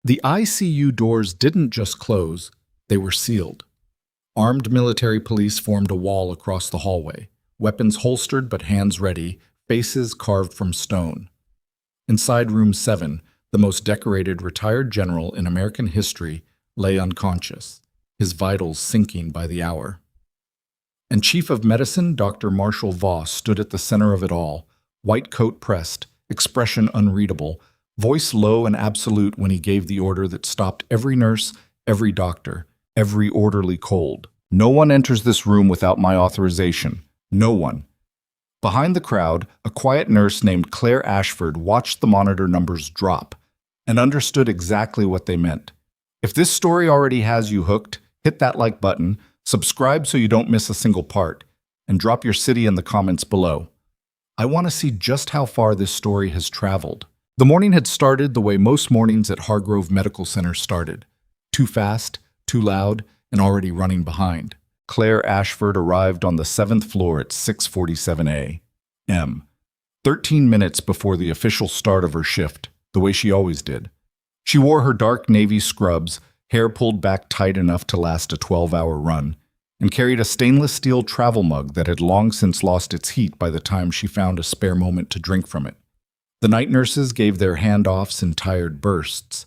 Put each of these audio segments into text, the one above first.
The ICU doors didn't just close, they were sealed. Armed military police formed a wall across the hallway, weapons holstered but hands ready, faces carved from stone. Inside room 7, the most decorated retired general in American history lay unconscious, his vitals sinking by the hour. And Chief of Medicine, Dr. Marshall Voss, stood at the center of it all, white coat pressed, expression unreadable, voice low and absolute when he gave the order that stopped every nurse, every doctor, every orderly cold. No one enters this room without my authorization. No one. Behind the crowd, a quiet nurse named Claire Ashford watched the monitor numbers drop and understood exactly what they meant. If this story already has you hooked, hit that like button, subscribe so you don't miss a single part, and drop your city in the comments below. I want to see just how far this story has traveled. The morning had started the way most mornings at Hargrove Medical Center started. Too fast, too loud, and already running behind. Claire Ashford arrived on the 7th floor at 6:47 a.m., 13 minutes before the official start of her shift, the way she always did. She wore her dark navy scrubs, hair pulled back tight enough to last a 12-hour run, and carried a stainless steel travel mug that had long since lost its heat by the time she found a spare moment to drink from it. The night nurses gave their handoffs in tired bursts.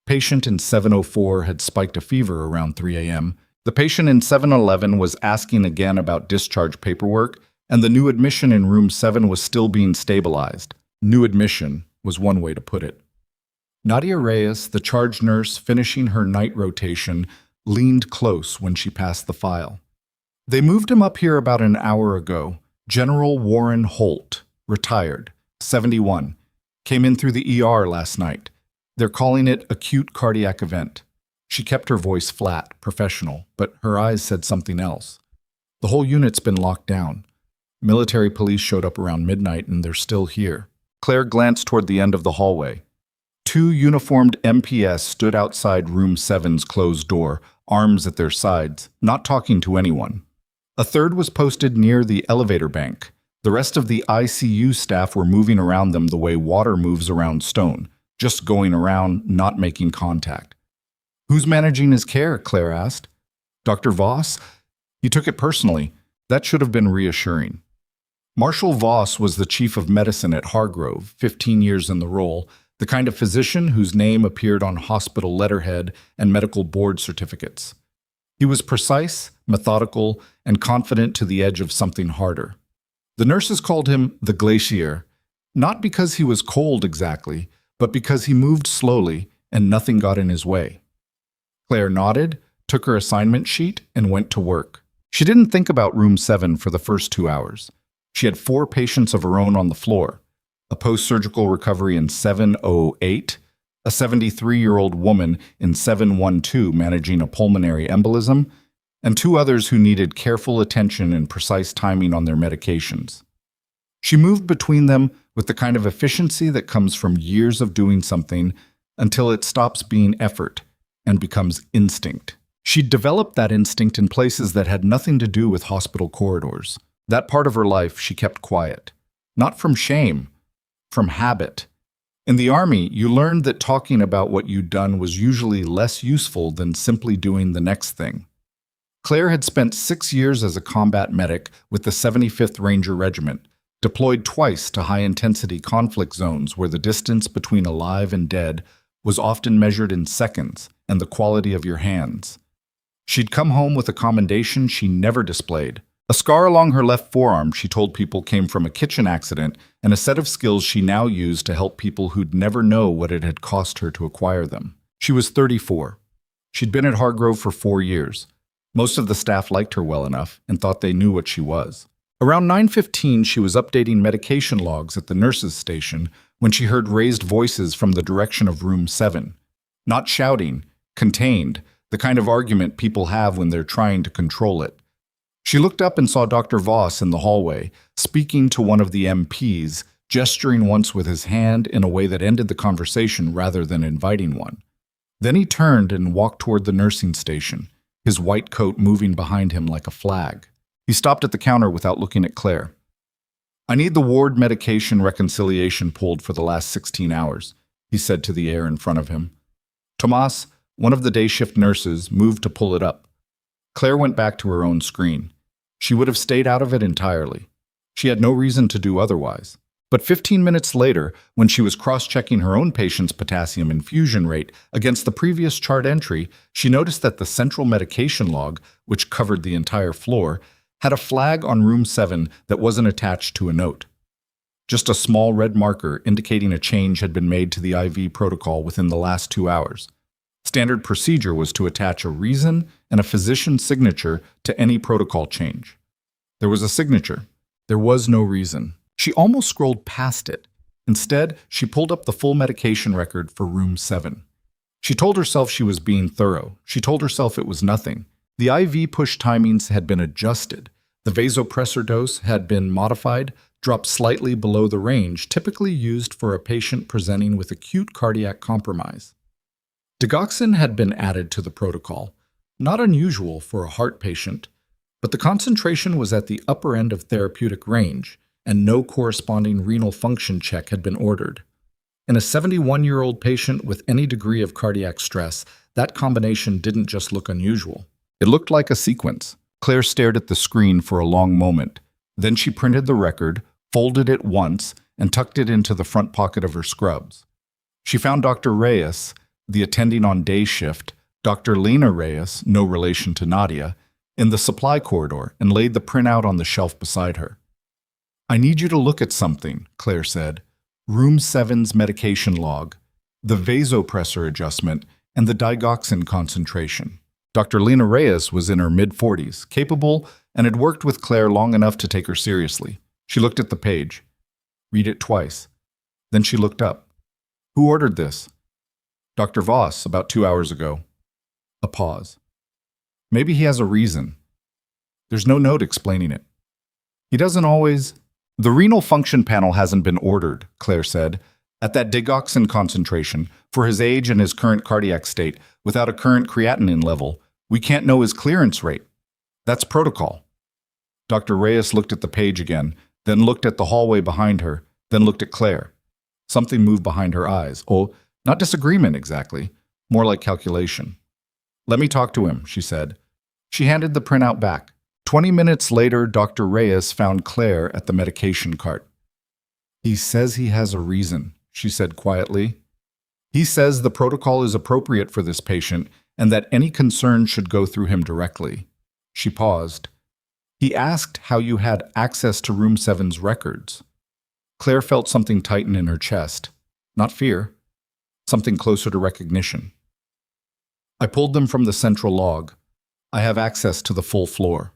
Patient in 704 had spiked a fever around 3 a.m., the patient in 711 was asking again about discharge paperwork, and the new admission in room 7 was still being stabilized. New admission was one way to put it. Nadia Reyes, the charge nurse finishing her night rotation, leaned close when she passed the file. They moved him up here about an hour ago. General Warren Holt, retired, 71, came in through the ER last night. They're calling it acute cardiac event. She kept her voice flat, professional, but her eyes said something else. The whole unit's been locked down. Military police showed up around midnight and they're still here. Claire glanced toward the end of the hallway. 2 uniformed MPS stood outside room 7's closed door, arms at their sides, not talking to anyone. A third was posted near the elevator bank. The rest of the ICU staff were moving around them the way water moves around stone, just going around, not making contact. "Who's managing his care?" Claire asked. "Dr. Voss?" He took it personally. That should have been reassuring. Marshall Voss was the chief of medicine at Hargrove, 15 years in the role, the kind of physician whose name appeared on hospital letterhead and medical board certificates. He was precise, methodical, and confident to the edge of something harder. The nurses called him the Glacier, not because he was cold exactly, but because he moved slowly and nothing got in his way. Claire nodded, took her assignment sheet, and went to work. She didn't think about room 7 for the first 2 hours. She had 4 patients of her own on the floor, a post-surgical recovery in 708, a 73-year-old woman in 712 managing a pulmonary embolism, and 2 others who needed careful attention and precise timing on their medications. She moved between them with the kind of efficiency that comes from years of doing something until it stops being effort and becomes instinct. She'd developed that instinct in places that had nothing to do with hospital corridors. That part of her life she kept quiet. Not from shame, from habit. In the Army, you learned that talking about what you'd done was usually less useful than simply doing the next thing. Claire had spent 6 years as a combat medic with the 75th Ranger Regiment, deployed twice to high-intensity conflict zones where the distance between alive and dead was often measured in seconds and the quality of your hands. She'd come home with a commendation she never displayed. A scar along her left forearm, she told people, came from a kitchen accident and a set of skills she now used to help people who'd never know what it had cost her to acquire them. She was 34. She'd been at Hargrove for 4 years. Most of the staff liked her well enough and thought they knew what she was. Around 9:15, she was updating medication logs at the nurses' station when she heard raised voices from the direction of room 7. Not shouting, contained, the kind of argument people have when they're trying to control it. She looked up and saw Dr. Voss in the hallway, speaking to one of the MPs, gesturing once with his hand in a way that ended the conversation rather than inviting one. Then he turned and walked toward the nursing station, his white coat moving behind him like a flag. He stopped at the counter without looking at Claire. "I need the ward medication reconciliation pulled for the last 16 hours, he said to the air in front of him. Tomas, one of the day shift nurses, moved to pull it up. Claire went back to her own screen. She would have stayed out of it entirely. She had no reason to do otherwise. But 15 minutes later, when she was cross-checking her own patient's potassium infusion rate against the previous chart entry, she noticed that the central medication log, which covered the entire floor, had a flag on room 7 that wasn't attached to a note. Just a small red marker indicating a change had been made to the IV protocol within the last 2 hours. Standard procedure was to attach a reason and a physician's signature to any protocol change. There was a signature. There was no reason. She almost scrolled past it. Instead, she pulled up the full medication record for room 7. She told herself she was being thorough. She told herself it was nothing. The IV push timings had been adjusted. The vasopressor dose had been modified, dropped slightly below the range typically used for a patient presenting with acute cardiac compromise. Digoxin had been added to the protocol, not unusual for a heart patient, but the concentration was at the upper end of therapeutic range, and no corresponding renal function check had been ordered. In a 71-year-old patient with any degree of cardiac stress, that combination didn't just look unusual. It looked like a sequence. Claire stared at the screen for a long moment. Then she printed the record, folded it once, and tucked it into the front pocket of her scrubs. She found Dr. Reyes, the attending on day shift, Dr. Lena Reyes, no relation to Nadia, in the supply corridor and laid the printout on the shelf beside her. "I need you to look at something," Claire said. "Room 7's medication log, the vasopressor adjustment, and the digoxin concentration." Dr. Lena Reyes was in her mid-40s, capable, and had worked with Claire long enough to take her seriously. She looked at the page. Read it twice. Then she looked up. "Who ordered this?" "Dr. Voss, about 2 hours ago." A pause. "Maybe he has a reason." "There's no note explaining it." "He doesn't always—" "The renal function panel hasn't been ordered," Claire said. "At that digoxin concentration, for his age and his current cardiac state, without a current creatinine level, we can't know his clearance rate. That's protocol." Dr. Reyes looked at the page again, then looked at the hallway behind her, then looked at Claire. Something moved behind her eyes. Oh, not disagreement exactly, more like calculation. "Let me talk to him," she said. She handed the printout back. 20 minutes later, Dr. Reyes found Claire at the medication cart. "He says he has a reason," she said quietly. "He says the protocol is appropriate for this patient and that any concern should go through him directly." She paused. "He asked how you had access to room 7's records." Claire felt something tighten in her chest. Not fear. Something closer to recognition. "I pulled them from the central log. I have access to the full floor."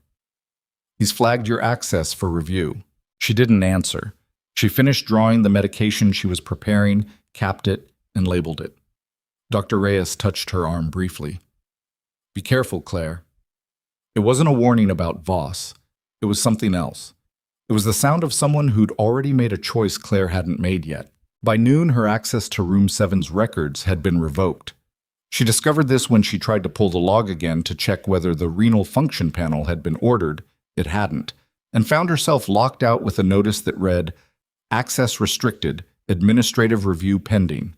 "He's flagged your access for review." She didn't answer. She finished drawing the medication she was preparing, capped it, and labeled it. Dr. Reyes touched her arm briefly. "Be careful, Claire." It wasn't a warning about Voss. It was something else. It was the sound of someone who'd already made a choice Claire hadn't made yet. By noon, her access to room 7's records had been revoked. She discovered this when she tried to pull the log again to check whether the renal function panel had been ordered. It hadn't, and found herself locked out with a notice that read, "Access restricted, administrative review pending."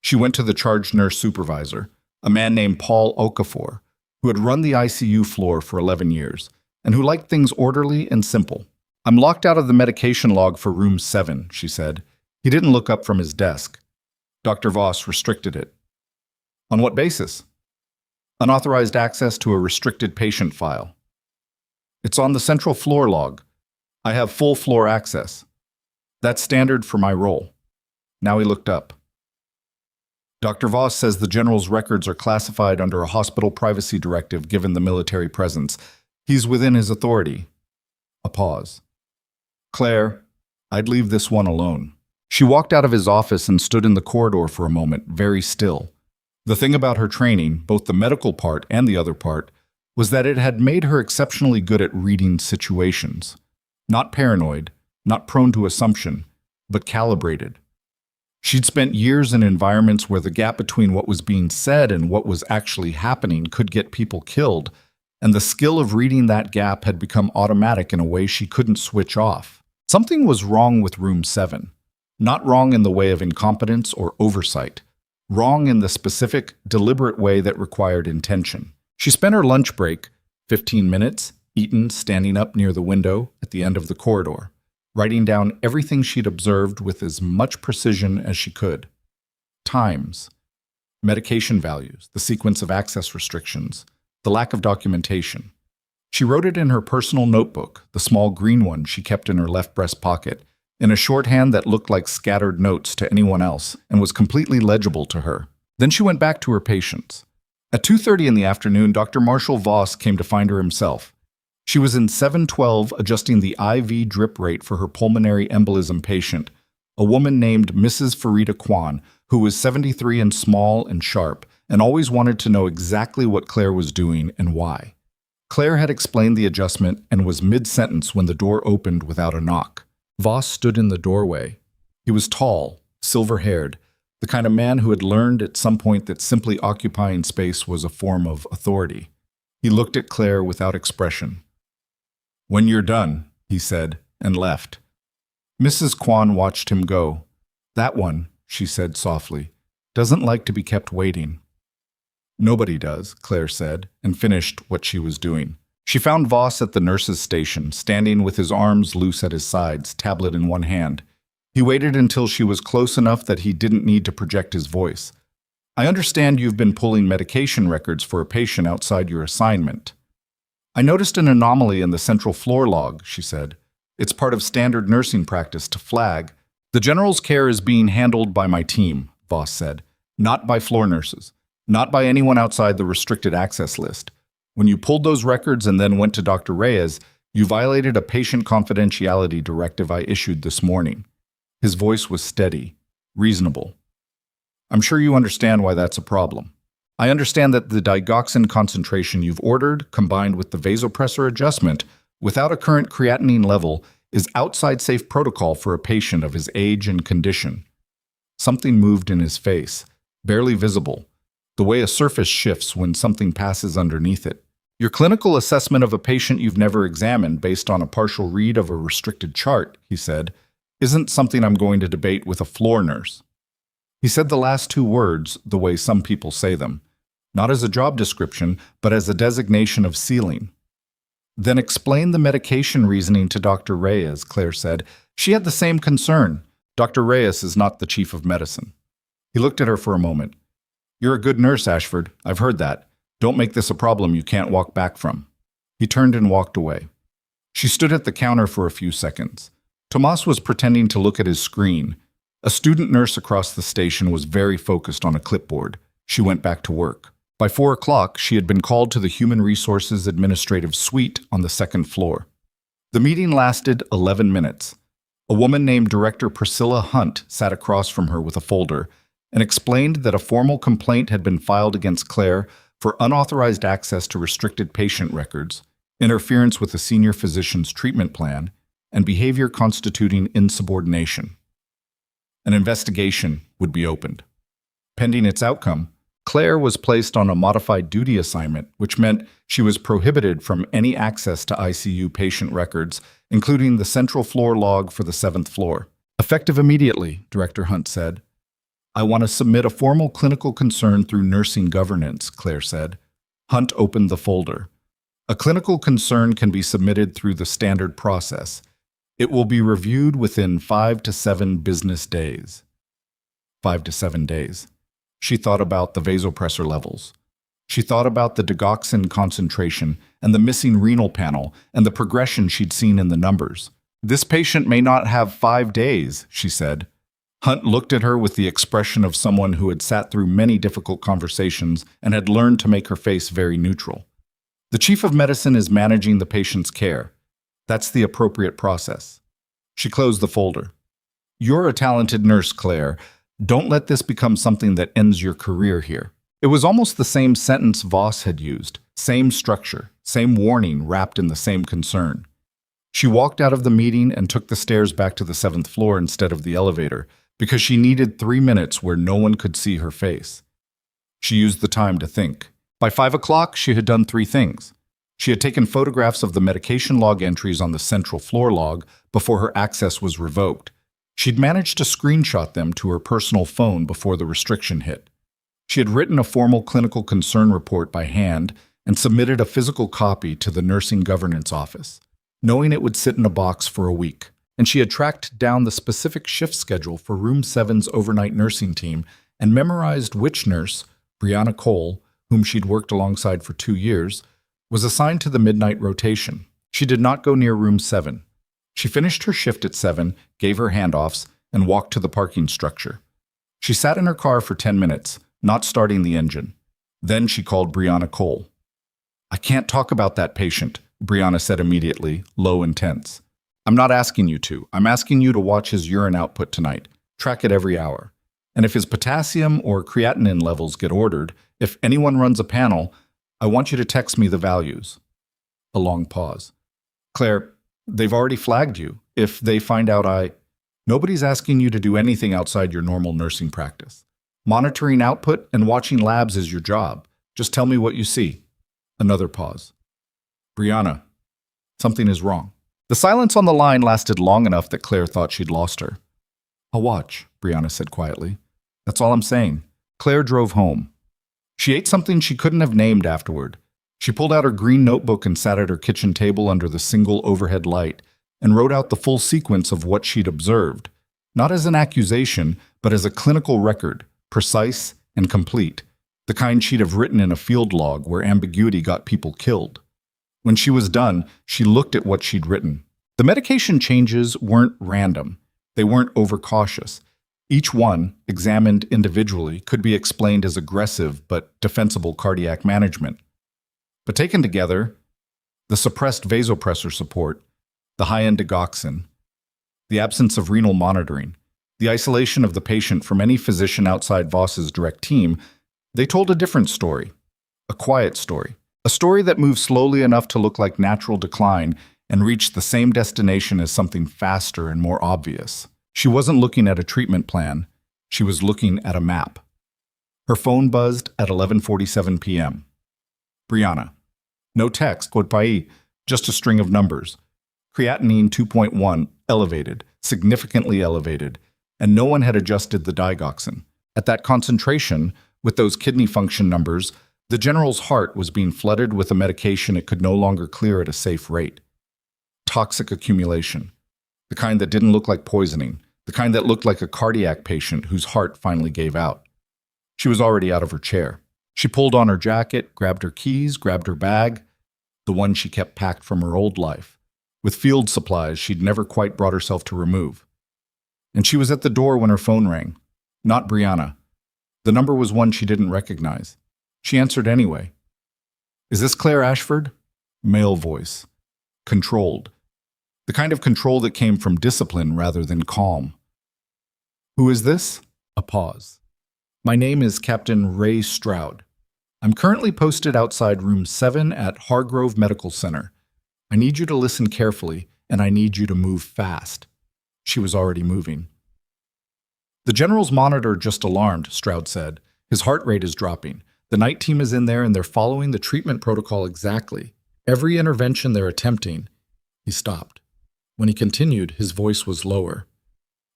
She went to the charge nurse supervisor, a man named Paul Okafor, who had run the ICU floor for 11 years, and who liked things orderly and simple. "I'm locked out of the medication log for room 7, she said. He didn't look up from his desk. Dr. Voss restricted it. "On what basis?" "Unauthorized access to a restricted patient file." "It's on the central floor log. I have full floor access. That's standard for my role." Now he looked up. "Dr. Voss says the general's records are classified under a hospital privacy directive given the military presence. He's within his authority." A pause. "Claire, I'd leave this one alone." She walked out of his office and stood in the corridor for a moment, very still. The thing about her training, both the medical part and the other part, was that it had made her exceptionally good at reading situations. Not paranoid, not prone to assumption, but calibrated. She'd spent years in environments where the gap between what was being said and what was actually happening could get people killed, and the skill of reading that gap had become automatic in a way she couldn't switch off. Something was wrong with room 7. Not wrong in the way of incompetence or oversight. Wrong in the specific, deliberate way that required intention. She spent her lunch break, 15 minutes, eaten standing up near the window at the end of the corridor, writing down everything she'd observed with as much precision as she could. Times, medication values, the sequence of access restrictions, the lack of documentation. She wrote it in her personal notebook, the small green one she kept in her left breast pocket, in a shorthand that looked like scattered notes to anyone else and was completely legible to her. Then she went back to her patients. At 2:30 in the afternoon, Dr. Marshall Voss came to find her himself. She was in 712 adjusting the IV drip rate for her pulmonary embolism patient, a woman named Mrs. Farida Kwan, who was 73 and small and sharp, and always wanted to know exactly what Claire was doing and why. Claire had explained the adjustment and was mid-sentence when the door opened without a knock. Voss stood in the doorway. He was tall, silver-haired, the kind of man who had learned at some point that simply occupying space was a form of authority. He looked at Claire without expression. "When you're done," he said, and left. Mrs. Kwan watched him go. "That one," she said softly, "doesn't like to be kept waiting." "Nobody does," Claire said, and finished what she was doing. She found Voss at the nurse's station, standing with his arms loose at his sides, tablet in one hand. He waited until she was close enough that he didn't need to project his voice. "I understand you've been pulling medication records for a patient outside your assignment." "I noticed an anomaly in the central floor log," she said. "It's part of standard nursing practice to flag." "The general's care is being handled by my team," Voss said, "not by floor nurses, not by anyone outside the restricted access list. When you pulled those records and then went to Dr. Reyes, you violated a patient confidentiality directive I issued this morning." His voice was steady, reasonable. "I'm sure you understand why that's a problem. I understand that the digoxin concentration you've ordered, combined with the vasopressor adjustment, without a current creatinine level, is outside safe protocol for a patient of his age and condition." Something moved in his face, barely visible, the way a surface shifts when something passes underneath it. "Your clinical assessment of a patient you've never examined based on a partial read of a restricted chart," he said, "isn't something I'm going to debate with a floor nurse." He said the last two words the way some people say them, not as a job description, but as a designation of ceiling. "Then explain the medication reasoning to Dr. Reyes," Claire said. "She had the same concern. Dr. Reyes is not the chief of medicine." He looked at her for a moment. "You're a good nurse, Ashford. I've heard that. Don't make this a problem you can't walk back from." He turned and walked away. She stood at the counter for a few seconds. Tomas was pretending to look at his screen. A student nurse across the station was very focused on a clipboard. She went back to work. By 4 o'clock, she had been called to the Human Resources Administrative Suite on the second floor. The meeting lasted 11 minutes. A woman named Director Priscilla Hunt sat across from her with a folder and explained that a formal complaint had been filed against Claire for unauthorized access to restricted patient records, interference with a senior physician's treatment plan, and behavior constituting insubordination. An investigation would be opened. Pending its outcome, Claire was placed on a modified duty assignment, which meant she was prohibited from any access to ICU patient records, including the central floor log for the 7th floor. "Effective immediately," Director Hunt said. "I want to submit a formal clinical concern through nursing governance," Claire said. Hunt opened the folder. "A clinical concern can be submitted through the standard process. It will be reviewed within 5 to 7 business days." 5 to 7 days. She thought about the vasopressor levels. She thought about the digoxin concentration and the missing renal panel and the progression she'd seen in the numbers. "This patient may not have 5 days," she said. Hunt looked at her with the expression of someone who had sat through many difficult conversations and had learned to make her face very neutral. "The chief of medicine is managing the patient's care. That's the appropriate process." She closed the folder. "You're a talented nurse, Claire. Don't let this become something that ends your career here." It was almost the same sentence Voss had used, same structure, same warning wrapped in the same concern. She walked out of the meeting and took the stairs back to the 7th floor instead of the elevator, because she needed 3 minutes where no one could see her face. She used the time to think. By 5 o'clock, she had done 3 things. She had taken photographs of the medication log entries on the central floor log before her access was revoked. She'd managed to screenshot them to her personal phone before the restriction hit. She had written a formal clinical concern report by hand and submitted a physical copy to the nursing governance office, knowing it would sit in a box for a week. And she had tracked down the specific shift schedule for Room 7's overnight nursing team and memorized which nurse, Brianna Cole, whom she'd worked alongside for 2 years, was assigned to the midnight rotation. She did not go near Room 7. She finished her shift at 7, gave her handoffs, and walked to the parking structure. She sat in her car for 10 minutes, not starting the engine. Then she called Brianna Cole. "I can't talk about that patient," Brianna said immediately, low and tense. "I'm not asking you to. I'm asking you to watch his urine output tonight. Track it every hour. And if his potassium or creatinine levels get ordered, if anyone runs a panel, I want you to text me the values." A long pause. "Claire, they've already flagged you. If they find out Nobody's asking you to do anything outside your normal nursing practice. Monitoring output and watching labs is your job. Just tell me what you see." Another pause. "Brianna, something is wrong." The silence on the line lasted long enough that Claire thought she'd lost her. "I'll watch," Brianna said quietly. "That's all I'm saying." Claire drove home. She ate something she couldn't have named afterward. She pulled out her green notebook and sat at her kitchen table under the single overhead light and wrote out the full sequence of what she'd observed, not as an accusation, but as a clinical record, precise and complete, the kind she'd have written in a field log where ambiguity got people killed. When she was done, she looked at what she'd written. The medication changes weren't random. They weren't overcautious. Each one, examined individually, could be explained as aggressive but defensible cardiac management. But taken together, the suppressed vasopressor support, the high-end digoxin, the absence of renal monitoring, the isolation of the patient from any physician outside Voss's direct team, they told a different story, a quiet story, a story that moved slowly enough to look like natural decline and reached the same destination as something faster and more obvious. She wasn't looking at a treatment plan. She was looking at a map. Her phone buzzed at 11:47 p.m. "Brianna." No text, quote país, just a string of numbers. Creatinine 2.1, elevated, significantly elevated, and no one had adjusted the digoxin. At that concentration, with those kidney function numbers, the general's heart was being flooded with a medication it could no longer clear at a safe rate. Toxic accumulation. The kind that didn't look like poisoning, the kind that looked like a cardiac patient whose heart finally gave out. She was already out of her chair. She pulled on her jacket, grabbed her keys, grabbed her bag, the one she kept packed from her old life, with field supplies she'd never quite brought herself to remove. And she was at the door when her phone rang. Not Brianna. The number was one she didn't recognize. She answered anyway. "Is this Claire Ashford?" Male voice. Controlled. The kind of control that came from discipline rather than calm. "Who is this?" A pause. "My name is Captain Ray Stroud. I'm currently posted outside Room 7 at Hargrove Medical Center. I need you to listen carefully, and I need you to move fast." She was already moving. "The general's monitor just alarmed," Stroud said. "His heart rate is dropping. The night team is in there, and they're following the treatment protocol exactly. Every intervention they're attempting." He stopped. When he continued, his voice was lower.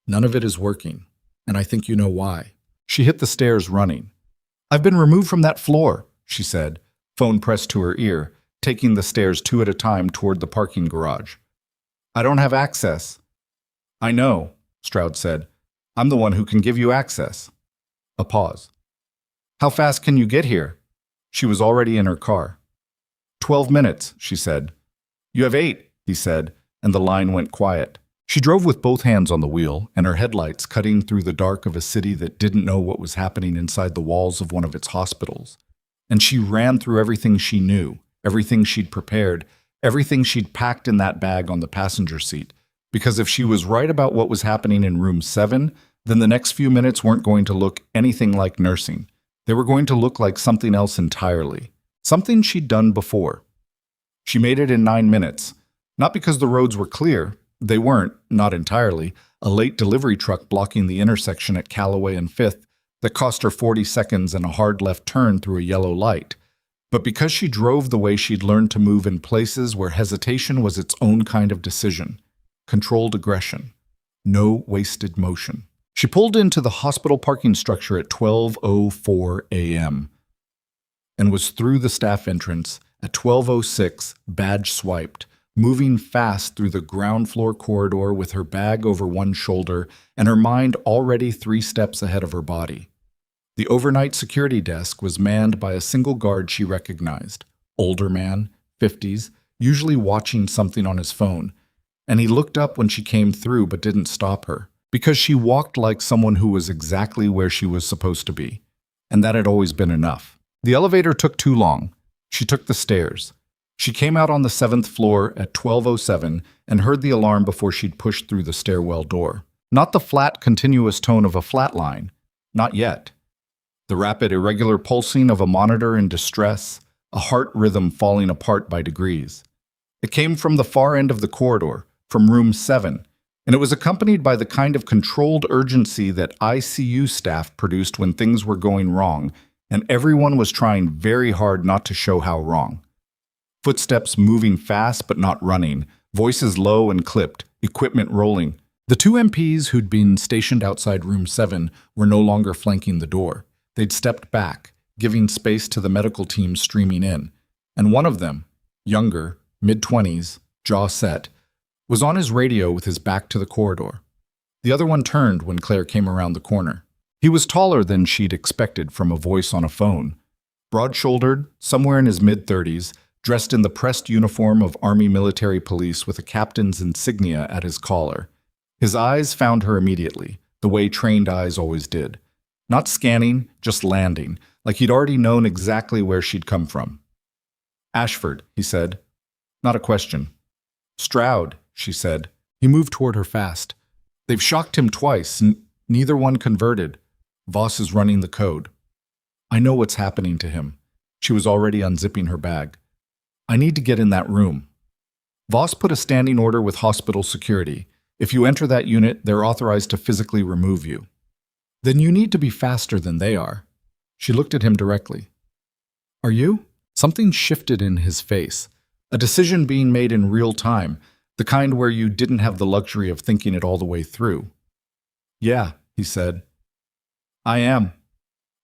"None of it is working, and I think you know why." She hit the stairs running. "I've been removed from that floor," she said, phone pressed to her ear, taking the stairs 2 at a time toward the parking garage. "I don't have access." "I know," Stroud said. "I'm the one who can give you access." A pause. "How fast can you get here?" She was already in her car. 12 minutes, she said. "You have 8, he said, and the line went quiet. She drove with both hands on the wheel, and her headlights cutting through the dark of a city that didn't know what was happening inside the walls of one of its hospitals. And she ran through everything she knew, everything she'd prepared, everything she'd packed in that bag on the passenger seat. Because if she was right about what was happening in Room 7, then the next few minutes weren't going to look anything like nursing. They were going to look like something else entirely. Something she'd done before. She made it in 9 minutes. Not because the roads were clear. They weren't, not entirely. A late delivery truck blocking the intersection at Callaway and 5th that cost her 40 seconds and a hard left turn through a yellow light. But because she drove the way she'd learned to move in places where hesitation was its own kind of decision. Controlled aggression. No wasted motion. She pulled into the hospital parking structure at 12:04 a.m. and was through the staff entrance at 12:06, badge swiped, moving fast through the ground floor corridor with her bag over one shoulder and her mind already 3 steps ahead of her body. The overnight security desk was manned by a single guard she recognized, older man, 50s, usually watching something on his phone, and he looked up when she came through but didn't stop her, because she walked like someone who was exactly where she was supposed to be, and that had always been enough. The elevator took too long. She took the stairs. She came out on the 7th floor at 12:07 and heard the alarm before she'd pushed through the stairwell door. Not the flat, continuous tone of a flat line. Not yet. The rapid, irregular pulsing of a monitor in distress, a heart rhythm falling apart by degrees. It came from the far end of the corridor, from room 7, and it was accompanied by the kind of controlled urgency that ICU staff produced when things were going wrong, and everyone was trying very hard not to show how wrong. Footsteps moving fast but not running, voices low and clipped, equipment rolling. The 2 MPs who'd been stationed outside room 7 were no longer flanking the door. They'd stepped back, giving space to the medical team streaming in, and one of them, younger, mid-20s, jaw set, was on his radio with his back to the corridor. The other one turned when Claire came around the corner. He was taller than she'd expected from a voice on a phone. Broad-shouldered, somewhere in his mid-30s, dressed in the pressed uniform of Army military police with a captain's insignia at his collar. His eyes found her immediately, the way trained eyes always did. Not scanning, just landing, like he'd already known exactly where she'd come from. "Ashford," he said. Not a question. "Stroud," she said. He moved toward her fast. "They've shocked him twice, neither one converted. Voss is running the code. I know what's happening to him." She was already unzipping her bag. "I need to get in that room." Voss put a standing order with hospital security. If you enter that unit, they're authorized to physically remove you. "Then you need to be faster than they are." She looked at him directly. "Are you?" Something shifted in his face. A decision being made in real time, the kind where you didn't have the luxury of thinking it all the way through. "Yeah," he said. "I am."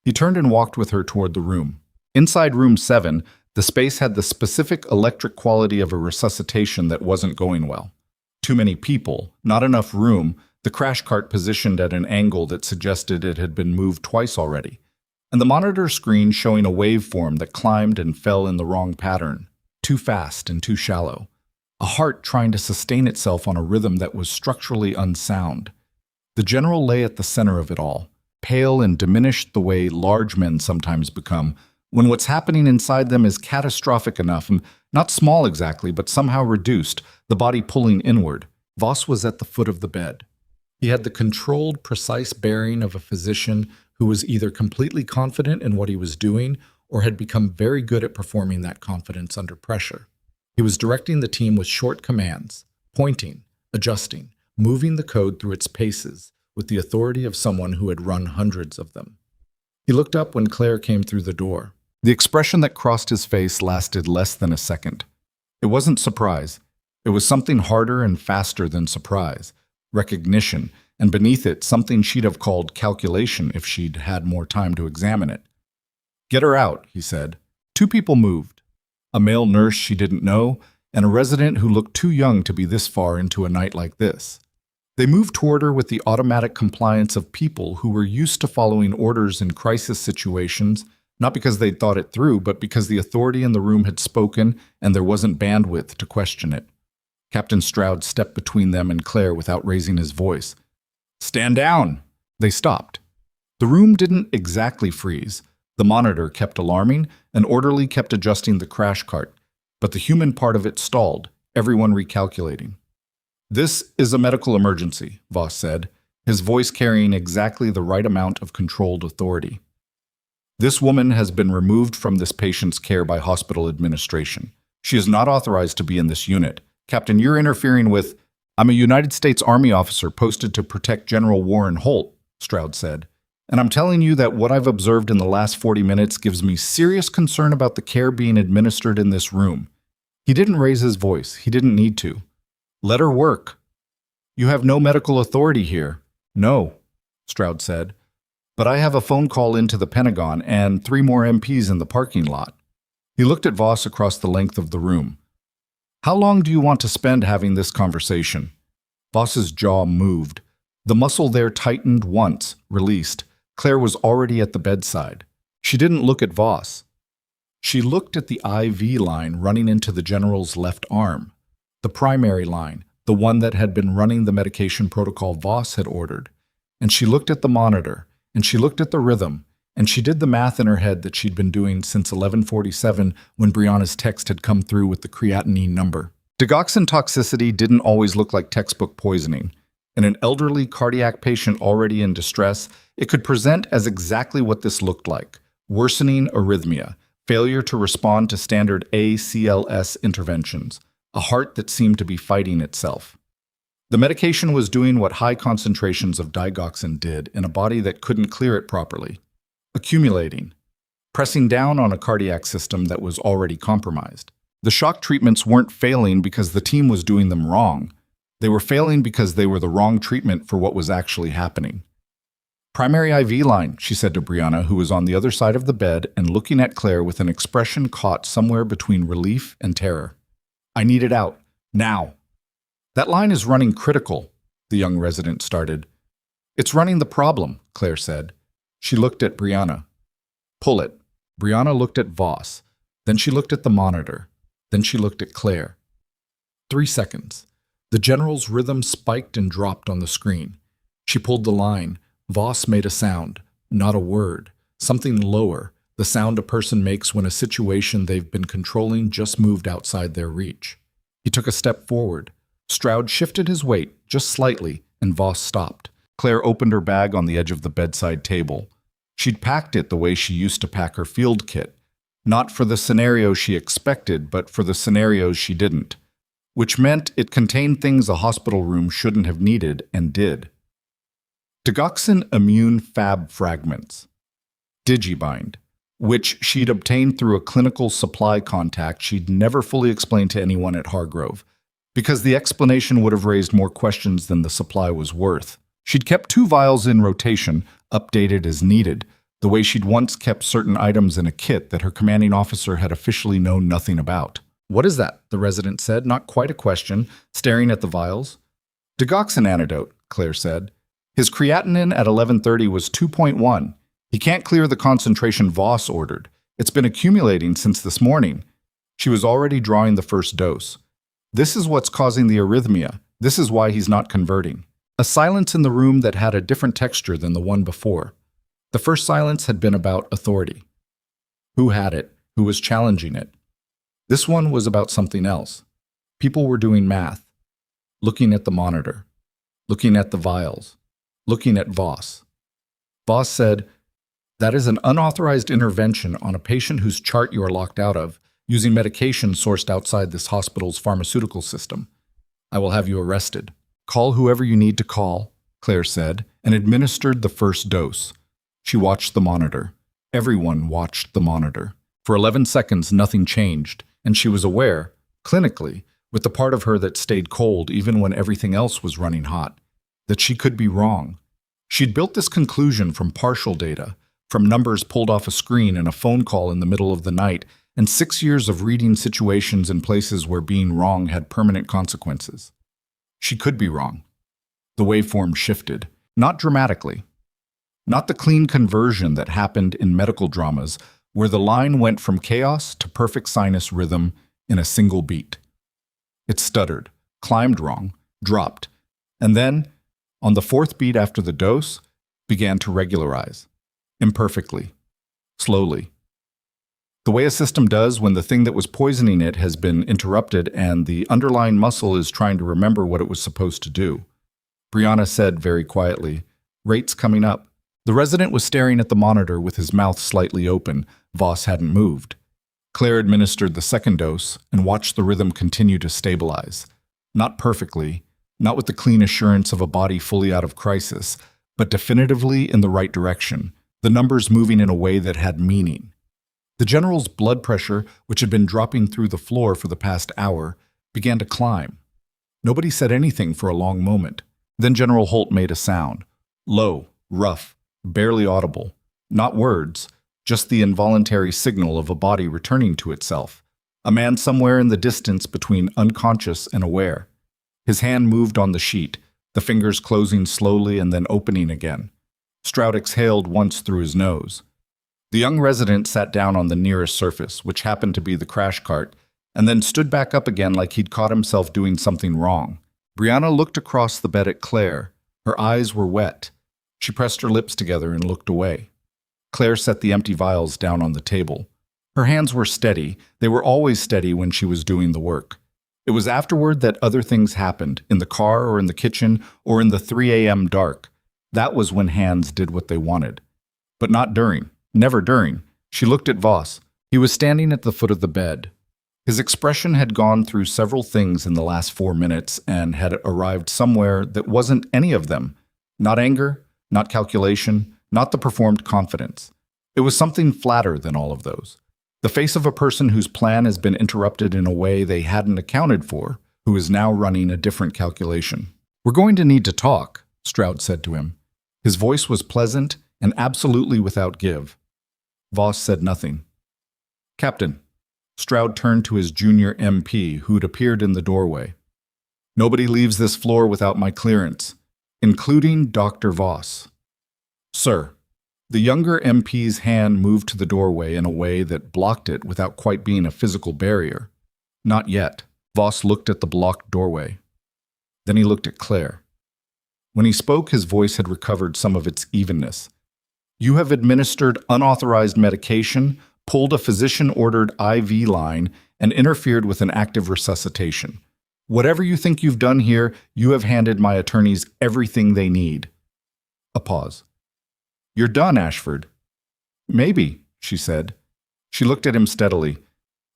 He turned and walked with her toward the room. Inside room 7, the space had the specific electric quality of a resuscitation that wasn't going well. Too many people, not enough room, the crash cart positioned at an angle that suggested it had been moved twice already, and the monitor screen showing a waveform that climbed and fell in the wrong pattern, too fast and too shallow. A heart trying to sustain itself on a rhythm that was structurally unsound. The general lay at the center of it all, pale and diminished the way large men sometimes become, when what's happening inside them is catastrophic enough, and not small exactly, but somehow reduced, the body pulling inward. Voss was at the foot of the bed. He had the controlled, precise bearing of a physician who was either completely confident in what he was doing or had become very good at performing that confidence under pressure. He was directing the team with short commands, pointing, adjusting, moving the code through its paces with the authority of someone who had run hundreds of them. He looked up when Claire came through the door. The expression that crossed his face lasted less than a second. It wasn't surprise. It was something harder and faster than surprise. Recognition, and beneath it, something she'd have called calculation if she'd had more time to examine it. "Get her out," he said. 2 people moved. A male nurse she didn't know, and a resident who looked too young to be this far into a night like this. They moved toward her with the automatic compliance of people who were used to following orders in crisis situations, not because they'd thought it through, but because the authority in the room had spoken and there wasn't bandwidth to question it. Captain Stroud stepped between them and Claire without raising his voice. "Stand down!" They stopped. The room didn't exactly freeze. The monitor kept alarming, and orderly kept adjusting the crash cart, but the human part of it stalled, everyone recalculating. "This is a medical emergency," Voss said, his voice carrying exactly the right amount of controlled authority. "This woman has been removed from this patient's care by hospital administration. She is not authorized to be in this unit. Captain, you're interfering with—" "I'm a United States Army officer posted to protect General Warren Holt," Stroud said. "And I'm telling you that what I've observed in the last 40 minutes gives me serious concern about the care being administered in this room." He didn't raise his voice. He didn't need to. "Let her work." "You have no medical authority here." "No." Stroud said. "But I have a phone call into the Pentagon and 3 more MPs in the parking lot." He looked at Voss across the length of the room. "How long do you want to spend having this conversation?" Voss's jaw moved. The muscle there tightened once, released. Claire was already at the bedside. She didn't look at Voss. She looked at the IV line running into the general's left arm. The primary line, the one that had been running the medication protocol Voss had ordered. And she looked at the monitor, and she looked at the rhythm, and she did the math in her head that she'd been doing since 11:47 when Brianna's text had come through with the creatinine number. Digoxin toxicity didn't always look like textbook poisoning. In an elderly cardiac patient already in distress, it could present as exactly what this looked like: worsening arrhythmia, failure to respond to standard ACLS interventions, a heart that seemed to be fighting itself. The medication was doing what high concentrations of digoxin did in a body that couldn't clear it properly: accumulating, pressing down on a cardiac system that was already compromised. The shock treatments weren't failing because the team was doing them wrong. They were failing because they were the wrong treatment for what was actually happening. "Primary IV line," she said to Brianna, who was on the other side of the bed and looking at Claire with an expression caught somewhere between relief and terror. "I need it out. Now." "That line is running critical," the young resident started. "It's running the problem," Claire said. She looked at Brianna. "Pull it." Brianna looked at Voss. Then she looked at the monitor. Then she looked at Claire. 3 seconds. The general's rhythm spiked and dropped on the screen. She pulled the line. Voss made a sound, not a word, something lower, the sound a person makes when a situation they've been controlling just moved outside their reach. He took a step forward. Stroud shifted his weight, just slightly, and Voss stopped. Claire opened her bag on the edge of the bedside table. She'd packed it the way she used to pack her field kit, not for the scenarios she expected, but for the scenarios she didn't, which meant it contained things a hospital room shouldn't have needed and did. Digoxin immune fab fragments, Digibind, which she'd obtained through a clinical supply contact she'd never fully explained to anyone at Hargrove, because the explanation would have raised more questions than the supply was worth. She'd kept 2 vials in rotation, updated as needed, the way she'd once kept certain items in a kit that her commanding officer had officially known nothing about. "What is that?" the resident said, not quite a question, staring at the vials. "Digoxin antidote," Claire said. "His creatinine at 11:30 was 2.1. He can't clear the concentration Voss ordered. It's been accumulating since this morning." She was already drawing the first dose. "This is what's causing the arrhythmia. This is why he's not converting." A silence in the room that had a different texture than the one before. The first silence had been about authority. Who had it? Who was challenging it? This one was about something else. People were doing math, looking at the monitor, looking at the vials, looking at Voss. Voss said, "That is an unauthorized intervention on a patient whose chart you are locked out of, using medication sourced outside this hospital's pharmaceutical system. I will have you arrested." "Call whoever you need to call," Claire said, and administered the first dose. She watched the monitor. Everyone watched the monitor. For 11 seconds, nothing changed, and she was aware, clinically, with the part of her that stayed cold even when everything else was running hot, that she could be wrong. She'd built this conclusion from partial data, from numbers pulled off a screen and a phone call in the middle of the night, and 6 years of reading situations in places where being wrong had permanent consequences. She could be wrong. The waveform shifted, not dramatically. Not the clean conversion that happened in medical dramas, where the line went from chaos to perfect sinus rhythm in a single beat. It stuttered, climbed wrong, dropped, and then, on the 4th beat after the dose, began to regularize, imperfectly, slowly. The way a system does when the thing that was poisoning it has been interrupted and the underlying muscle is trying to remember what it was supposed to do. Brianna said very quietly, "Rates coming up." The resident was staring at the monitor with his mouth slightly open. Voss hadn't moved. Claire administered the second dose and watched the rhythm continue to stabilize. Not perfectly, not with the clean assurance of a body fully out of crisis, but definitively in the right direction, the numbers moving in a way that had meaning. The general's blood pressure, which had been dropping through the floor for the past hour, began to climb. Nobody said anything for a long moment. Then General Holt made a sound. Low, rough, barely audible. Not words, just the involuntary signal of a body returning to itself. A man somewhere in the distance between unconscious and aware. His hand moved on the sheet, the fingers closing slowly and then opening again. Stroud exhaled once through his nose. The young resident sat down on the nearest surface, which happened to be the crash cart, and then stood back up again like he'd caught himself doing something wrong. Brianna looked across the bed at Claire. Her eyes were wet. She pressed her lips together and looked away. Claire set the empty vials down on the table. Her hands were steady. They were always steady when she was doing the work. It was afterward that other things happened, in the car or in the kitchen or in the 3 a.m. dark. That was when hands did what they wanted. But not during. Never during. She looked at Voss. He was standing at the foot of the bed. His expression had gone through several things in the last 4 minutes and had arrived somewhere that wasn't any of them. Not anger, not calculation, not the performed confidence. It was something flatter than all of those. The face of a person whose plan has been interrupted in a way they hadn't accounted for, who is now running a different calculation. "We're going to need to talk," Stroud said to him. His voice was pleasant and absolutely without give. Voss said nothing. "Captain." Stroud turned to his junior MP, who'd appeared in the doorway. "Nobody leaves this floor without my clearance, including Dr. Voss." "Sir." The younger MP's hand moved to the doorway in a way that blocked it without quite being a physical barrier. "Not yet." Voss looked at the blocked doorway. Then he looked at Claire. When he spoke, his voice had recovered some of its evenness. "You have administered unauthorized medication, pulled a physician-ordered IV line, and interfered with an active resuscitation. Whatever you think you've done here, you have handed my attorneys everything they need." A pause. "You're done, Ashford." "Maybe," she said. She looked at him steadily.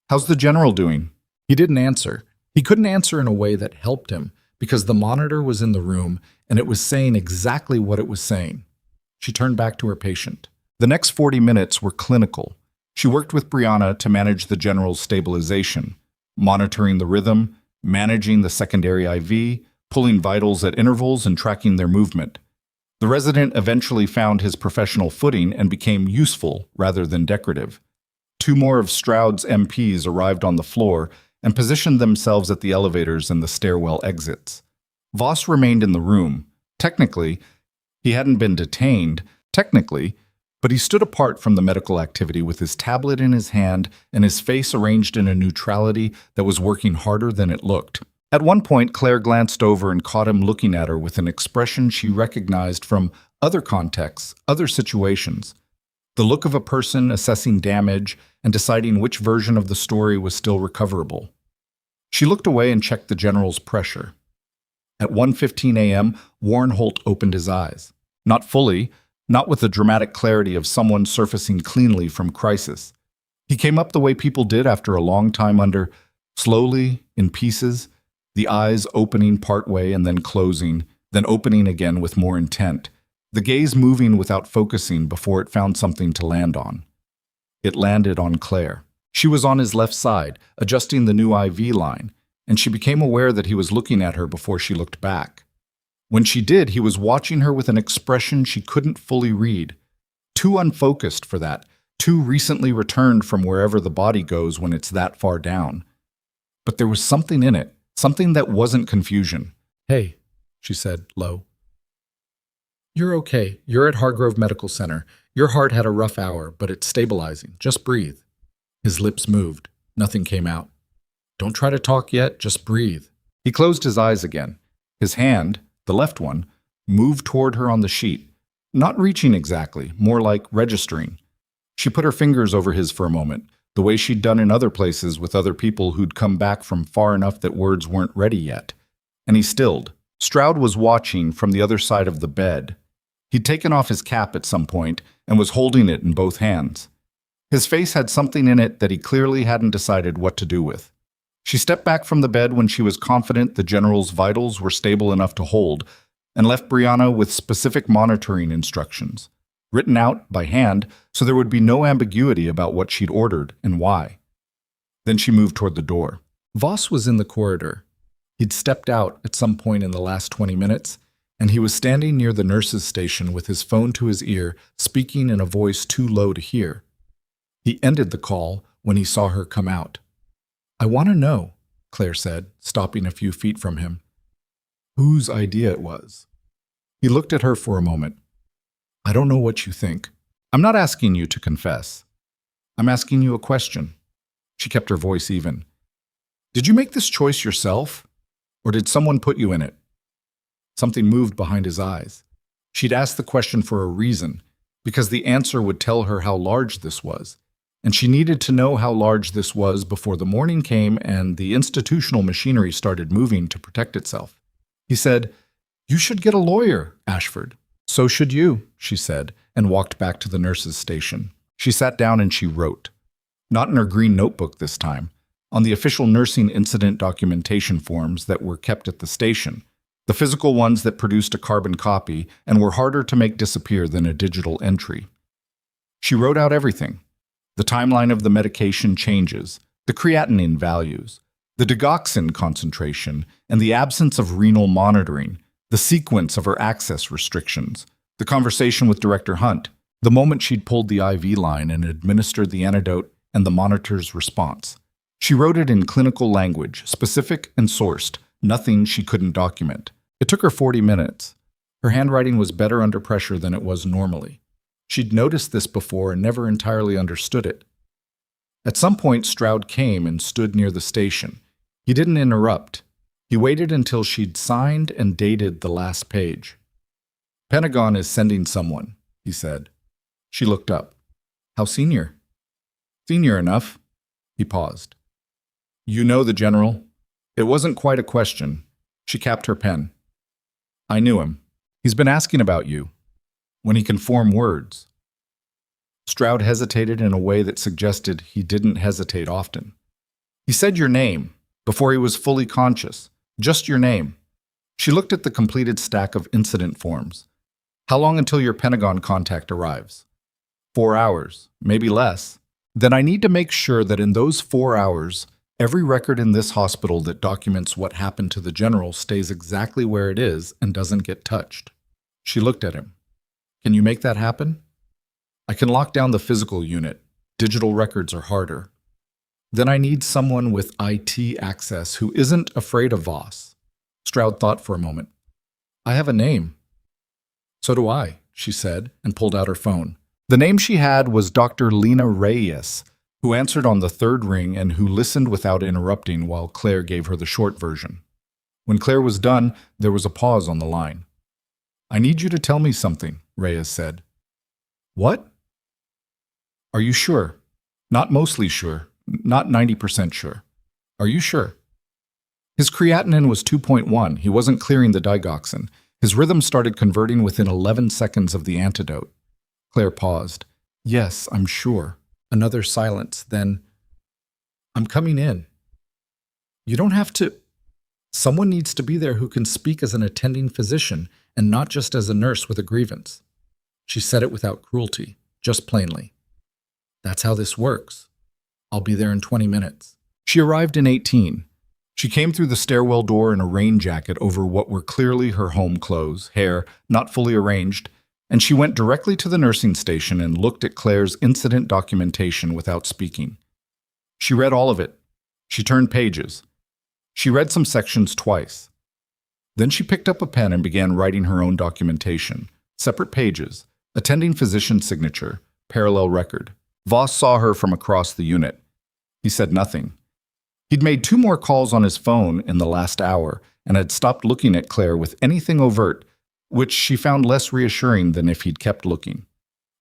"How's the general doing?" He didn't answer. He couldn't answer in a way that helped him, because the monitor was in the room and it was saying exactly what it was saying. She turned back to her patient. The next 40 minutes were clinical. She worked with Brianna to manage the general's stabilization, monitoring the rhythm, managing the secondary IV, pulling vitals at intervals, and tracking their movement. The resident eventually found his professional footing and became useful rather than decorative. 2 more of Stroud's MPs arrived on the floor and positioned themselves at the elevators and the stairwell exits. Voss remained in the room. Technically, he hadn't been detained, but he stood apart from the medical activity with his tablet in his hand and his face arranged in a neutrality that was working harder than it looked. At one point, Claire glanced over and caught him looking at her with an expression she recognized from other contexts, other situations. The look of a person assessing damage and deciding which version of the story was still recoverable. She looked away and checked the general's pressure. At 1:15 a.m., Warren Holt opened his eyes. Not fully, not with the dramatic clarity of someone surfacing cleanly from crisis. He came up the way people did after a long time under, slowly, in pieces, the eyes opening partway and then closing, then opening again with more intent, the gaze moving without focusing before it found something to land on. It landed on Claire. She was on his left side, adjusting the new IV line, and she became aware that he was looking at her before she looked back. When she did, he was watching her with an expression she couldn't fully read. Too unfocused for that, too recently returned from wherever the body goes when it's that far down. But there was something in it, something that wasn't confusion. "Hey," she said, low. "You're okay. You're at Hargrove Medical Center. Your heart had a rough hour, but it's stabilizing. Just breathe." His lips moved. Nothing came out. "Don't try to talk yet. Just breathe." He closed his eyes again. His hand, the left one, moved toward her on the sheet, not reaching exactly, more like registering. She put her fingers over his for a moment, the way she'd done in other places with other people who'd come back from far enough that words weren't ready yet. And he stilled. Stroud was watching from the other side of the bed. He'd taken off his cap at some point and was holding it in both hands. His face had something in it that he clearly hadn't decided what to do with. She stepped back from the bed when she was confident the general's vitals were stable enough to hold, and left Brianna with specific monitoring instructions, written out by hand so there would be no ambiguity about what she'd ordered and why. Then she moved toward the door. Voss was in the corridor. He'd stepped out at some point in the last 20 minutes. and he was standing near the nurse's station with his phone to his ear, speaking in a voice too low to hear. He ended the call when he saw her come out. "I want to know," Claire said, stopping a few feet from him, "whose idea it was." He looked at her for a moment. "I don't know what you think. I'm not asking you to confess. I'm asking you a question." She kept her voice even. "Did you make this choice yourself, or did someone put you in it?" Something moved behind his eyes. She'd asked the question for a reason, because the answer would tell her how large this was, and she needed to know how large this was before the morning came and the institutional machinery started moving to protect itself. He said, "You should get a lawyer, Ashford." "So should you," she said, and walked back to the nurse's station. She sat down and she wrote. Not in her green notebook this time, on the official nursing incident documentation forms that were kept at the station, the physical ones that produced a carbon copy and were harder to make disappear than a digital entry. She wrote out everything. The timeline of the medication changes, the creatinine values, the digoxin concentration, and the absence of renal monitoring, the sequence of her access restrictions, the conversation with Director Hunt, the moment she'd pulled the IV line and administered the antidote, and the monitor's response. She wrote it in clinical language, specific and sourced, nothing she couldn't document. It took her 40 minutes. Her handwriting was better under pressure than it was normally. She'd noticed this before and never entirely understood it. At some point, Stroud came and stood near the station. He didn't interrupt. He waited until she'd signed and dated the last page. "Pentagon is sending someone," he said. She looked up. "How senior?" "Senior enough." He paused. "You know the general?" It wasn't quite a question. She capped her pen. "I knew him. He's been asking about you. When he can form words." Stroud hesitated in a way that suggested he didn't hesitate often. "He said your name, before he was fully conscious. Just your name." She looked at the completed stack of incident forms. "How long until your Pentagon contact arrives?" 4 hours, maybe less. "Then I need to make sure that in those 4 hours, every record in this hospital that documents what happened to the general stays exactly where it is and doesn't get touched." She looked at him. "Can you make that happen?" "I can lock down the physical unit. Digital records are harder." "Then I need someone with IT access who isn't afraid of Voss." Stroud thought for a moment. "I have a name." "So do I," she said, and pulled out her phone. The name she had was Dr. Lena Reyes, who answered on the third ring and who listened without interrupting while Claire gave her the short version. When Claire was done, there was a pause on the line. "I need you to tell me something," Reyes said. "What?" "Are you sure? Not mostly sure. Not 90% sure. Are you sure?" His creatinine was 2.1. He wasn't clearing the digoxin. His rhythm started converting within 11 seconds of the antidote. Claire paused. "Yes, I'm sure." Another silence, then, "I'm coming in." "You don't have to." "Someone needs to be there who can speak as an attending physician and not just as a nurse with a grievance." She said it without cruelty, just plainly. "That's how this works. I'll be there in 20 minutes. She arrived in 18. She came through the stairwell door in a rain jacket over what were clearly her home clothes, hair not fully arranged, and she went directly to the nursing station and looked at Claire's incident documentation without speaking. She read all of it. She turned pages. She read some sections twice. Then she picked up a pen and began writing her own documentation. Separate pages, attending physician signature, parallel record. Voss saw her from across the unit. He said nothing. He'd made 2 more calls on his phone in the last hour and had stopped looking at Claire with anything overt, which she found less reassuring than if he'd kept looking.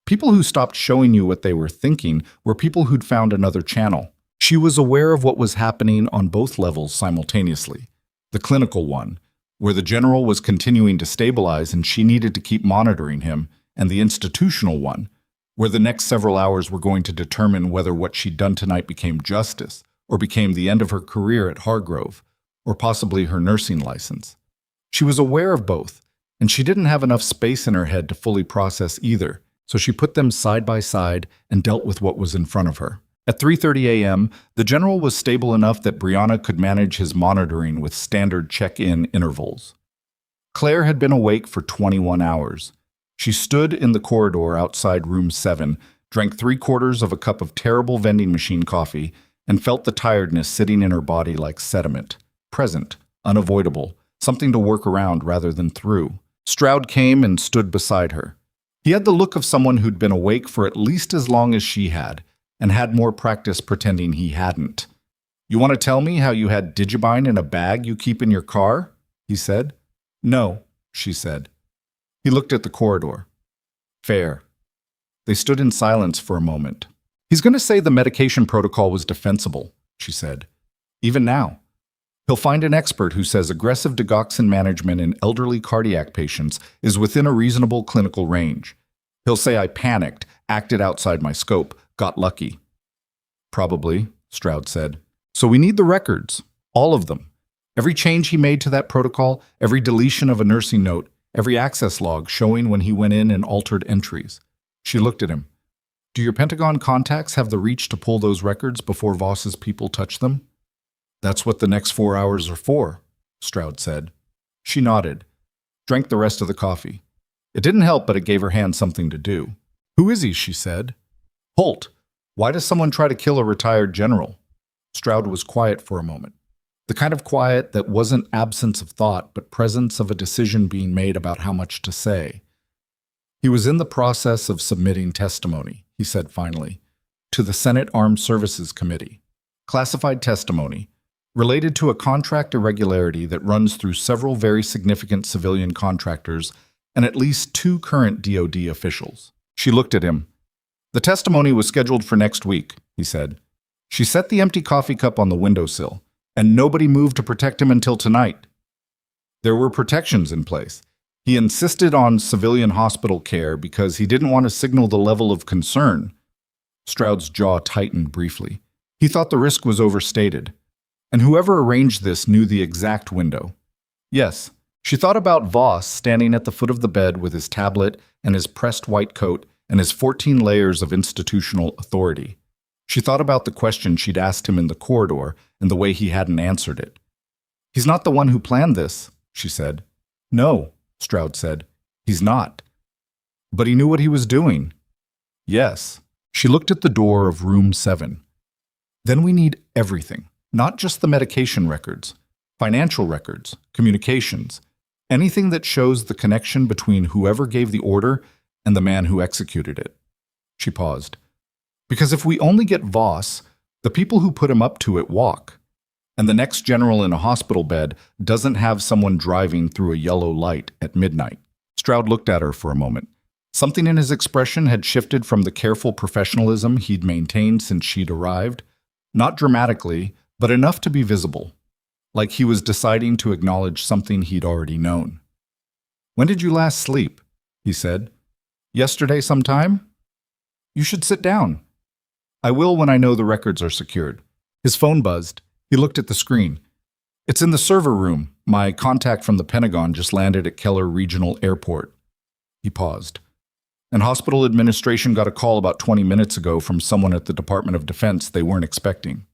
People who stopped showing you what they were thinking were people who'd found another channel. She was aware of what was happening on both levels simultaneously. The clinical one, where the general was continuing to stabilize and she needed to keep monitoring him, and the institutional one, where the next several hours were going to determine whether what she'd done tonight became justice or became the end of her career at Hargrove, or possibly her nursing license. She was aware of both, and she didn't have enough space in her head to fully process either, so she put them side by side and dealt with what was in front of her. At 3:30 a.m., the general was stable enough that Brianna could manage his monitoring with standard check-in intervals. Claire had been awake for 21 hours. She stood in the corridor outside room 7, drank 3/4 of a cup of terrible vending machine coffee, and felt the tiredness sitting in her body like sediment. Present, unavoidable, something to work around rather than through. Stroud came and stood beside her. He had the look of someone who'd been awake for at least as long as she had, and had more practice pretending he hadn't. "You want to tell me how you had Digibine in a bag you keep in your car?" he said. "No," she said. He looked at the corridor. "Fair." They stood in silence for a moment. "He's going to say the medication protocol was defensible," she said. "Even now. He'll find an expert who says aggressive digoxin management in elderly cardiac patients is within a reasonable clinical range. He'll say I panicked, acted outside my scope, got lucky." "Probably," Stroud said. "So we need the records. All of them. Every change he made to that protocol, every deletion of a nursing note, every access log showing when he went in and altered entries." She looked at him. "Do your Pentagon contacts have the reach to pull those records before Voss's people touch them?" "That's what the next 4 hours are for," Stroud said. She nodded, drank the rest of the coffee. It didn't help, but it gave her hand something to do. "Who is he?" she said. "Holt. Why does someone try to kill a retired general?" Stroud was quiet for a moment. The kind of quiet that wasn't absence of thought, but presence of a decision being made about how much to say. "He was in the process of submitting testimony," he said finally, "to the Senate Armed Services Committee. Classified testimony, related to a contract irregularity that runs through several very significant civilian contractors and at least 2 current DoD officials." She looked at him. "The testimony was scheduled for next week," he said. She set the empty coffee cup on the windowsill, and nobody moved to protect him until tonight. There were protections in place. He insisted on civilian hospital care because he didn't want to signal the level of concern. Stroud's jaw tightened briefly. He thought the risk was overstated. And whoever arranged this knew the exact window. Yes, she thought about Voss standing at the foot of the bed with his tablet and his pressed white coat and his 14 layers of institutional authority. She thought about the question she'd asked him in the corridor and the way he hadn't answered it. "He's not the one who planned this," she said. "No," Stroud said. "He's not." "But he knew what he was doing." "Yes." She looked at the door of room 7. "Then we need everything, not just the medication records, financial records, communications, anything that shows the connection between whoever gave the order and the man who executed it." She paused. "Because if we only get Voss, the people who put him up to it walk. And the next general in a hospital bed doesn't have someone driving through a yellow light at midnight." Stroud looked at her for a moment. Something in his expression had shifted from the careful professionalism he'd maintained since she'd arrived. Not dramatically, but enough to be visible. Like he was deciding to acknowledge something he'd already known. "When did you last sleep?" he said. "Yesterday sometime?" "You should sit down." "I will when I know the records are secured." His phone buzzed. He looked at the screen. "It's in the server room. My contact from the Pentagon just landed at Keller Regional Airport." He paused. "And hospital administration got a call about 20 minutes ago from someone at the Department of Defense they weren't expecting."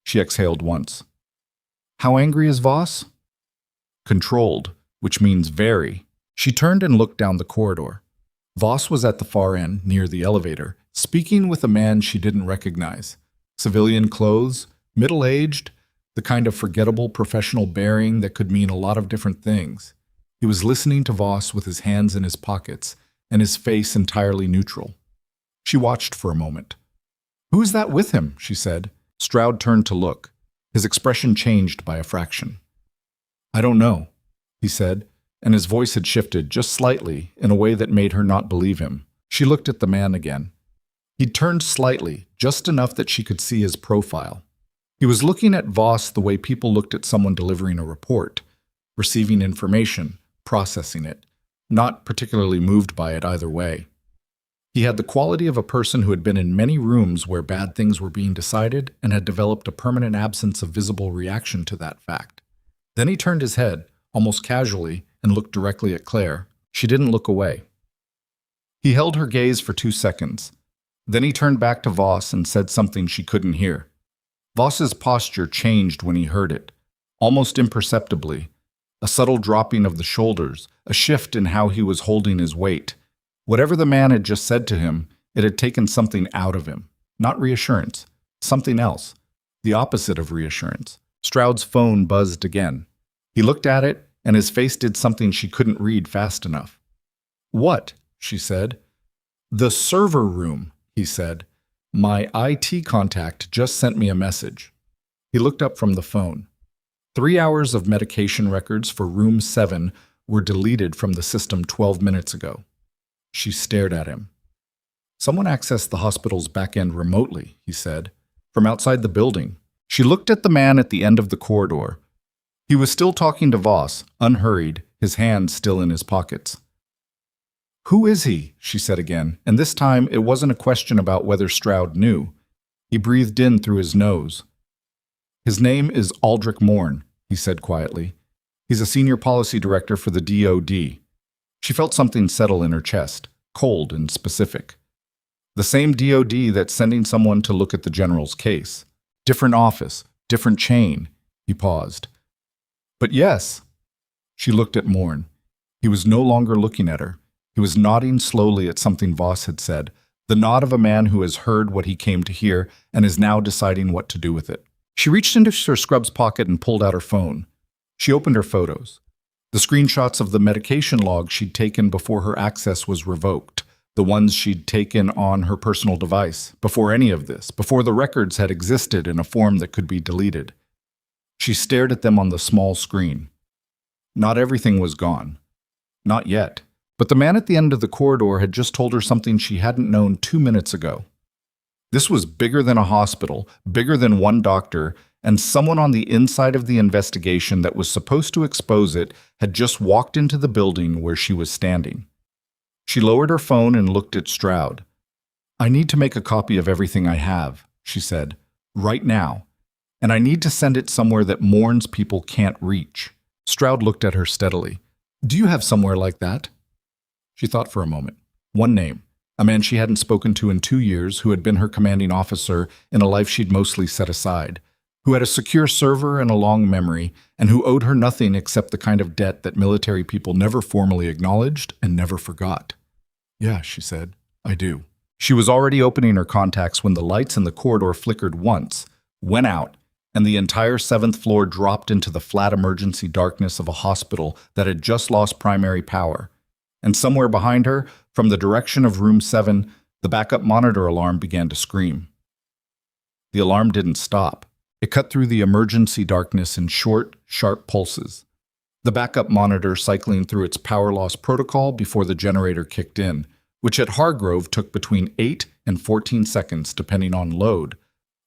She exhaled once. "How angry is Voss?" "Controlled, which means very." She turned and looked down the corridor. Voss was at the far end, near the elevator, speaking with a man she didn't recognize. Civilian clothes, middle-aged, the kind of forgettable professional bearing that could mean a lot of different things. He was listening to Voss with his hands in his pockets and his face entirely neutral. She watched for a moment. "Who is that with him?" she said. Stroud turned to look. His expression changed by a fraction. "I don't know," he said, and his voice had shifted just slightly in a way that made her not believe him. She looked at the man again. He'd turned slightly, just enough that she could see his profile. He was looking at Voss the way people looked at someone delivering a report, receiving information, processing it, not particularly moved by it either way. He had the quality of a person who had been in many rooms where bad things were being decided and had developed a permanent absence of visible reaction to that fact. Then he turned his head, almost casually, and looked directly at Claire. She didn't look away. He held her gaze for 2 seconds. Then he turned back to Voss and said something she couldn't hear. Voss's posture changed when he heard it, almost imperceptibly, a subtle dropping of the shoulders, a shift in how he was holding his weight. Whatever the man had just said to him, it had taken something out of him. Not reassurance, something else, the opposite of reassurance. Stroud's phone buzzed again. He looked at it, and his face did something she couldn't read fast enough. "What?" she said. "The server room," he said. "My IT contact just sent me a message." He looked up from the phone. 3 hours of medication records for room 7 were deleted from the system 12 minutes ago. She stared at him. "Someone accessed the hospital's back end remotely," he said, "from outside the building." She looked at the man at the end of the corridor. He was still talking to Voss, unhurried, his hands still in his pockets. "Who is he?" she said again, and this time it wasn't a question about whether Stroud knew. He breathed in through his nose. "His name is Aldrich Morn," he said quietly. "He's a senior policy director for the DOD. She felt something settle in her chest, cold and specific. The same DOD that's sending someone to look at the general's case. Different office, different chain. He paused. "But yes." She looked at Morn. He was no longer looking at her. He was nodding slowly at something Voss had said, the nod of a man who has heard what he came to hear and is now deciding what to do with it. She reached into her scrubs pocket and pulled out her phone. She opened her photos. The screenshots of the medication log she'd taken before her access was revoked, the ones she'd taken on her personal device, before any of this, before the records had existed in a form that could be deleted. She stared at them on the small screen. Not everything was gone. Not yet. But the man at the end of the corridor had just told her something she hadn't known 2 minutes ago. This was bigger than a hospital, bigger than one doctor, and someone on the inside of the investigation that was supposed to expose it had just walked into the building where she was standing. She lowered her phone and looked at Stroud. "I need to make a copy of everything I have," she said, "right now. And I need to send it somewhere that Morn's people can't reach." Stroud looked at her steadily. "Do you have somewhere like that?" She thought for a moment. One name. A man she hadn't spoken to in 2 years, who had been her commanding officer in a life she'd mostly set aside, who had a secure server and a long memory, and who owed her nothing except the kind of debt that military people never formally acknowledged and never forgot. "Yeah," she said, "I do." She was already opening her contacts when the lights in the corridor flickered once, went out, and the entire 7th floor dropped into the flat emergency darkness of a hospital that had just lost primary power. And somewhere behind her, from the direction of room 7, the backup monitor alarm began to scream. The alarm didn't stop. It cut through the emergency darkness in short, sharp pulses. The backup monitor cycling through its power loss protocol before the generator kicked in, which at Hargrove took between 8 and 14 seconds depending on load.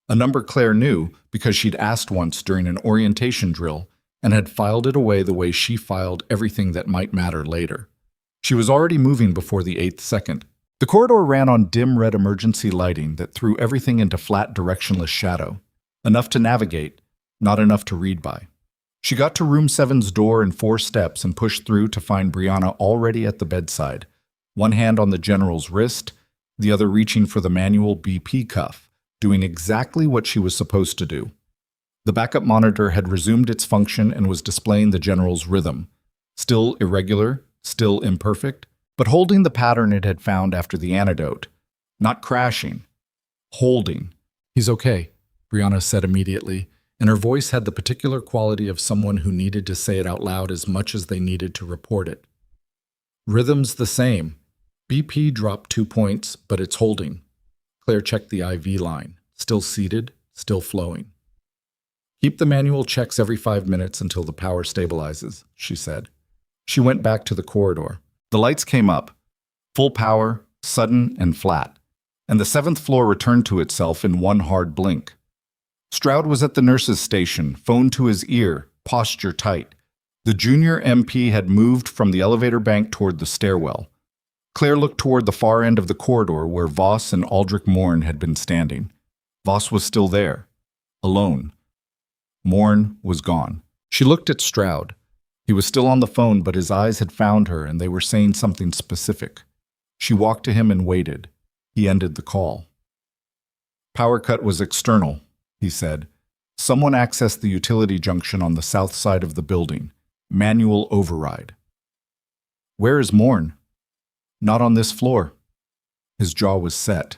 A number Claire knew because she'd asked once during an orientation drill and had filed it away the way she filed everything that might matter later. She was already moving before the 8th second. The corridor ran on dim red emergency lighting that threw everything into flat, directionless shadow. Enough to navigate, not enough to read by. She got to room 7's door in 4 steps and pushed through to find Brianna already at the bedside, one hand on the general's wrist, the other reaching for the manual BP cuff, doing exactly what she was supposed to do. The backup monitor had resumed its function and was displaying the general's rhythm, still irregular, still imperfect, but holding the pattern it had found after the antidote. Not crashing. Holding. "He's okay," Brianna said immediately, and her voice had the particular quality of someone who needed to say it out loud as much as they needed to report it. "Rhythm's the same. BP dropped 2 points, but it's holding." Claire checked the IV line. Still seated, still flowing. "Keep the manual checks every 5 minutes until the power stabilizes," she said. She went back to the corridor. The lights came up, full power, sudden and flat, and the 7th floor returned to itself in one hard blink. Stroud was at the nurse's station, phone to his ear, posture tight. The junior MP had moved from the elevator bank toward the stairwell. Claire looked toward the far end of the corridor where Voss and Aldrich Morn had been standing. Voss was still there, alone. Morn was gone. She looked at Stroud. He was still on the phone, but his eyes had found her, and they were saying something specific. She walked to him and waited. He ended the call. "Power cut was external," he said. "Someone accessed the utility junction on the south side of the building. Manual override. Where is Morn? Not on this floor. His jaw was set.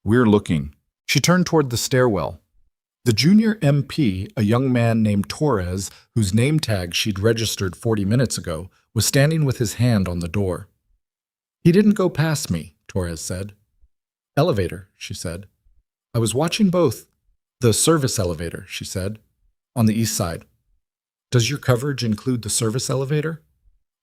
We're looking. She turned toward the stairwell. The junior MP, a young man named Torres, whose name tag she'd registered 40 minutes ago, was standing with his hand on the door. He didn't go past me, Torres said. Elevator, she said. I was watching both. The service elevator, she said, on the east side. Does your coverage include the service elevator?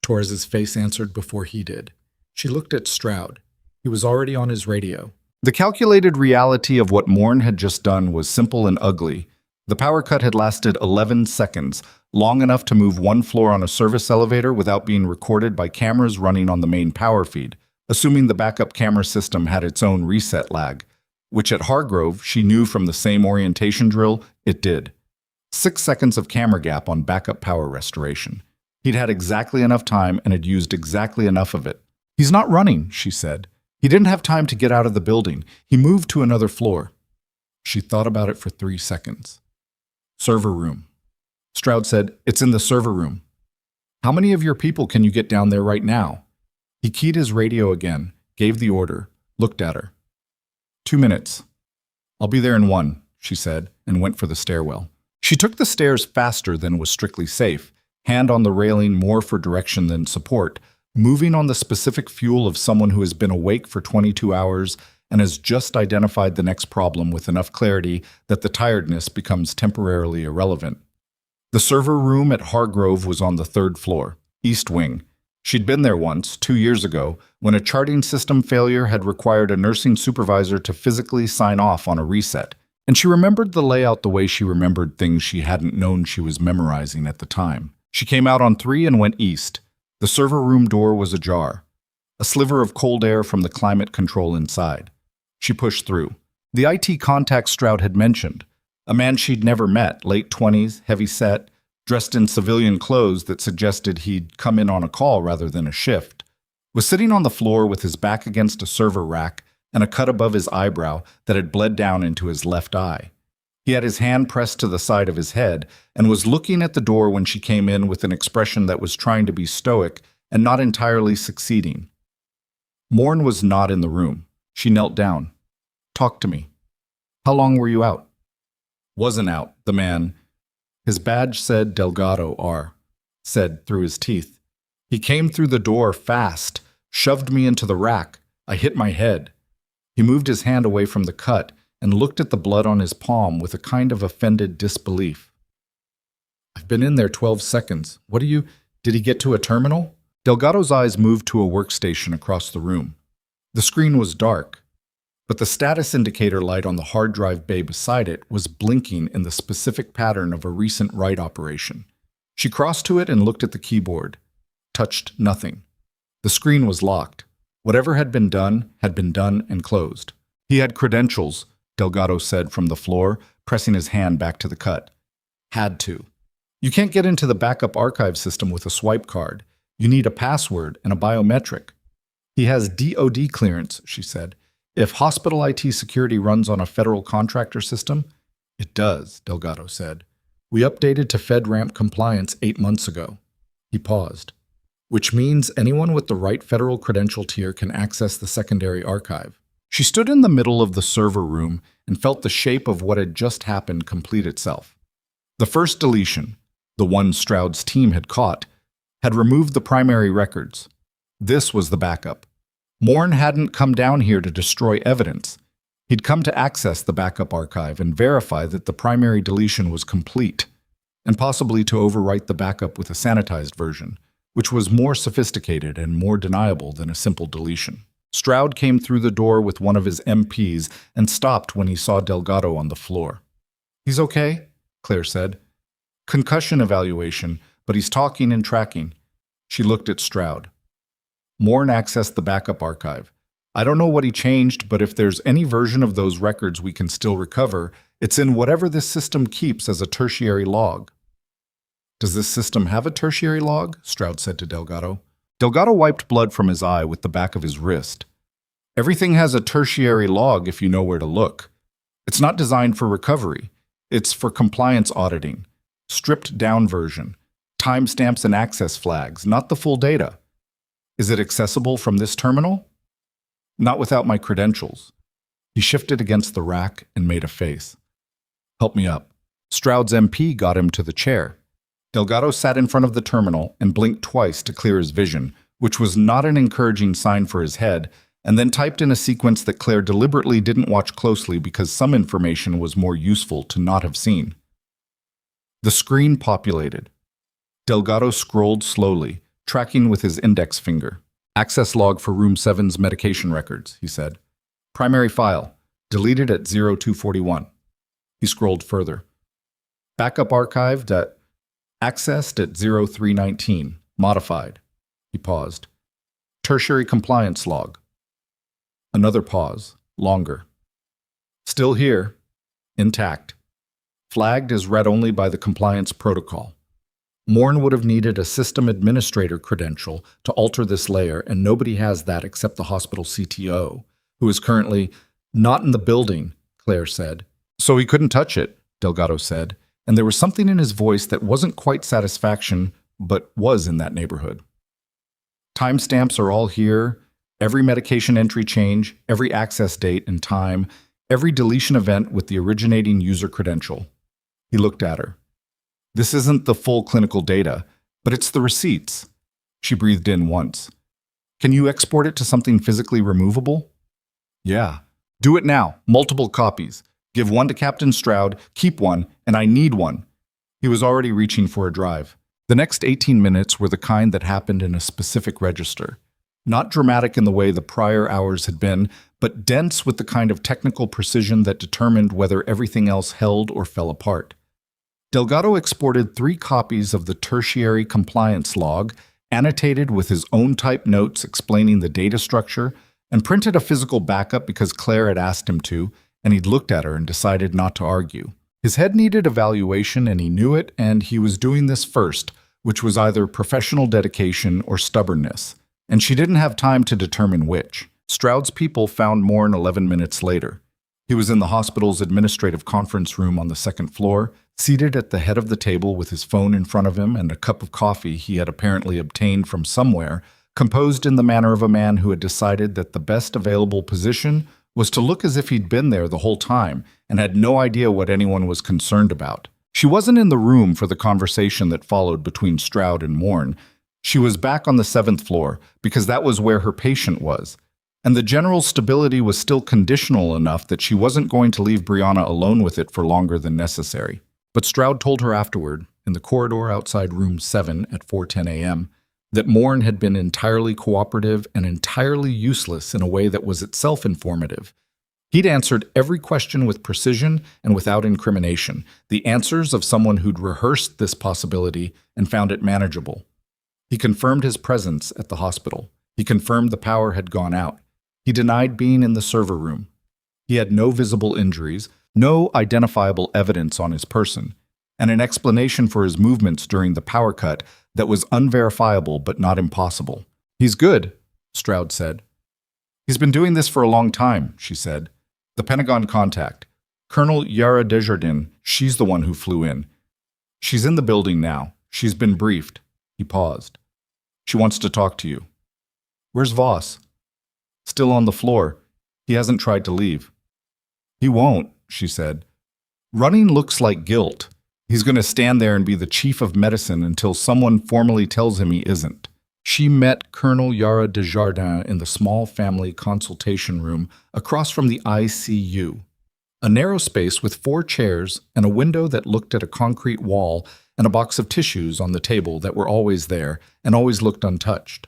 Torres's face answered before he did. She looked at Stroud. He was already on his radio. The calculated reality of what Morn had just done was simple and ugly. The power cut had lasted 11 seconds, long enough to move one floor on a service elevator without being recorded by cameras running on the main power feed, assuming the backup camera system had its own reset lag, which at Hargrove, she knew from the same orientation drill, it did. 6 seconds of camera gap on backup power restoration. He'd had exactly enough time and had used exactly enough of it. He's not running, she said. He didn't have time to get out of the building. He moved to another floor. She thought about it for 3 seconds. Server room. Stroud said, It's in the server room. How many of your people can you get down there right now? He keyed his radio again, gave the order, looked at her. 2 minutes. I'll be there in 1, she said, and went for the stairwell. She took the stairs faster than was strictly safe, hand on the railing more for direction than support, moving on the specific fuel of someone who has been awake for 22 hours and has just identified the next problem with enough clarity that the tiredness becomes temporarily irrelevant. The server room at Hargrove was on the 3rd floor, East Wing. She'd been there once, 2 years ago, when a charting system failure had required a nursing supervisor to physically sign off on a reset, and she remembered the layout the way she remembered things she hadn't known she was memorizing at the time. She came out on 3 and went east. The server room door was ajar, a sliver of cold air from the climate control inside. She pushed through. The IT contact Stroud had mentioned, a man she'd never met, late 20s, heavy-set, dressed in civilian clothes that suggested he'd come in on a call rather than a shift, was sitting on the floor with his back against a server rack and a cut above his eyebrow that had bled down into his left eye. He had his hand pressed to the side of his head and was looking at the door when she came in with an expression that was trying to be stoic and not entirely succeeding. Morn was not in the room. She knelt down. Talk to me. How long were you out? Wasn't out, the man. His badge said Delgado R. said through his teeth. He came through the door fast, shoved me into the rack. I hit my head. He moved his hand away from the cut and looked at the blood on his palm with a kind of offended disbelief. I've been in there 12 seconds. Did he get to a terminal? Delgado's eyes moved to a workstation across the room. The screen was dark, but the status indicator light on the hard drive bay beside it was blinking in the specific pattern of a recent write operation. She crossed to it and looked at the keyboard. Touched nothing. The screen was locked. Whatever had been done and closed. He had credentials, Delgado said from the floor, pressing his hand back to the cut. Had to. You can't get into the backup archive system with a swipe card. You need a password and a biometric. He has DoD clearance, she said. If hospital IT security runs on a federal contractor system, it does, Delgado said. We updated to FedRAMP compliance 8 months ago. He paused. Which means anyone with the right federal credential tier can access the secondary archive. She stood in the middle of the server room and felt the shape of what had just happened complete itself. The first deletion, the one Stroud's team had caught, had removed the primary records. This was the backup. Morn hadn't come down here to destroy evidence. He'd come to access the backup archive and verify that the primary deletion was complete, and possibly to overwrite the backup with a sanitized version, which was more sophisticated and more deniable than a simple deletion. Stroud came through the door with one of his MPs and stopped when he saw Delgado on the floor. He's okay, Claire said. Concussion evaluation, but he's talking and tracking. She looked at Stroud. Morn accessed the backup archive. I don't know what he changed, but if there's any version of those records we can still recover, it's in whatever this system keeps as a tertiary log. Does this system have a tertiary log? Stroud said to Delgado. Delgado wiped blood from his eye with the back of his wrist. Everything has a tertiary log if you know where to look. It's not designed for recovery. It's for compliance auditing. Stripped down version. Timestamps and access flags, not the full data. Is it accessible from this terminal? Not without my credentials. He shifted against the rack and made a face. Help me up. Stroud's MP got him to the chair. Delgado sat in front of the terminal and blinked twice to clear his vision, which was not an encouraging sign for his head, and then typed in a sequence that Claire deliberately didn't watch closely because some information was more useful to not have seen. The screen populated. Delgado scrolled slowly, tracking with his index finger. Access log for Room 7's medication records, he said. Primary file, deleted at 0241. He scrolled further. Backup archived at accessed at 0319, modified. He paused. Tertiary compliance log. Another pause, longer. Still here, intact. Flagged as read only by the compliance protocol. Morn would have needed a system administrator credential to alter this layer, and nobody has that except the hospital CTO, who is currently not in the building, Claire said. So he couldn't touch it, Delgado said, and there was something in his voice that wasn't quite satisfaction, but was in that neighborhood. Timestamps are all here, every medication entry change, every access date and time, every deletion event with the originating user credential. He looked at her. This isn't the full clinical data, but it's the receipts. She breathed in once. Can you export it to something physically removable? Yeah. Do it now. Multiple copies. Give one to Captain Stroud, keep one, and I need one. He was already reaching for a drive. The next 18 minutes were the kind that happened in a specific register. Not dramatic in the way the prior hours had been, but dense with the kind of technical precision that determined whether everything else held or fell apart. Delgado exported 3 copies of the tertiary compliance log, annotated with his own typed notes explaining the data structure, and printed a physical backup because Claire had asked him to, and he'd looked at her and decided not to argue. His head needed evaluation, and he knew it, and he was doing this first, which was either professional dedication or stubbornness, and she didn't have time to determine which. Stroud's people found Morn 11 minutes later. He was in the hospital's administrative conference room on the 2nd floor, seated at the head of the table with his phone in front of him and a cup of coffee he had apparently obtained from somewhere, composed in the manner of a man who had decided that the best available position was to look as if he'd been there the whole time and had no idea what anyone was concerned about. She wasn't in the room for the conversation that followed between Stroud and Morn. She was back on the 7th floor because that was where her patient was. And the general stability was still conditional enough that she wasn't going to leave Brianna alone with it for longer than necessary. But Stroud told her afterward, in the corridor outside room 7 at 4:10 a.m., that Morn had been entirely cooperative and entirely useless in a way that was itself informative. He'd answered every question with precision and without incrimination, the answers of someone who'd rehearsed this possibility and found it manageable. He confirmed his presence at the hospital. He confirmed the power had gone out. He denied being in the server room. He had no visible injuries, no identifiable evidence on his person, and an explanation for his movements during the power cut that was unverifiable but not impossible. He's good, Stroud said. He's been doing this for a long time, she said. The Pentagon contact, Colonel Yara Desjardins, she's the one who flew in. She's in the building now. She's been briefed. He paused. She wants to talk to you. Where's Voss? Still on the floor. He hasn't tried to leave. He won't, she said. Running looks like guilt. He's going to stand there and be the chief of medicine until someone formally tells him he isn't. She met Colonel Yara Desjardins in the small family consultation room across from the ICU. A narrow space with 4 chairs and a window that looked at a concrete wall and a box of tissues on the table that were always there and always looked untouched.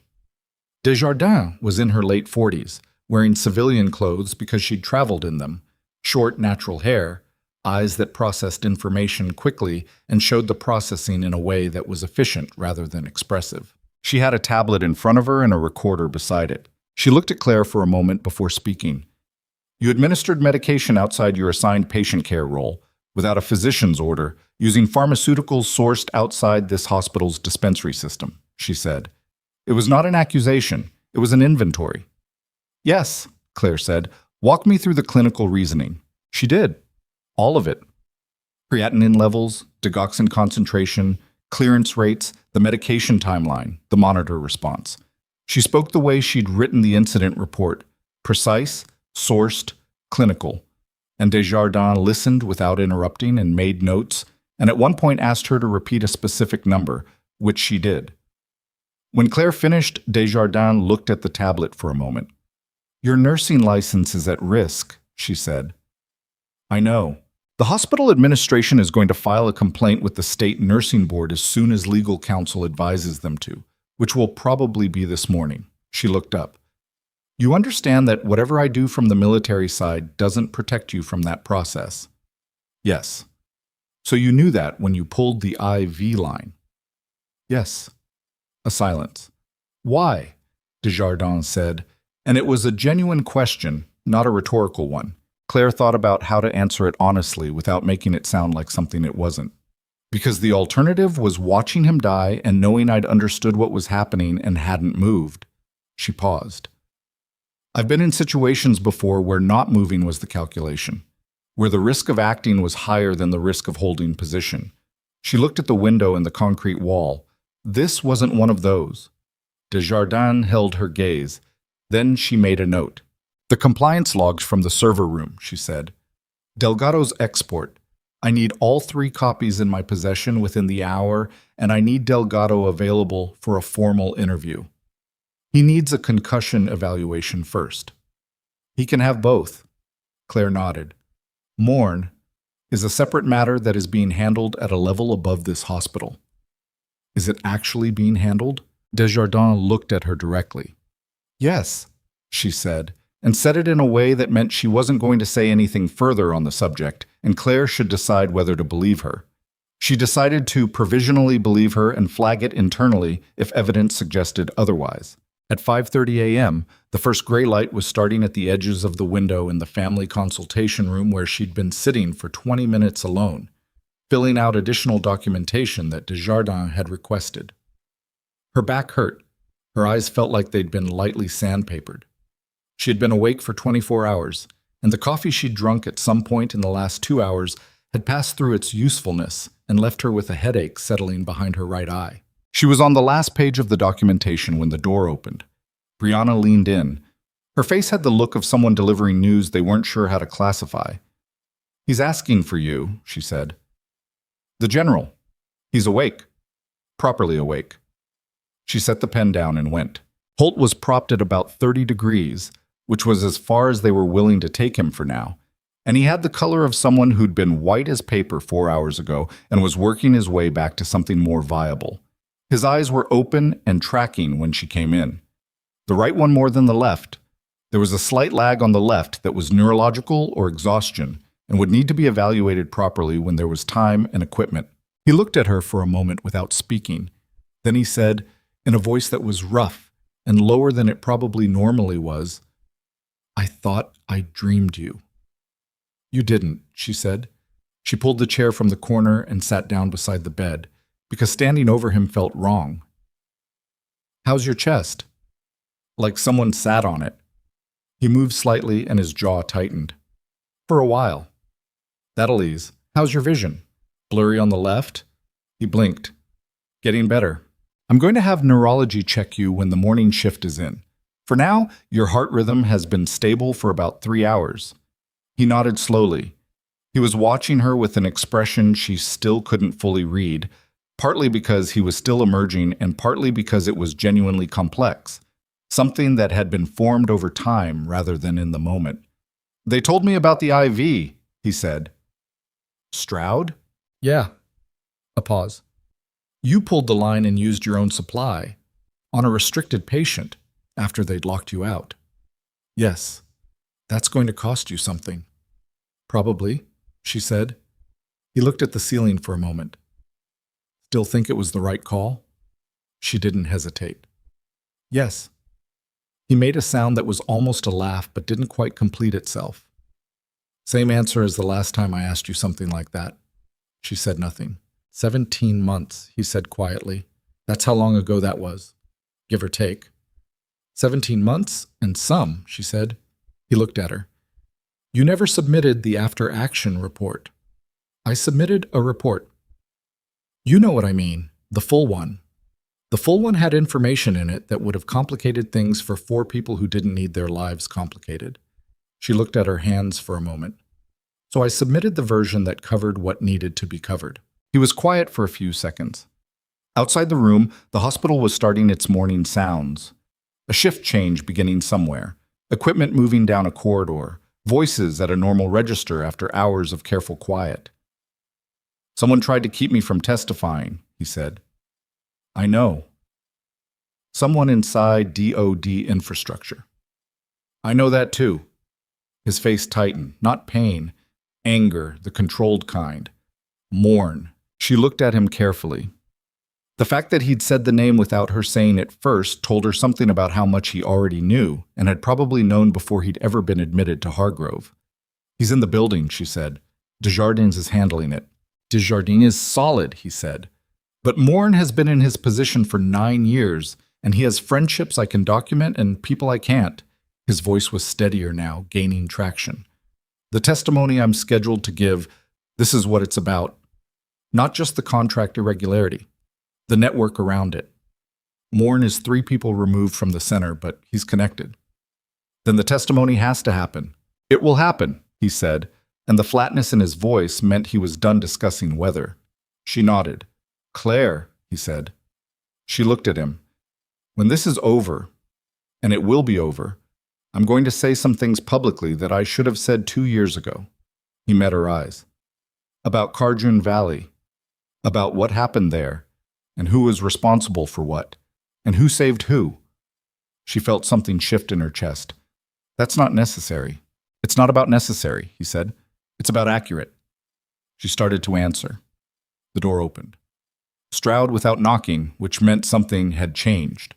Desjardins was in her late 40s, wearing civilian clothes because she'd traveled in them, short natural hair, eyes that processed information quickly and showed the processing in a way that was efficient rather than expressive. She had a tablet in front of her and a recorder beside it. She looked at Claire for a moment before speaking. You administered medication outside your assigned patient care role, without a physician's order, using pharmaceuticals sourced outside this hospital's dispensary system, she said. It was not an accusation. It was an inventory. Yes, Claire said. Walk me through the clinical reasoning. She did. All of it. Creatinine levels, digoxin concentration, Clearance rates, the medication timeline, the monitor response. She spoke the way she'd written the incident report, precise, sourced, clinical. And Desjardins listened without interrupting and made notes, and at one point asked her to repeat a specific number, which she did. When Claire finished, Desjardins looked at the tablet for a moment. "Your nursing license is at risk," she said. "I know. The hospital administration is going to file a complaint with the state nursing board as soon as legal counsel advises them to, which will probably be this morning." She looked up. "You understand that whatever I do from the military side doesn't protect you from that process?" "Yes." "So you knew that when you pulled the IV line?" "Yes." A silence. "Why?" Desjardins said, and it was a genuine question, not a rhetorical one. Claire thought about how to answer it honestly without making it sound like something it wasn't. "Because the alternative was watching him die and knowing I'd understood what was happening and hadn't moved." She paused. "I've been in situations before where not moving was the calculation, where the risk of acting was higher than the risk of holding position." She looked at the window and the concrete wall. This wasn't one of those. Desjardins held her gaze. Then she made a note. "The compliance logs from the server room," she said. "Delgado's export. I need all 3 copies in my possession within the hour, and I need Delgado available for a formal interview. He needs a concussion evaluation first." "He can have both." Claire nodded. "Morn is a separate matter that is being handled at a level above this hospital." "Is it actually being handled?" Desjardins looked at her directly. "Yes," she said, and said it in a way that meant she wasn't going to say anything further on the subject, and Claire should decide whether to believe her. She decided to provisionally believe her and flag it internally if evidence suggested otherwise. At 5:30 a.m., the first gray light was starting at the edges of the window in the family consultation room where she'd been sitting for 20 minutes alone, filling out additional documentation that Desjardins had requested. Her back hurt. Her eyes felt like they'd been lightly sandpapered. She had been awake for 24 hours, and the coffee she'd drunk at some point in the last 2 hours had passed through its usefulness and left her with a headache settling behind her right eye. She was on the last page of the documentation when the door opened. Brianna leaned in. Her face had the look of someone delivering news they weren't sure how to classify. "He's asking for you," she said. "The general. He's awake. Properly awake." She set the pen down and went. Holt was propped at about 30 degrees, which was as far as they were willing to take him for now, and he had the color of someone who'd been white as paper 4 hours ago and was working his way back to something more viable. His eyes were open and tracking when she came in. The right one more than the left. There was a slight lag on the left that was neurological or exhaustion and would need to be evaluated properly when there was time and equipment. He looked at her for a moment without speaking. Then he said, in a voice that was rough and lower than it probably normally was, "I thought I dreamed you." "You didn't," she said. She pulled the chair from the corner and sat down beside the bed, because standing over him felt wrong. "How's your chest?" "Like someone sat on it." He moved slightly and his jaw tightened. "For a while." "That'll ease. How's your vision?" "Blurry on the left." He blinked. "Getting better. I'm going to have neurology check you when the morning shift is in. For now, your heart rhythm has been stable for about 3 hours." He nodded slowly. He was watching her with an expression she still couldn't fully read, partly because he was still emerging and partly because it was genuinely complex, something that had been formed over time rather than in the moment. "They told me about the IV," he said. "Stroud?" "Yeah." A pause. "You pulled the line and used your own supply on a restricted patient after they'd locked you out." "Yes. That's going to cost you something." "Probably," she said. He looked at the ceiling for a moment. "Still think it was the right call?" She didn't hesitate. "Yes." He made a sound that was almost a laugh but didn't quite complete itself. "Same answer as the last time I asked you something like that." She said nothing. 17 months, he said quietly. "That's how long ago that was, give or take." 17 months and some, she said. He looked at her. "You never submitted the after-action report." "I submitted a report." "You know what I mean." The full one. The full one had information in it that would have complicated things for 4 people who didn't need their lives complicated. She looked at her hands for a moment. So I submitted the version that covered what needed to be covered. He was quiet for a few seconds. Outside the room, the hospital was starting its morning sounds. A shift change beginning somewhere, equipment moving down a corridor, voices at a normal register after hours of careful quiet. Someone tried to keep me from testifying, he said. I know. Someone inside DOD infrastructure. I know that too. His face tightened, not pain, anger, the controlled kind. Mourn. She looked at him carefully. The fact that he'd said the name without her saying it first told her something about how much he already knew and had probably known before he'd ever been admitted to Hargrove. He's in the building, she said. Desjardins is handling it. Desjardins is solid, he said. But Mourn has been in his position for 9 years, and he has friendships I can document and people I can't. His voice was steadier now, gaining traction. The testimony I'm scheduled to give, this is what it's about. Not just the contract irregularity. The network around it. Mourn is 3 people removed from the center, but he's connected. Then the testimony has to happen. It will happen, he said, and the flatness in his voice meant he was done discussing weather. She nodded. Claire, he said. She looked at him. When this is over, and it will be over, I'm going to say some things publicly that I should have said 2 years ago. He met her eyes. About Karjun Valley. About what happened there. And who was responsible for what, and who saved who. She felt something shift in her chest. That's not necessary. It's not about necessary, he said. It's about accurate. She started to answer. The door opened. Stroud without knocking, which meant something had changed.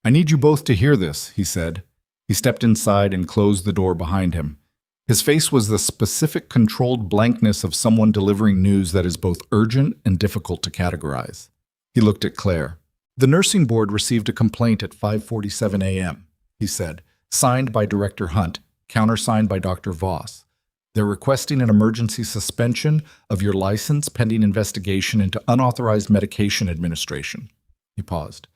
I need you both to hear this, he said. He stepped inside and closed the door behind him. His face was the specific controlled blankness of someone delivering news that is both urgent and difficult to categorize. He looked at Claire. The nursing board received a complaint at 5:47 a.m., he said, signed by Director Hunt, countersigned by Dr. Voss. They're requesting an emergency suspension of your license pending investigation into unauthorized medication administration. He paused.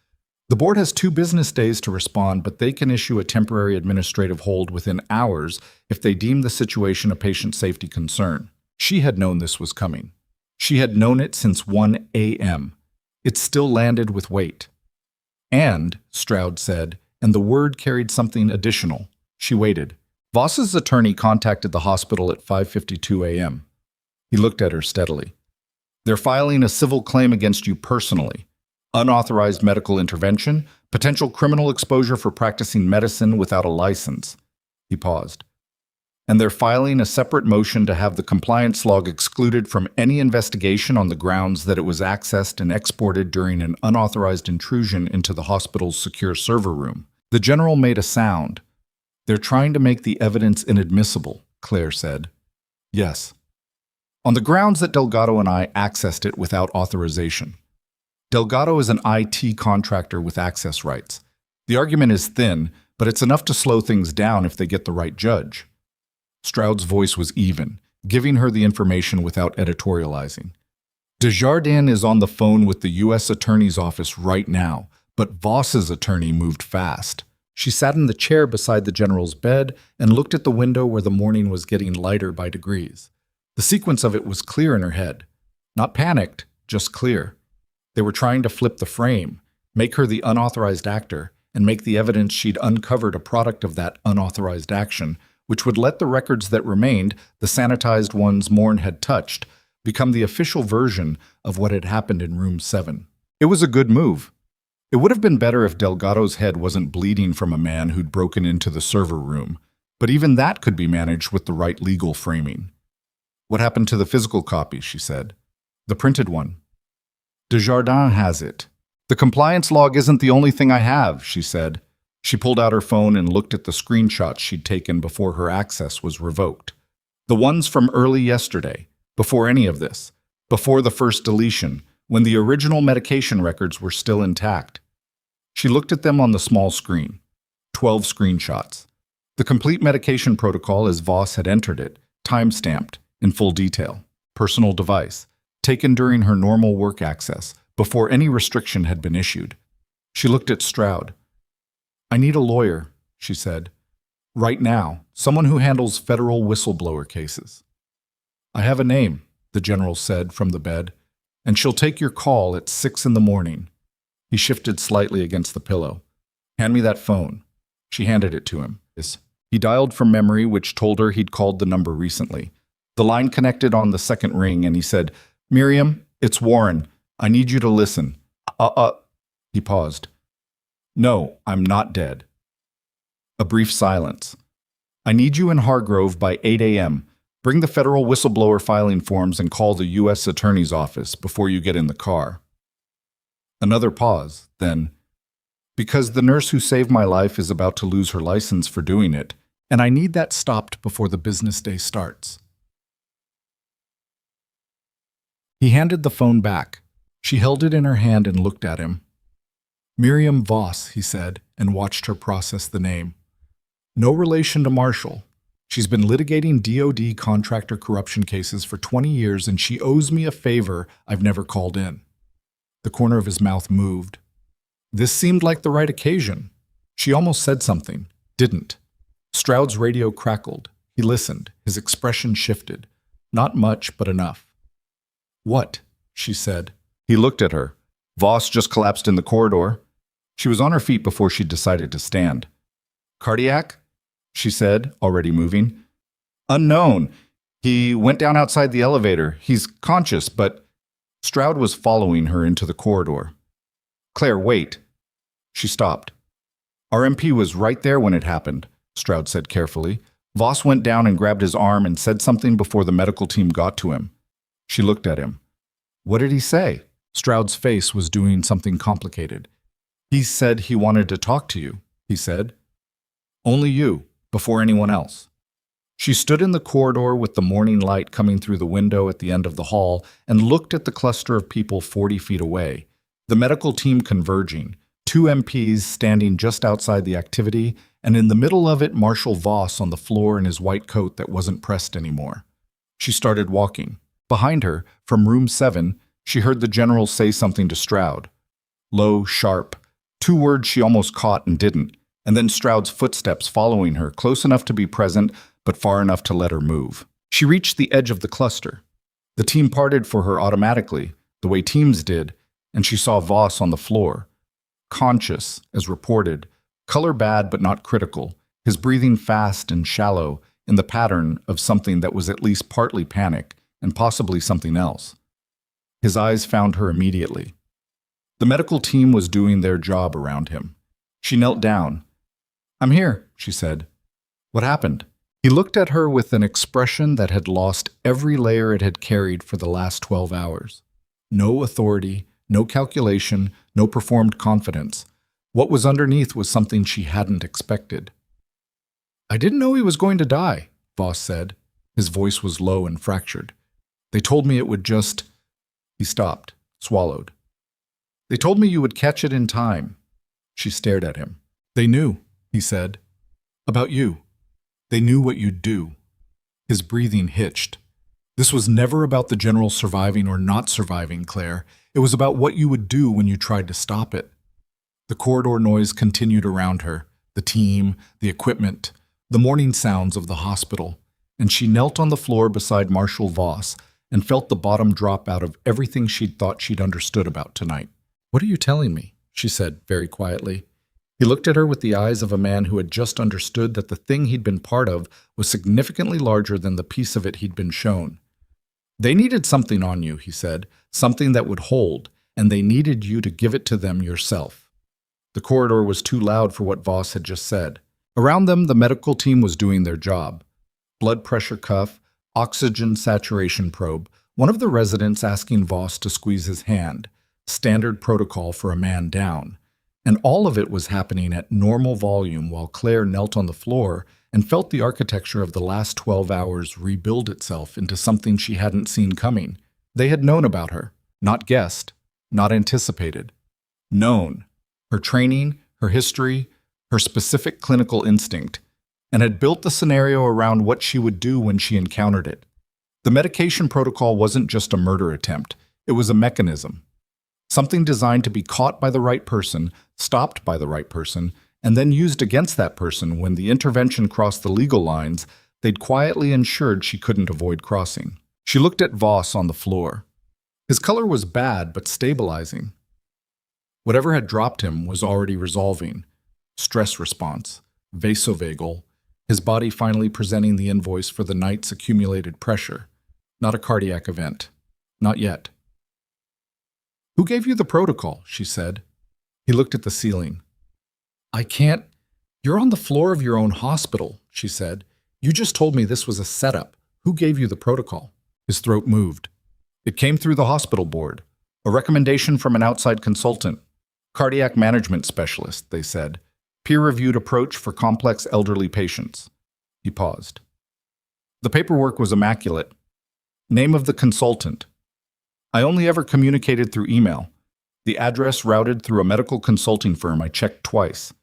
The board has 2 business days to respond, but they can issue a temporary administrative hold within hours if they deem the situation a patient safety concern. She had known this was coming. She had known it since 1 a.m. It still landed with weight. And, Stroud said, and the word carried something additional. She waited. Voss's attorney contacted the hospital at 5:52 a.m. He looked at her steadily. They're filing a civil claim against you personally. Unauthorized medical intervention, potential criminal exposure for practicing medicine without a license. He paused. And they're filing a separate motion to have the compliance log excluded from any investigation on the grounds that it was accessed and exported during an unauthorized intrusion into the hospital's secure server room. The general made a sound. They're trying to make the evidence inadmissible, Claire said. Yes. On the grounds that Delgado and I accessed it without authorization. Delgado is an IT contractor with access rights. The argument is thin, but it's enough to slow things down if they get the right judge. Stroud's voice was even, giving her the information without editorializing. Desjardins is on the phone with the U.S. Attorney's Office right now, but Voss's attorney moved fast. She sat in the chair beside the general's bed and looked at the window where the morning was getting lighter by degrees. The sequence of it was clear in her head. Not panicked, just clear. They were trying to flip the frame, make her the unauthorized actor, and make the evidence she'd uncovered a product of that unauthorized action, which would let the records that remained, the sanitized ones Mourn had touched, become the official version of what had happened in Room 7. It was a good move. It would have been better if Delgado's head wasn't bleeding from a man who'd broken into the server room, but even that could be managed with the right legal framing. What happened to the physical copy, she said. The printed one. Desjardins has it. The compliance log isn't the only thing I have, she said. She pulled out her phone and looked at the screenshots she'd taken before her access was revoked. The ones from early yesterday, before any of this, before the first deletion, when the original medication records were still intact. She looked at them on the small screen. 12 screenshots. The complete medication protocol as Voss had entered it, time-stamped, in full detail. Personal device. Taken during her normal work access, before any restriction had been issued. She looked at Stroud. "I need a lawyer," she said. "Right now, someone who handles federal whistleblower cases." "I have a name," the general said from the bed, "and she'll take your call at 6 in the morning." He shifted slightly against the pillow. "Hand me that phone." She handed it to him. He dialed from memory, which told her he'd called the number recently. The line connected on the second ring, and he said, "Miriam, it's Warren. I need you to listen." He paused. "No, I'm not dead." A brief silence. "I need you in Hargrove by 8 a.m. Bring the federal whistleblower filing forms and call the U.S. Attorney's Office before you get in the car." Another pause, then, "Because the nurse who saved my life is about to lose her license for doing it, and I need that stopped before the business day starts." He handed the phone back. She held it in her hand and looked at him. "Miriam Voss," he said, and watched her process the name. "No relation to Marshall. She's been litigating DOD contractor corruption cases for 20 years, and she owes me a favor I've never called in." The corner of his mouth moved. This seemed like the right occasion. She almost said something, didn't. Stroud's radio crackled. He listened. His expression shifted. Not much, but enough. "What?" she said. He looked at her. "Voss just collapsed in the corridor." She was on her feet before she decided to stand. "Cardiac?" she said, already moving. "Unknown. He went down outside the elevator. He's conscious, but..." Stroud was following her into the corridor. "Claire, wait." She stopped. "Our MP was right there when it happened," Stroud said carefully. "Voss went down and grabbed his arm and said something before the medical team got to him." She looked at him. "What did he say?" Stroud's face was doing something complicated. "He said he wanted to talk to you," he said. "Only you, before anyone else." She stood in the corridor with the morning light coming through the window at the end of the hall and looked at the cluster of people 40 feet away. The medical team converging, 2 MPs standing just outside the activity, and in the middle of it Marshal Voss on the floor in his white coat that wasn't pressed anymore. She started walking. Behind her, from room 7, she heard the general say something to Stroud. Low, sharp, 2 words she almost caught and didn't, and then Stroud's footsteps following her, close enough to be present, but far enough to let her move. She reached the edge of the cluster. The team parted for her automatically, the way teams did, and she saw Voss on the floor. Conscious, as reported, color bad but not critical, his breathing fast and shallow in the pattern of something that was at least partly panic and possibly something else. His eyes found her immediately. The medical team was doing their job around him. She knelt down. "I'm here," she said. "What happened?" He looked at her with an expression that had lost every layer it had carried for the last 12 hours. No authority, no calculation, no performed confidence. What was underneath was something she hadn't expected. "I didn't know he was going to die," Voss said. His voice was low and fractured. "They told me it would just..." He stopped, swallowed. "They told me you would catch it in time." She stared at him. "They knew," he said. "About you. They knew what you'd do." His breathing hitched. "This was never about the general surviving or not surviving, Claire. It was about what you would do when you tried to stop it." The corridor noise continued around her, the team, the equipment, the morning sounds of the hospital, and she knelt on the floor beside Marshal Voss and felt the bottom drop out of everything she'd thought she'd understood about tonight. "What are you telling me?" she said very quietly. He looked at her with the eyes of a man who had just understood that the thing he'd been part of was significantly larger than the piece of it he'd been shown. "They needed something on you," he said, "something that would hold, and they needed you to give it to them yourself." The corridor was too loud for what Voss had just said. Around them, the medical team was doing their job. Blood pressure cuff, oxygen saturation probe, one of the residents asking Voss to squeeze his hand, standard protocol for a man down. And all of it was happening at normal volume while Claire knelt on the floor and felt the architecture of the last 12 hours rebuild itself into something she hadn't seen coming. They had known about her, not guessed, not anticipated. Known. Her training, her history, her specific clinical instinct, and had built the scenario around what she would do when she encountered it. The medication protocol wasn't just a murder attempt, it was a mechanism. Something designed to be caught by the right person, stopped by the right person, and then used against that person when the intervention crossed the legal lines they'd quietly ensured she couldn't avoid crossing. She looked at Voss on the floor. His color was bad but stabilizing. Whatever had dropped him was already resolving. Stress response, vasovagal, his body finally presenting the invoice for the night's accumulated pressure. Not a cardiac event. Not yet. "Who gave you the protocol?" she said. He looked at the ceiling. "I can't. You're on the floor of your own hospital," she said. "You just told me this was a setup. Who gave you the protocol?" His throat moved. "It came through the hospital board. A recommendation from an outside consultant. Cardiac management specialist," they said. "Peer-reviewed approach for complex elderly patients." He paused. The paperwork was immaculate. Name of the consultant. I only ever communicated through email. The address routed through a medical consulting firm I checked twice.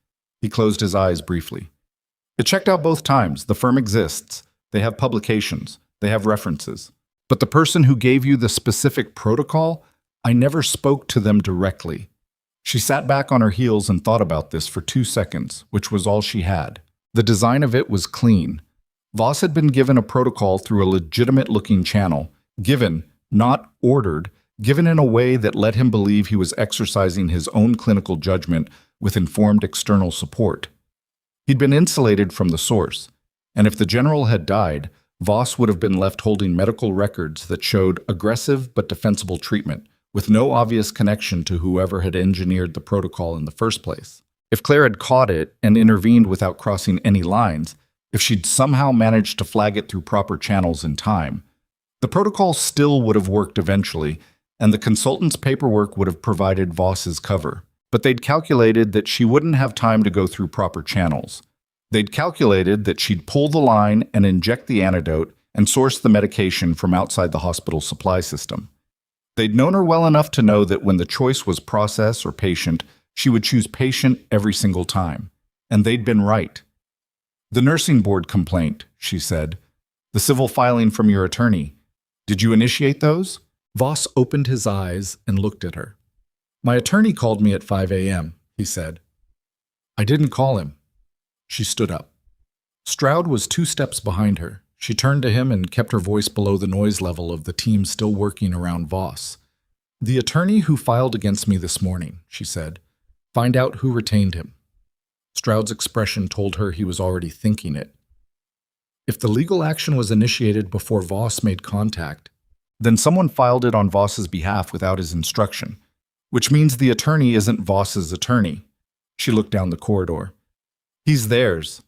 He closed his eyes briefly. It checked out both times. The firm exists. They have publications. They have references. But the person who gave you the specific protocol, I never spoke to them directly. She sat back on her heels and thought about this for 2 seconds, which was all she had. The design of it was clean. Voss had been given a protocol through a legitimate-looking channel. Given, not ordered, given in a way that let him believe he was exercising his own clinical judgment with informed external support. He'd been insulated from the source, and if the general had died, Voss would have been left holding medical records that showed aggressive but defensible treatment, with no obvious connection to whoever had engineered the protocol in the first place. If Claire had caught it and intervened without crossing any lines, if she'd somehow managed to flag it through proper channels in time, the protocol still would have worked eventually, and the consultant's paperwork would have provided Voss's cover. But they'd calculated that she wouldn't have time to go through proper channels. They'd calculated that she'd pull the line and inject the antidote and source the medication from outside the hospital supply system. They'd known her well enough to know that when the choice was process or patient, she would choose patient every single time. And they'd been right. "The nursing board complaint," she said. "The civil filing from your attorney. Did you initiate those?" Voss opened his eyes and looked at her. "My attorney called me at 5 a.m., he said. "I didn't call him." She stood up. Stroud was 2 steps behind her. She turned to him and kept her voice below the noise level of the team still working around Voss. "The attorney who filed against me this morning," she said. "Find out who retained him." Stroud's expression told her he was already thinking it. If the legal action was initiated before Voss made contact, then someone filed it on Voss's behalf without his instruction, which means the attorney isn't Voss's attorney. She looked down the corridor. "He's theirs."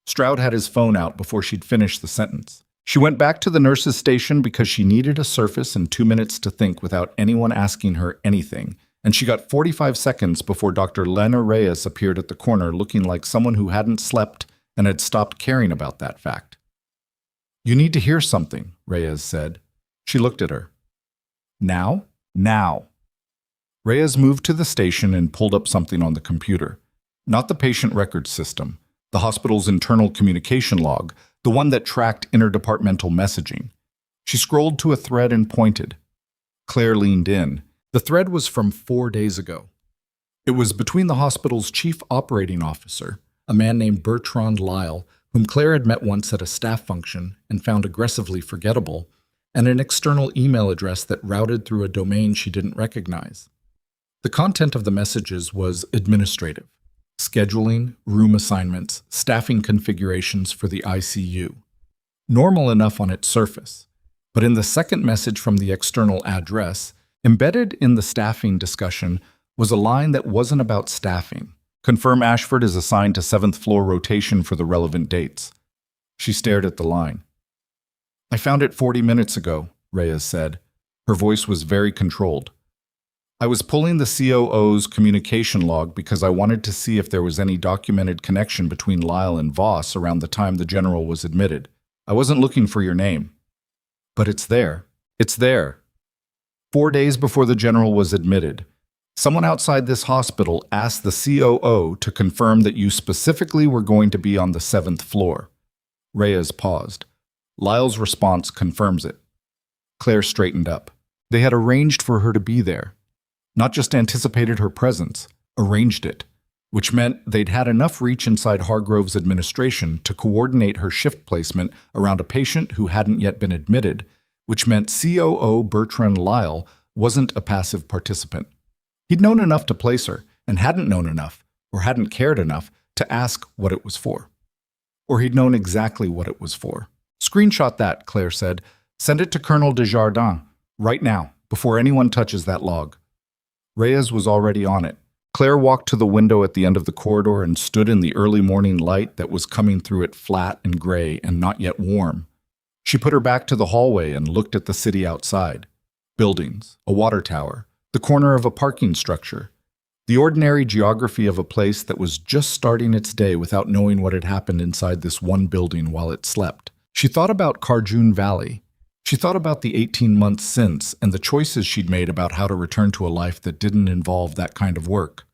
Stroud had his phone out before she'd finished the sentence. She went back to the nurse's station because she needed a surface and 2 minutes to think without anyone asking her anything, and she got 45 seconds before Dr. Lena Reyes appeared at the corner looking like someone who hadn't slept and had stopped caring about that fact. "You need to hear something," Reyes said. She looked at her. "Now?" "Now." Reyes moved to the station and pulled up something on the computer. Not the patient record system, the hospital's internal communication log, the one that tracked interdepartmental messaging. She scrolled to a thread and pointed. Claire leaned in. The thread was from 4 days ago. It was between the hospital's chief operating officer, a man named Bertrand Lyle, whom Claire had met once at a staff function and found aggressively forgettable, and an external email address that routed through a domain she didn't recognize. The content of the messages was administrative. Scheduling, room assignments, staffing configurations for the ICU. Normal enough on its surface, but in the second message from the external address, embedded in the staffing discussion was a line that wasn't about staffing. "Confirm Ashford is assigned to 7th floor rotation for the relevant dates." She stared at the line. "I found it 40 minutes ago," Reyes said. Her voice was very controlled. "I was pulling the COO's communication log because I wanted to see if there was any documented connection between Lyle and Voss around the time the general was admitted. I wasn't looking for your name. But it's there. It's there. 4 days before the general was admitted, someone outside this hospital asked the COO to confirm that you specifically were going to be on the 7th floor. Reyes paused. Lyle's response confirms it. Claire straightened up. They had arranged for her to be there. Not just anticipated her presence, arranged it, which meant they'd had enough reach inside Hargrove's administration to coordinate her shift placement around a patient who hadn't yet been admitted, which meant COO Bertrand Lyle wasn't a passive participant. He'd known enough to place her, and hadn't known enough, or hadn't cared enough, to ask what it was for. Or he'd known exactly what it was for. "Screenshot that," Claire said. "Send it to Colonel Desjardins, right now, before anyone touches that log." Reyes was already on it. Claire walked to the window at the end of the corridor and stood in the early morning light that was coming through it flat and gray and not yet warm. She put her back to the hallway and looked at the city outside. Buildings, a water tower, the corner of a parking structure. The ordinary geography of a place that was just starting its day without knowing what had happened inside this one building while it slept. She thought about Carjoon Valley. She thought about the 18 months since and the choices she'd made about how to return to a life that didn't involve that kind of work.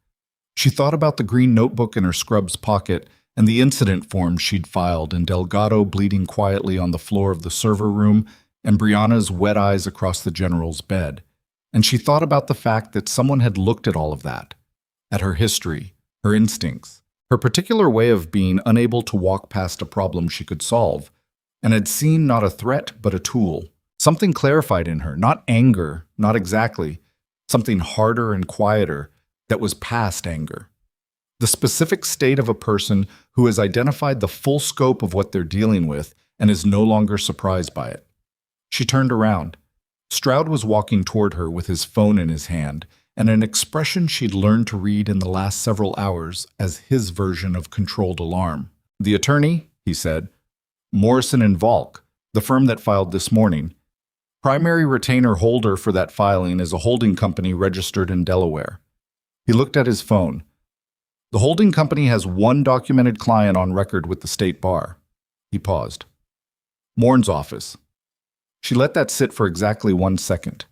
She thought about the green notebook in her scrub's pocket and the incident form she'd filed and Delgado bleeding quietly on the floor of the server room and Brianna's wet eyes across the general's bed. And she thought about the fact that someone had looked at all of that, at her history, her instincts, her particular way of being unable to walk past a problem she could solve, and had seen not a threat but a tool. Something clarified in her, not anger, not exactly, something harder and quieter that was past anger. The specific state of a person who has identified the full scope of what they're dealing with and is no longer surprised by it. She turned around. Stroud was walking toward her with his phone in his hand, and an expression she'd learned to read in the last several hours as his version of controlled alarm. "The attorney," he said, "Morrison and Volk, the firm that filed this morning. Primary retainer holder for that filing is a holding company registered in Delaware." He looked at his phone. "The holding company has one documented client on record with the state bar." He paused. "Morn's office." She let that sit for exactly 1 second.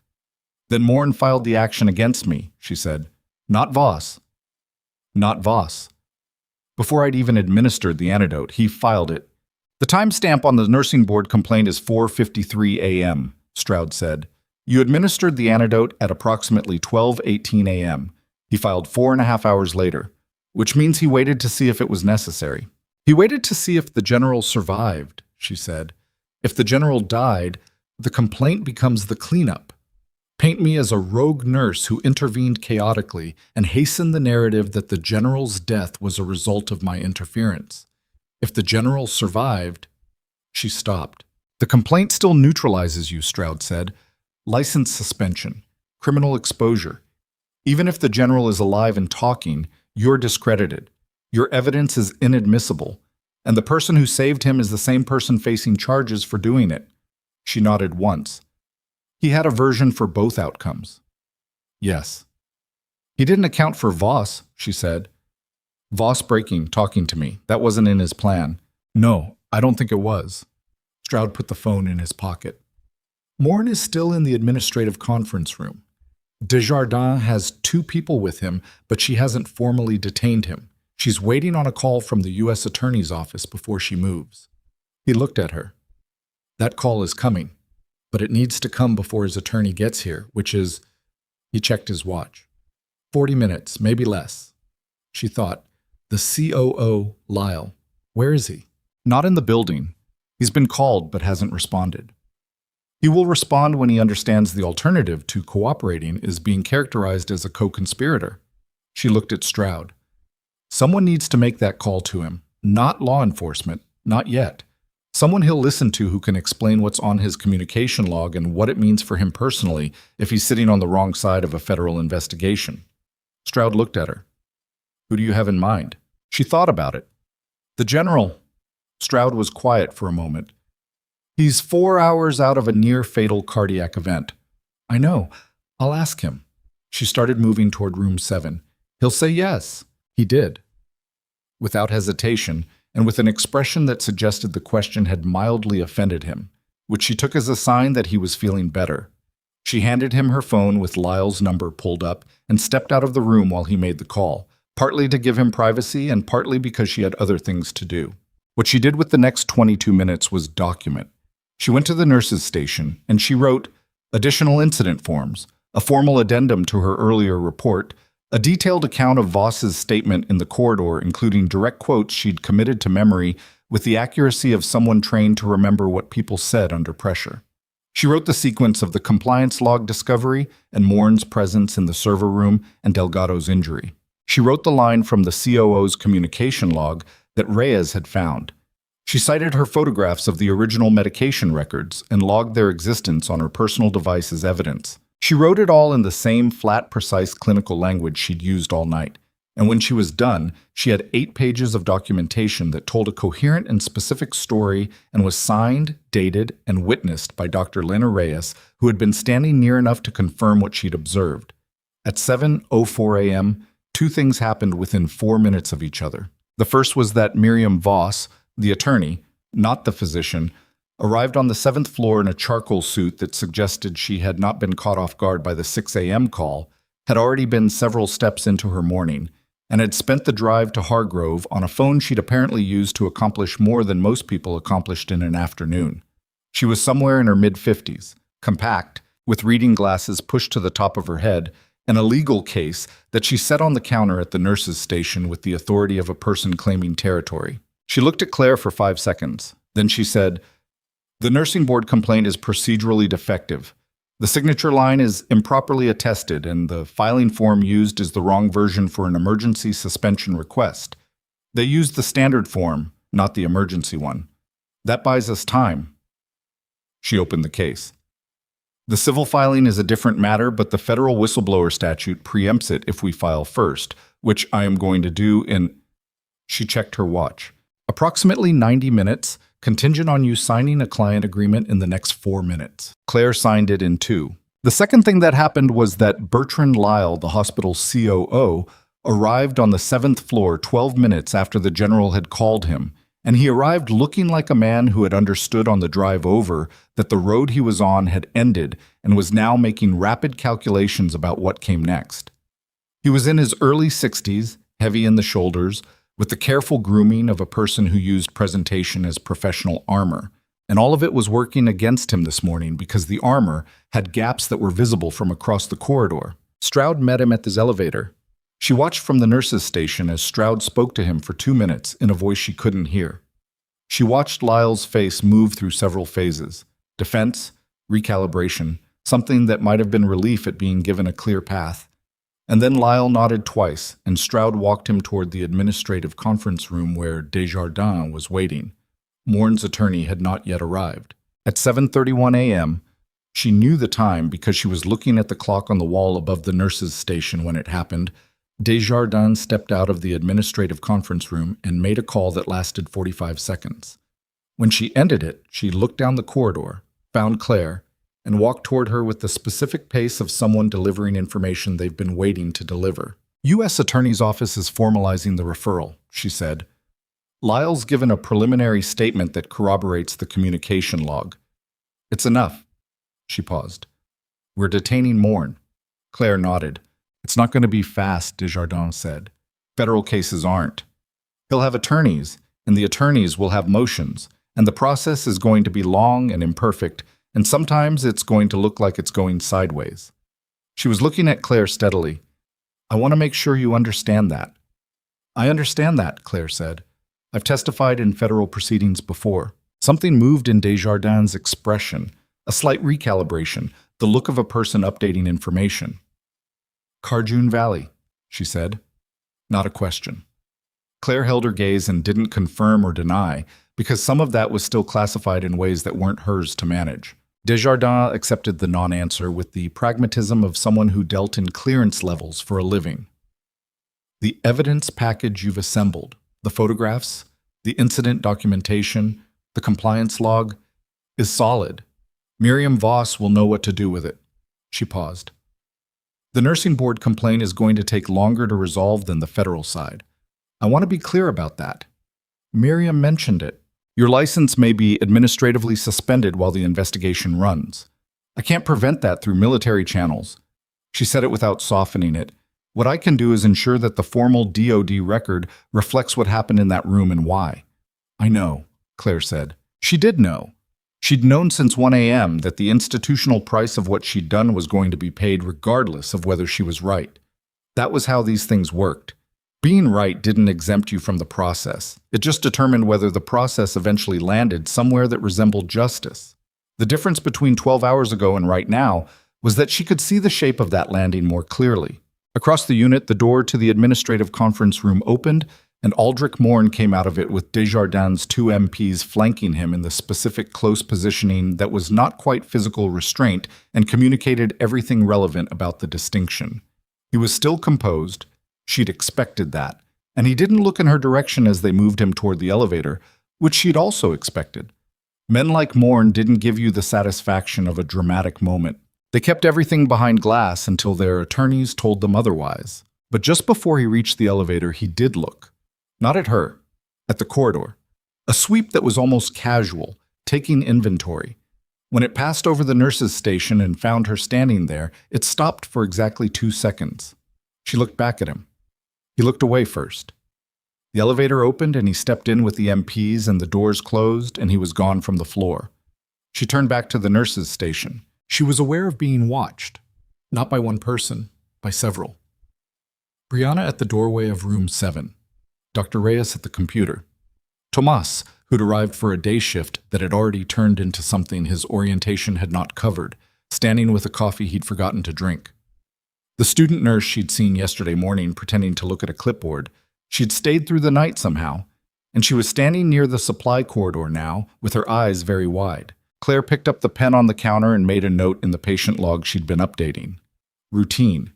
"Then Morn filed the action against me," she said. "Not Voss." "Not Voss." Before I'd even administered the antidote, he filed it. "The timestamp on the nursing board complaint is 4:53 a.m., Stroud said. "You administered the antidote at approximately 12:18 a.m. He filed 4.5 hours later, which means he waited to see if it was necessary. He waited to see if the general survived," she said. "If the general died, the complaint becomes the cleanup. Paint me as a rogue nurse who intervened chaotically and hastened the narrative that the general's death was a result of my interference. If the general survived..." She stopped. "The complaint still neutralizes you," Stroud said. "License suspension, criminal exposure. Even if the general is alive and talking, you're discredited. Your evidence is inadmissible, and the person who saved him is the same person facing charges for doing it." She nodded once. "He had a version for both outcomes." "Yes." "He didn't account for Voss," she said. "Voss breaking, talking to me. That wasn't in his plan." "No, I don't think it was." Stroud put the phone in his pocket. "Morn is still in the administrative conference room. Desjardins has 2 people with him, but she hasn't formally detained him. She's waiting on a call from the U.S. Attorney's office before she moves." He looked at her. "That call is coming, but it needs to come before his attorney gets here, which is..." He checked his watch. 40 minutes, maybe less. She thought, "The COO, Lyle. Where is he?" "Not in the building. He's been called but hasn't responded." "He will respond when he understands the alternative to cooperating is being characterized as a co-conspirator." She looked at Stroud. "Someone needs to make that call to him. Not law enforcement. Not yet. Someone he'll listen to who can explain what's on his communication log and what it means for him personally if he's sitting on the wrong side of a federal investigation." Stroud looked at her. "Who do you have in mind?" She thought about it. "The general." Stroud was quiet for a moment. "He's 4 hours out of a near-fatal cardiac event." "I know. I'll ask him." She started moving toward room 7. "He'll say yes." He did. Without hesitation, and with an expression that suggested the question had mildly offended him, which she took as a sign that he was feeling better. She handed him her phone with Lyle's number pulled up and stepped out of the room while he made the call, partly to give him privacy and partly because she had other things to do. What she did with the next 22 minutes was document. She went to the nurse's station, and she wrote additional incident forms, a formal addendum to her earlier report, a detailed account of Voss's statement in the corridor, including direct quotes she'd committed to memory with the accuracy of someone trained to remember what people said under pressure. She wrote the sequence of the compliance log discovery and Morn's presence in the server room and Delgado's injury. She wrote the line from the COO's communication log that Reyes had found. She cited her photographs of the original medication records and logged their existence on her personal device as evidence. She wrote it all in the same flat, precise clinical language she'd used all night. And when she was done, she had 8 pages of documentation that told a coherent and specific story and was signed, dated, and witnessed by Dr. Lena Reyes, who had been standing near enough to confirm what she'd observed. At 7:04 a.m., 2 things happened within 4 minutes of each other. The first was that Miriam Voss, the attorney, not the physician, arrived on the 7th floor in a charcoal suit that suggested she had not been caught off guard by the 6 a.m. call, had already been several steps into her morning, and had spent the drive to Hargrove on a phone she'd apparently used to accomplish more than most people accomplished in an afternoon. She was somewhere in her mid-50s, compact, with reading glasses pushed to the top of her head, and a legal case that she set on the counter at the nurse's station with the authority of a person claiming territory. She looked at Claire for 5 seconds. Then she said, "The nursing board complaint is procedurally defective. The signature line is improperly attested, and the filing form used is the wrong version for an emergency suspension request. They used the standard form, not the emergency one. That buys us time." She opened the case. "The civil filing is a different matter, but the federal whistleblower statute preempts it if we file first, which I am going to do in—" She checked her watch. "Approximately 90 minutes, contingent on you signing a client agreement in the next 4 minutes." Claire signed it in 2. The second thing that happened was that Bertrand Lyle, the hospital's COO, arrived on the 7th floor 12 minutes after the general had called him, and he arrived looking like a man who had understood on the drive over that the road he was on had ended and was now making rapid calculations about what came next. He was in his early 60s, heavy in the shoulders, with the careful grooming of a person who used presentation as professional armor, and all of it was working against him this morning because the armor had gaps that were visible from across the corridor. Stroud met him at his elevator. She watched from the nurse's station as Stroud spoke to him for 2 minutes in a voice she couldn't hear. She watched Lyle's face move through several phases: defense, recalibration, something that might have been relief at being given a clear path. And then Lyle nodded twice, and Stroud walked him toward the administrative conference room where Desjardins was waiting. Morn's attorney had not yet arrived. At 7:31 a.m., she knew the time because she was looking at the clock on the wall above the nurse's station when it happened. Desjardins stepped out of the administrative conference room and made a call that lasted 45 seconds. When she ended it, she looked down the corridor, found Claire, and walked toward her with the specific pace of someone delivering information they've been waiting to deliver. U.S. Attorney's Office is formalizing the referral, she said. Lyle's given a preliminary statement that corroborates the communication log. It's enough. She paused. We're detaining Morn. Claire nodded. It's not going to be fast, Desjardins said. Federal cases aren't. He'll have attorneys, and the attorneys will have motions, and the process is going to be long and imperfect, and sometimes it's going to look like it's going sideways. She was looking at Claire steadily. I want to make sure you understand that. I understand that, Claire said. I've testified in federal proceedings before. Something moved in Desjardins' expression, a slight recalibration, the look of a person updating information. Carjoon Valley, she said. Not a question. Claire held her gaze and didn't confirm or deny, because some of that was still classified in ways that weren't hers to manage. Desjardins accepted the non-answer with the pragmatism of someone who dealt in clearance levels for a living. The evidence package you've assembled, the photographs, the incident documentation, the compliance log, is solid. Miriam Voss will know what to do with it. She paused. The nursing board complaint is going to take longer to resolve than the federal side. I want to be clear about that. Miriam mentioned it. Your license may be administratively suspended while the investigation runs. I can't prevent that through military channels. She said it without softening it. What I can do is ensure that the formal DOD record reflects what happened in that room and why. I know, Claire said. She did know. She'd known since 1 a.m. that the institutional price of what she'd done was going to be paid regardless of whether she was right. That was how these things worked. Being right didn't exempt you from the process. It just determined whether the process eventually landed somewhere that resembled justice. The difference between 12 hours ago and right now was that she could see the shape of that landing more clearly. Across the unit, the door to the administrative conference room opened, and Aldrich Morn came out of it with Desjardins' 2 MPs flanking him in the specific close positioning that was not quite physical restraint and communicated everything relevant about the distinction. He was still composed. She'd expected that, and he didn't look in her direction as they moved him toward the elevator, which she'd also expected. Men like Morn didn't give you the satisfaction of a dramatic moment. They kept everything behind glass until their attorneys told them otherwise. But just before he reached the elevator, he did look. Not at her, at the corridor. A sweep that was almost casual, taking inventory. When it passed over the nurse's station and found her standing there, it stopped for exactly 2 seconds. She looked back at him. He looked away first. The elevator opened and he stepped in with the MPs and the doors closed and he was gone from the floor. She turned back to the nurse's station. She was aware of being watched. Not by one person, by several. Brianna at the doorway of room 7. Dr. Reyes at the computer. Tomas, who'd arrived for a day shift that had already turned into something his orientation had not covered, standing with a coffee he'd forgotten to drink. The student nurse she'd seen yesterday morning pretending to look at a clipboard. She'd stayed through the night somehow, and she was standing near the supply corridor now, with her eyes very wide. Claire picked up the pen on the counter and made a note in the patient log she'd been updating. Routine.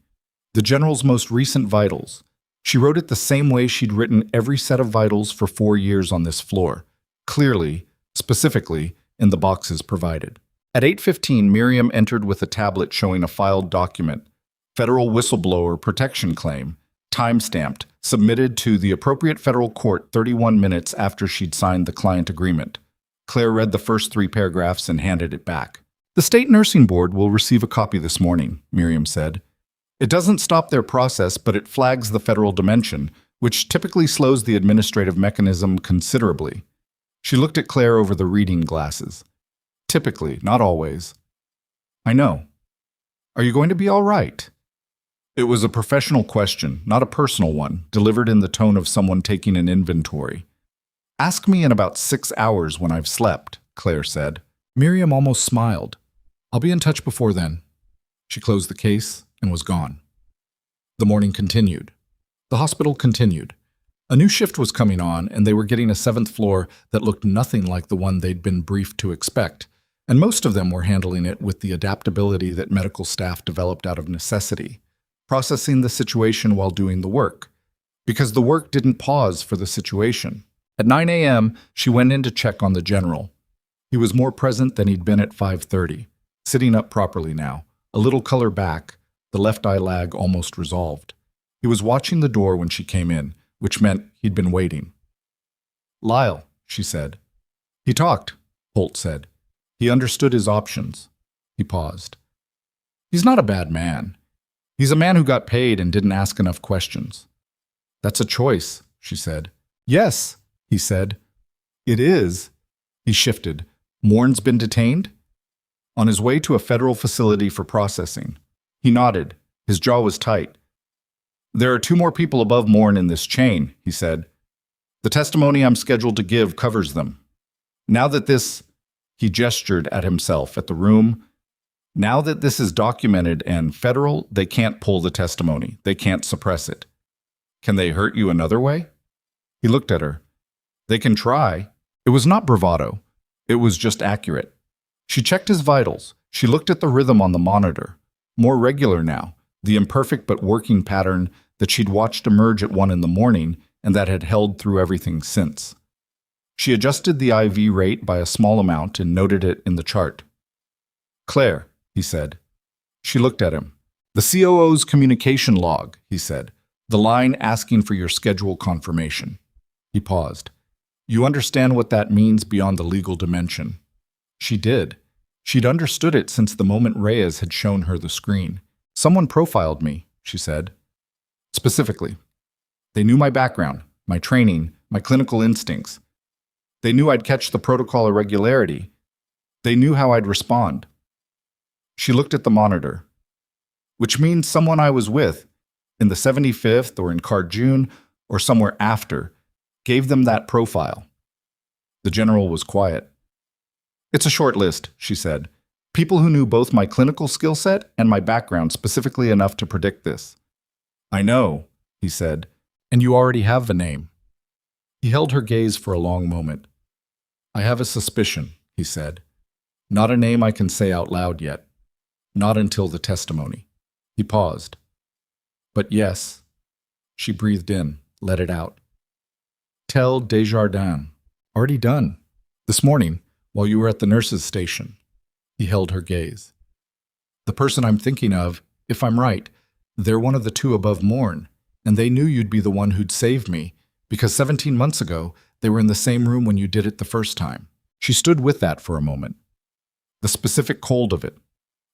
The general's most recent vitals. She wrote it the same way she'd written every set of vitals for 4 years on this floor. Clearly, specifically, in the boxes provided. At 8:15, Miriam entered with a tablet showing a filed document. Federal whistleblower protection claim. Time-stamped. Submitted to the appropriate federal court 31 minutes after she'd signed the client agreement. Claire read the first 3 paragraphs and handed it back. The state nursing board will receive a copy this morning, Miriam said. It doesn't stop their process, but it flags the federal dimension, which typically slows the administrative mechanism considerably. She looked at Claire over the reading glasses. Typically, not always. I know. Are you going to be all right? It was a professional question, not a personal one, delivered in the tone of someone taking an inventory. Ask me in about 6 hours when I've slept, Claire said. Miriam almost smiled. I'll be in touch before then. She closed the case and was gone. The morning continued. The hospital continued. A new shift was coming on, and they were getting a 7th floor that looked nothing like the one they'd been briefed to expect, and most of them were handling it with the adaptability that medical staff developed out of necessity, processing the situation while doing the work, because the work didn't pause for the situation. At 9 a.m., she went in to check on the general. He was more present than he'd been at 5:30, sitting up properly now, a little color back, the left eye lag almost resolved. He was watching the door when she came in, which meant he'd been waiting. Lyle, she said. He talked, Holt said. He understood his options. He paused. He's not a bad man. He's a man who got paid and didn't ask enough questions. That's a choice, she said. Yes, he said. It is. He shifted. Morn's been detained? On his way to a federal facility for processing. He nodded. His jaw was tight. There are 2 more people above Morn in this chain, he said. The testimony I'm scheduled to give covers them. Now that this, he gestured at himself at the room, now that this is documented and federal, they can't pull the testimony. They can't suppress it. Can they hurt you another way? He looked at her. They can try. It was not bravado. It was just accurate. She checked his vitals. She looked at the rhythm on the monitor. More regular now, the imperfect but working pattern that she'd watched emerge at 1 in the morning and that had held through everything since. She adjusted the IV rate by a small amount and noted it in the chart. Claire, he said. She looked at him. The COO's communication log, he said. The line asking for your schedule confirmation. He paused. You understand what that means beyond the legal dimension. She did. She'd understood it since the moment Reyes had shown her the screen. Someone profiled me, she said. Specifically. They knew my background, my training, my clinical instincts. They knew I'd catch the protocol irregularity. They knew how I'd respond. She looked at the monitor. Which means someone I was with, in the 75th or in Carjun or somewhere after, gave them that profile. The general was quiet. It's a short list, she said. People who knew both my clinical skill set and my background specifically enough to predict this. I know, he said. And you already have the name. He held her gaze for a long moment. I have a suspicion, he said. Not a name I can say out loud yet. Not until the testimony. He paused. But yes. She breathed in, let it out. Tell Desjardins. Already done. This morning, while you were at the nurse's station. He held her gaze. The person I'm thinking of, if I'm right, they're one of the two above Morn, and they knew you'd be the one who'd saved me, because 17 months ago, they were in the same room when you did it the first time. She stood with that for a moment. The specific cold of it.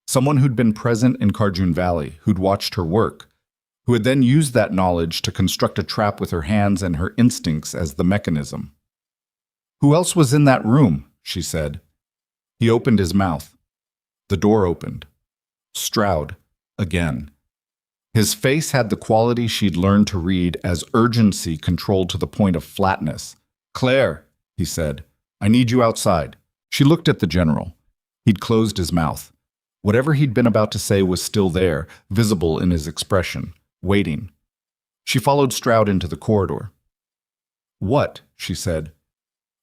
Someone who'd been present in Carjun Valley, who'd watched her work, who had then used that knowledge to construct a trap with her hands and her instincts as the mechanism. Who else was in that room? She said. He opened his mouth. The door opened. Stroud, again. His face had the quality she'd learned to read as urgency controlled to the point of flatness. Claire, he said, I need you outside. She looked at the general. He'd closed his mouth. Whatever he'd been about to say was still there, visible in his expression, waiting. She followed Stroud into the corridor. What? She said.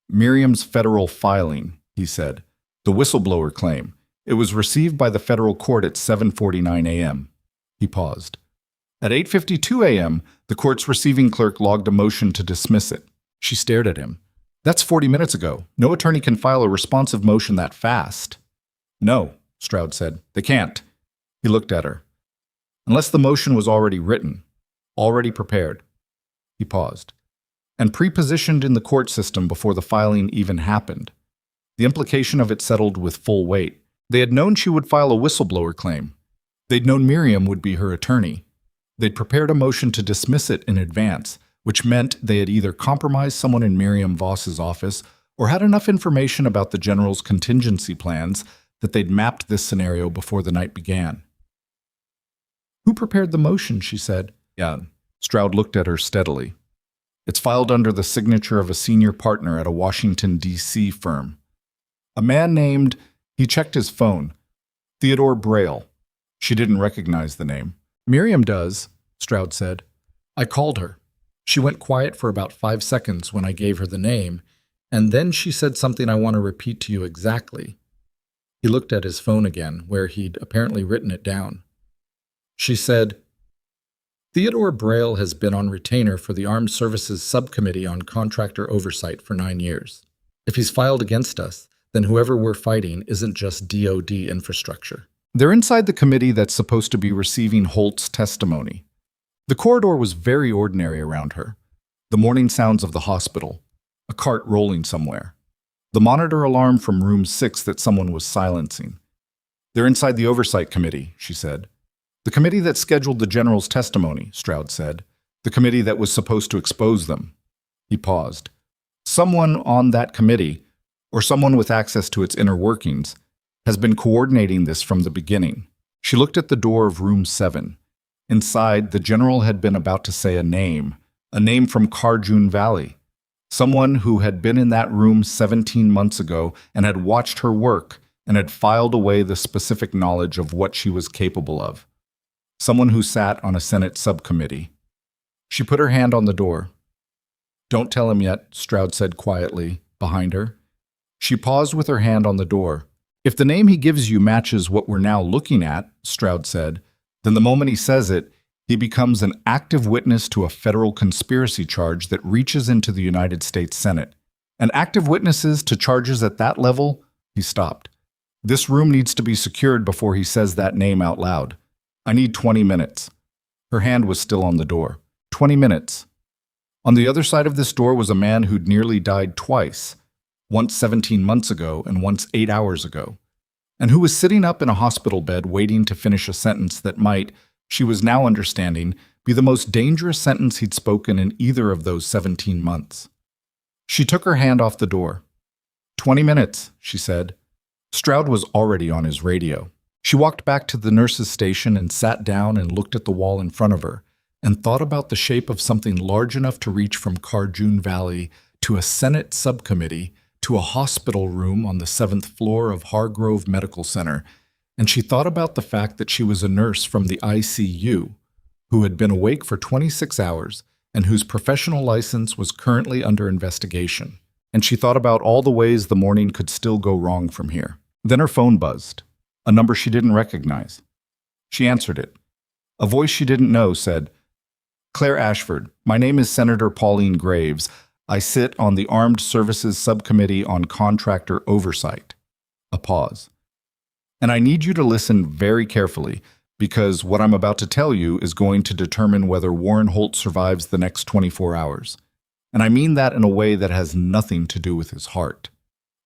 Miriam's federal filing, he said. The whistleblower claim. It was received by the federal court at 7:49 a.m. He paused. At 8:52 a.m., the court's receiving clerk logged a motion to dismiss it. She stared at him. That's 40 minutes ago. No attorney can file a responsive motion that fast. No, Stroud said. They can't. He looked at her. Unless the motion was already written, already prepared. He paused. And pre-positioned in the court system before the filing even happened. The implication of it settled with full weight. They had known she would file a whistleblower claim. They'd known Miriam would be her attorney. They'd prepared a motion to dismiss it in advance, which meant they had either compromised someone in Miriam Voss's office or had enough information about the general's contingency plans that they'd mapped this scenario before the night began. Who prepared the motion, she said. Yeah. Stroud looked at her steadily. It's filed under the signature of a senior partner at a Washington, D.C. firm. A man named, he checked his phone, Theodore Braille. She didn't recognize the name. Miriam does, Stroud said. I called her. She went quiet for about 5 seconds when I gave her the name, and then she said something I want to repeat to you exactly. He looked at his phone again, where he'd apparently written it down. She said, Theodore Braille has been on retainer for the Armed Services Subcommittee on Contractor Oversight for 9 years. If he's filed against us, then whoever we're fighting isn't just DOD infrastructure. They're inside the committee that's supposed to be receiving Holt's testimony. The corridor was very ordinary around her. The morning sounds of the hospital, a cart rolling somewhere, the monitor alarm from room 6 that someone was silencing. They're inside the oversight committee, she said. The committee that scheduled the general's testimony, Stroud said. The committee that was supposed to expose them. He paused. Someone on that committee, or someone with access to its inner workings, has been coordinating this from the beginning. She looked at the door of room 7. Inside, the general had been about to say a name from Carjun Valley. Someone who had been in that room 17 months ago and had watched her work and had filed away the specific knowledge of what she was capable of. Someone who sat on a Senate subcommittee. She put her hand on the door. Don't tell him yet, Stroud said quietly, behind her. She paused with her hand on the door. If the name he gives you matches what we're now looking at, Stroud said, then the moment he says it, he becomes an active witness to a federal conspiracy charge that reaches into the United States Senate. And active witnesses to charges at that level, he stopped. This room needs to be secured before he says that name out loud. I need 20 minutes. Her hand was still on the door. 20 minutes. On the other side of this door was a man who'd nearly died twice, once 17 months ago and once 8 hours ago, and who was sitting up in a hospital bed waiting to finish a sentence that might, she was now understanding, be the most dangerous sentence he'd spoken in either of those 17 months. She took her hand off the door. 20 minutes, she said. Stroud was already on his radio. She walked back to the nurse's station and sat down and looked at the wall in front of her and thought about the shape of something large enough to reach from Carjoon Valley to a Senate subcommittee to a hospital room on the 7th floor of Hargrove Medical Center, and she thought about the fact that she was a nurse from the ICU who had been awake for 26 hours and whose professional license was currently under investigation. And she thought about all the ways the morning could still go wrong from here. Then her phone buzzed, a number she didn't recognize. She answered it. A voice she didn't know said, "Claire Ashford, my name is Senator Pauline Graves. I sit on the Armed Services Subcommittee on Contractor Oversight." A pause. "And I need you to listen very carefully, because what I'm about to tell you is going to determine whether Warren Holt survives the next 24 hours. And I mean that in a way that has nothing to do with his heart."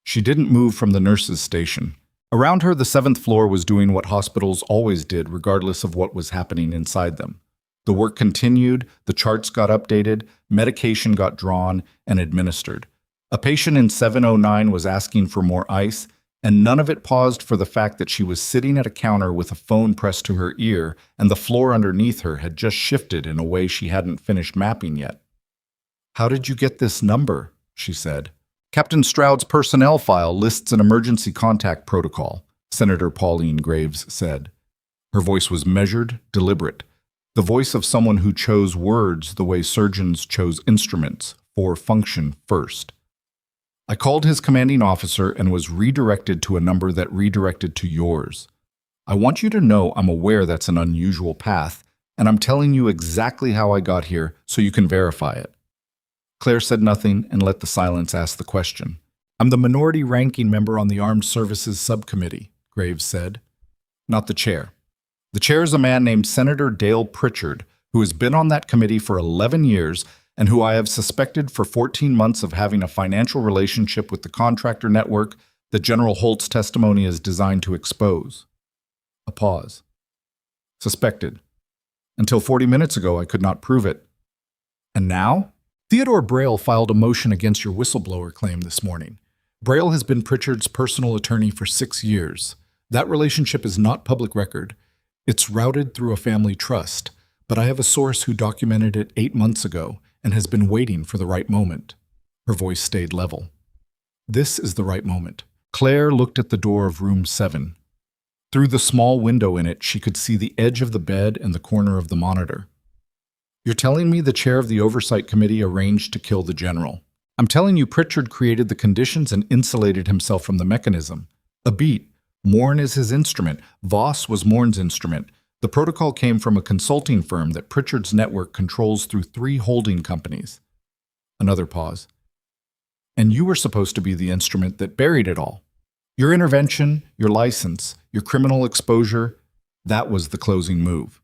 She didn't move from the nurse's station. Around her, the 7th floor was doing what hospitals always did, regardless of what was happening inside them. The work continued, the charts got updated, medication got drawn and administered. A patient in 709 was asking for more ice, and none of it paused for the fact that she was sitting at a counter with a phone pressed to her ear, and the floor underneath her had just shifted in a way she hadn't finished mapping yet. "How did you get this number?" she said. "Captain Stroud's personnel file lists an emergency contact protocol," Senator Pauline Graves said. Her voice was measured, deliberate, the voice of someone who chose words the way surgeons chose instruments, for function first. "I called his commanding officer and was redirected to a number that redirected to yours. I want you to know I'm aware that's an unusual path, and I'm telling you exactly how I got here so you can verify it." Claire said nothing and let the silence ask the question. "I'm the minority ranking member on the Armed Services Subcommittee," Graves said. "Not the chair. The chair is a man named Senator Dale Pritchard, who has been on that committee for 11 years and who I have suspected for 14 months of having a financial relationship with the contractor network that General Holt's testimony is designed to expose." A pause. "Suspected. Until 40 minutes ago, I could not prove it. And now?" "Theodore Braille filed a motion against your whistleblower claim this morning. Braille has been Pritchard's personal attorney for 6 years. That relationship is not public record. It's routed through a family trust, but I have a source who documented it 8 months ago and has been waiting for the right moment." Her voice stayed level. "This is the right moment." Claire looked at the door of room 7. Through the small window in it, she could see the edge of the bed and the corner of the monitor. "You're telling me the chair of the Oversight Committee arranged to kill the general. I'm telling you Pritchard created the conditions and insulated himself from the mechanism. A beat. Morn is his instrument. Voss was Morn's instrument. The protocol came from a consulting firm that Pritchard's network controls through 3 holding companies." Another pause. "And you were supposed to be the instrument that buried it all. Your intervention, your license, your criminal exposure, that was the closing move.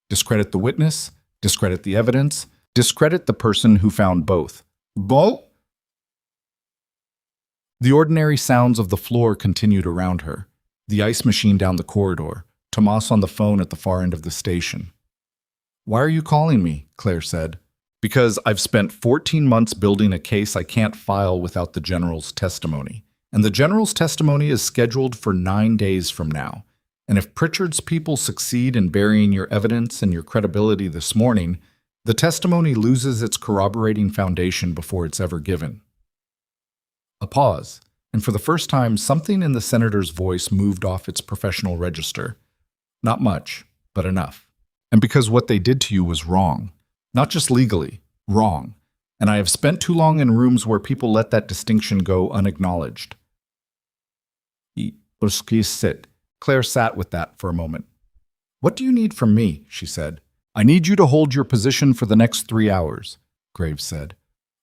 Discredit the witness, discredit the evidence, discredit the person who found both." "Both?" The ordinary sounds of the floor continued around her. The ice machine down the corridor, Tomas on the phone at the far end of the station. "Why are you calling me?" Claire said. "Because I've spent 14 months building a case I can't file without the general's testimony. And the general's testimony is scheduled for 9 days from now. And if Pritchard's people succeed in burying your evidence and your credibility this morning, the testimony loses its corroborating foundation before it's ever given." A pause, and for the first time, something in the senator's voice moved off its professional register. "Not much, but enough. And because what they did to you was wrong. Not just legally, wrong. And I have spent too long in rooms where people let that distinction go unacknowledged." Claire sat with that for a moment. "What do you need from me?" she said. "I need you to hold your position for the next 3 hours," Graves said.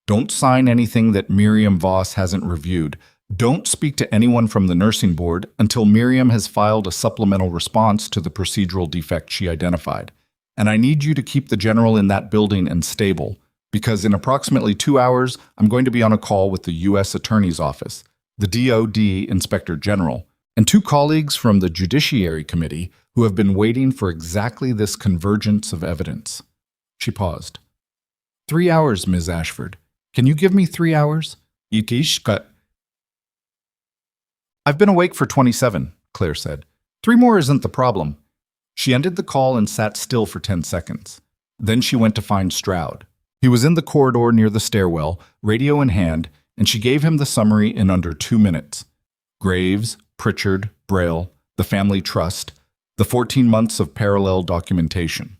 "Don't sign anything that Miriam Voss hasn't reviewed. Don't speak to anyone from the nursing board until Miriam has filed a supplemental response to the procedural defect she identified. And I need you to keep the general in that building and stable, because in approximately 2 hours, I'm going to be on a call with the U.S. Attorney's Office, the DOD Inspector General, and 2 colleagues from the Judiciary Committee who have been waiting for exactly this convergence of evidence." She paused. 3 hours, Ms. Ashford. Can you give me 3 hours?" I've been awake for 27, Claire said. 3 more isn't the problem. She ended the call and sat still for 10 seconds. Then she went to find Stroud. He was in the corridor near the stairwell, radio in hand, and she gave him the summary in under 2 minutes. Graves, Pritchard, Braille, the family trust, the 14 months of parallel documentation.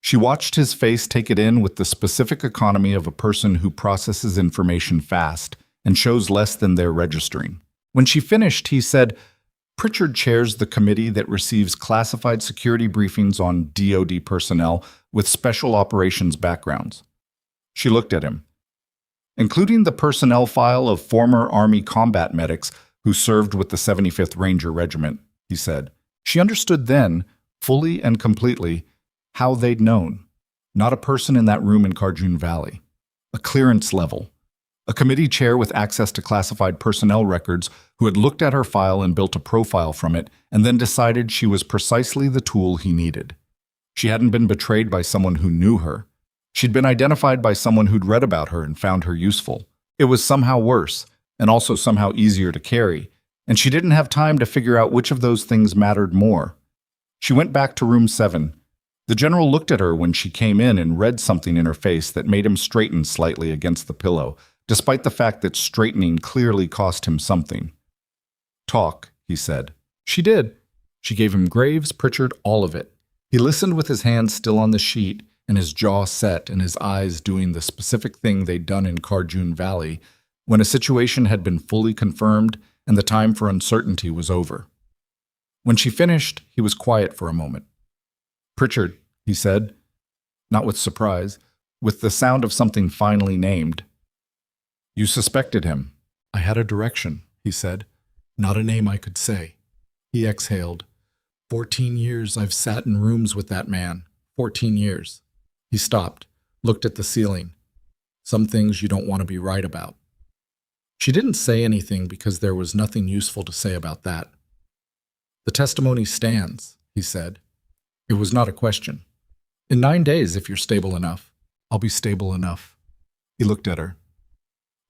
She watched his face take it in with the specific economy of a person who processes information fast and shows less than they're registering. When she finished, he said, Pritchard chairs the committee that receives classified security briefings on DoD personnel with special operations backgrounds. She looked at him. Including the personnel file of former Army combat medics who served with the 75th Ranger Regiment, he said. She understood then, fully and completely, how they'd known. Not a person in that room in Carjoon Valley. A clearance level. A committee chair with access to classified personnel records who had looked at her file and built a profile from it and then decided she was precisely the tool he needed. She hadn't been betrayed by someone who knew her. She'd been identified by someone who'd read about her and found her useful. It was somehow worse, and also somehow easier to carry, and she didn't have time to figure out which of those things mattered more. She went back to room 7. The general looked at her when she came in and read something in her face that made him straighten slightly against the pillow, despite the fact that straightening clearly cost him something. Talk, he said. She did. She gave him Graves, Pritchard, all of it. He listened with his hands still on the sheet and his jaw set and his eyes doing the specific thing they'd done in Carjoon Valley when a situation had been fully confirmed and the time for uncertainty was over. When she finished, he was quiet for a moment. Pritchard, he said, not with surprise, with the sound of something finally named. You suspected him. I had a direction, he said. Not a name I could say. He exhaled. 14 years I've sat in rooms with that man. 14 years. He stopped, looked at the ceiling. Some things you don't want to be right about. She didn't say anything because there was nothing useful to say about that. The testimony stands, he said. It was not a question. In 9 days, if you're stable enough, I'll be stable enough. He looked at her.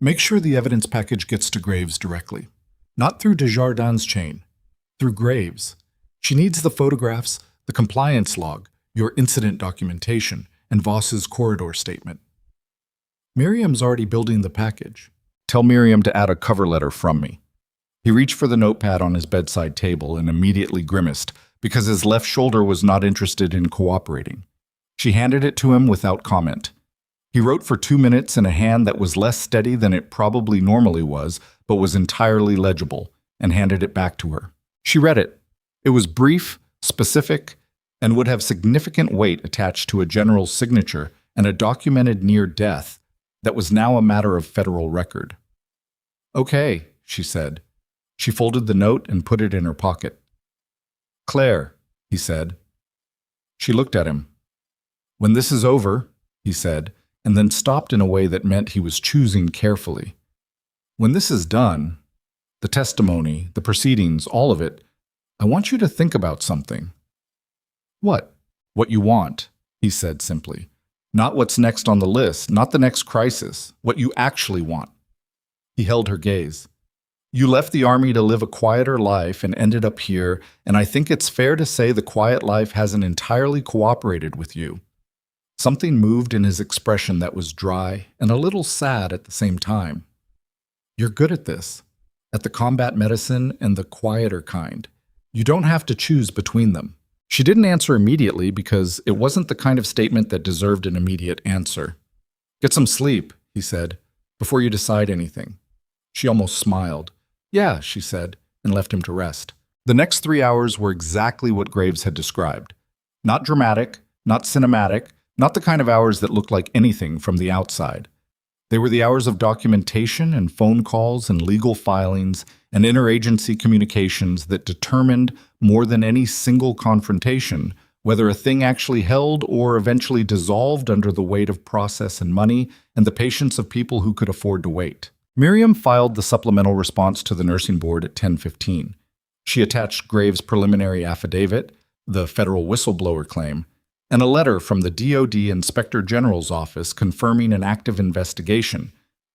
Make sure the evidence package gets to Graves directly. Not through Desjardins' chain. Through Graves. She needs the photographs, the compliance log, your incident documentation, and Voss's corridor statement. Miriam's already building the package. Tell Miriam to add a cover letter from me. He reached for the notepad on his bedside table and immediately grimaced because his left shoulder was not interested in cooperating. She handed it to him without comment. He wrote for 2 minutes in a hand that was less steady than it probably normally was, but was entirely legible, and handed it back to her. She read it. It was brief, specific, and would have significant weight attached to a general's signature and a documented near death that was now a matter of federal record. Okay, she said. She folded the note and put it in her pocket. Claire, he said. She looked at him. When this is over, he said, and then stopped in a way that meant he was choosing carefully. When this is done, the testimony, the proceedings, all of it, I want you to think about something. What? What you want, he said simply. Not what's next on the list, not the next crisis, what you actually want. He held her gaze. You left the Army to live a quieter life and ended up here, and I think it's fair to say the quiet life hasn't entirely cooperated with you. Something moved in his expression that was dry and a little sad at the same time. You're good at this, at the combat medicine and the quieter kind. You don't have to choose between them. She didn't answer immediately because it wasn't the kind of statement that deserved an immediate answer. Get some sleep, he said, before you decide anything. She almost smiled. Yeah, she said, and left him to rest. The next 3 hours were exactly what Graves had described. Not dramatic, not cinematic, not the kind of hours that looked like anything from the outside. They were the hours of documentation and phone calls and legal filings and interagency communications that determined, more than any single confrontation, whether a thing actually held or eventually dissolved under the weight of process and money and the patience of people who could afford to wait. Miriam filed the supplemental response to the nursing board at 10:15. She attached Graves' preliminary affidavit, the federal whistleblower claim, and a letter from the DoD Inspector General's office confirming an active investigation,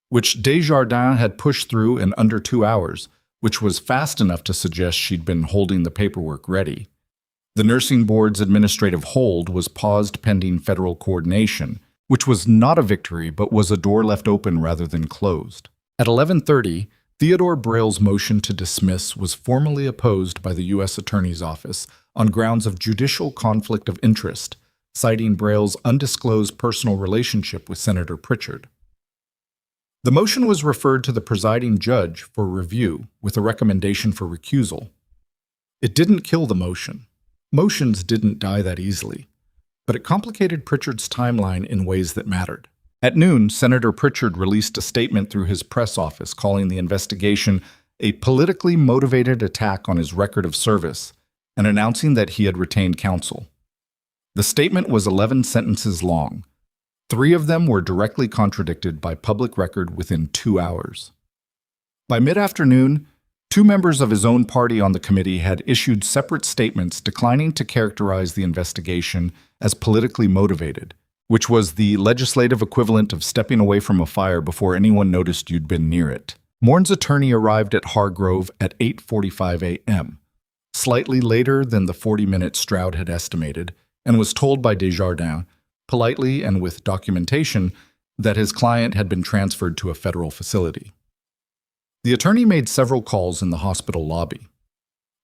which Desjardins had pushed through in under 2 hours, which was fast enough to suggest she'd been holding the paperwork ready. The nursing board's administrative hold was paused pending federal coordination, which was not a victory but was a door left open rather than closed. At 11:30, Theodore Braille's motion to dismiss was formally opposed by the U.S. Attorney's Office on grounds of judicial conflict of interest, citing Braille's undisclosed personal relationship with Senator Pritchard. The motion was referred to the presiding judge for review with a recommendation for recusal. It didn't kill the motion. Motions didn't die that easily, but it complicated Pritchard's timeline in ways that mattered. At noon, Senator Pritchard released a statement through his press office calling the investigation a politically motivated attack on his record of service and announcing that he had retained counsel. The statement was 11 sentences long. 3 of them were directly contradicted by public record within 2 hours. By mid-afternoon, 2 members of his own party on the committee had issued separate statements declining to characterize the investigation as politically motivated, which was the legislative equivalent of stepping away from a fire before anyone noticed you'd been near it. Mourne's attorney arrived at Hargrove at 8:45 a.m., slightly later than the 40 minutes Stroud had estimated, and was told by Desjardins, politely and with documentation, that his client had been transferred to a federal facility. The attorney made several calls in the hospital lobby.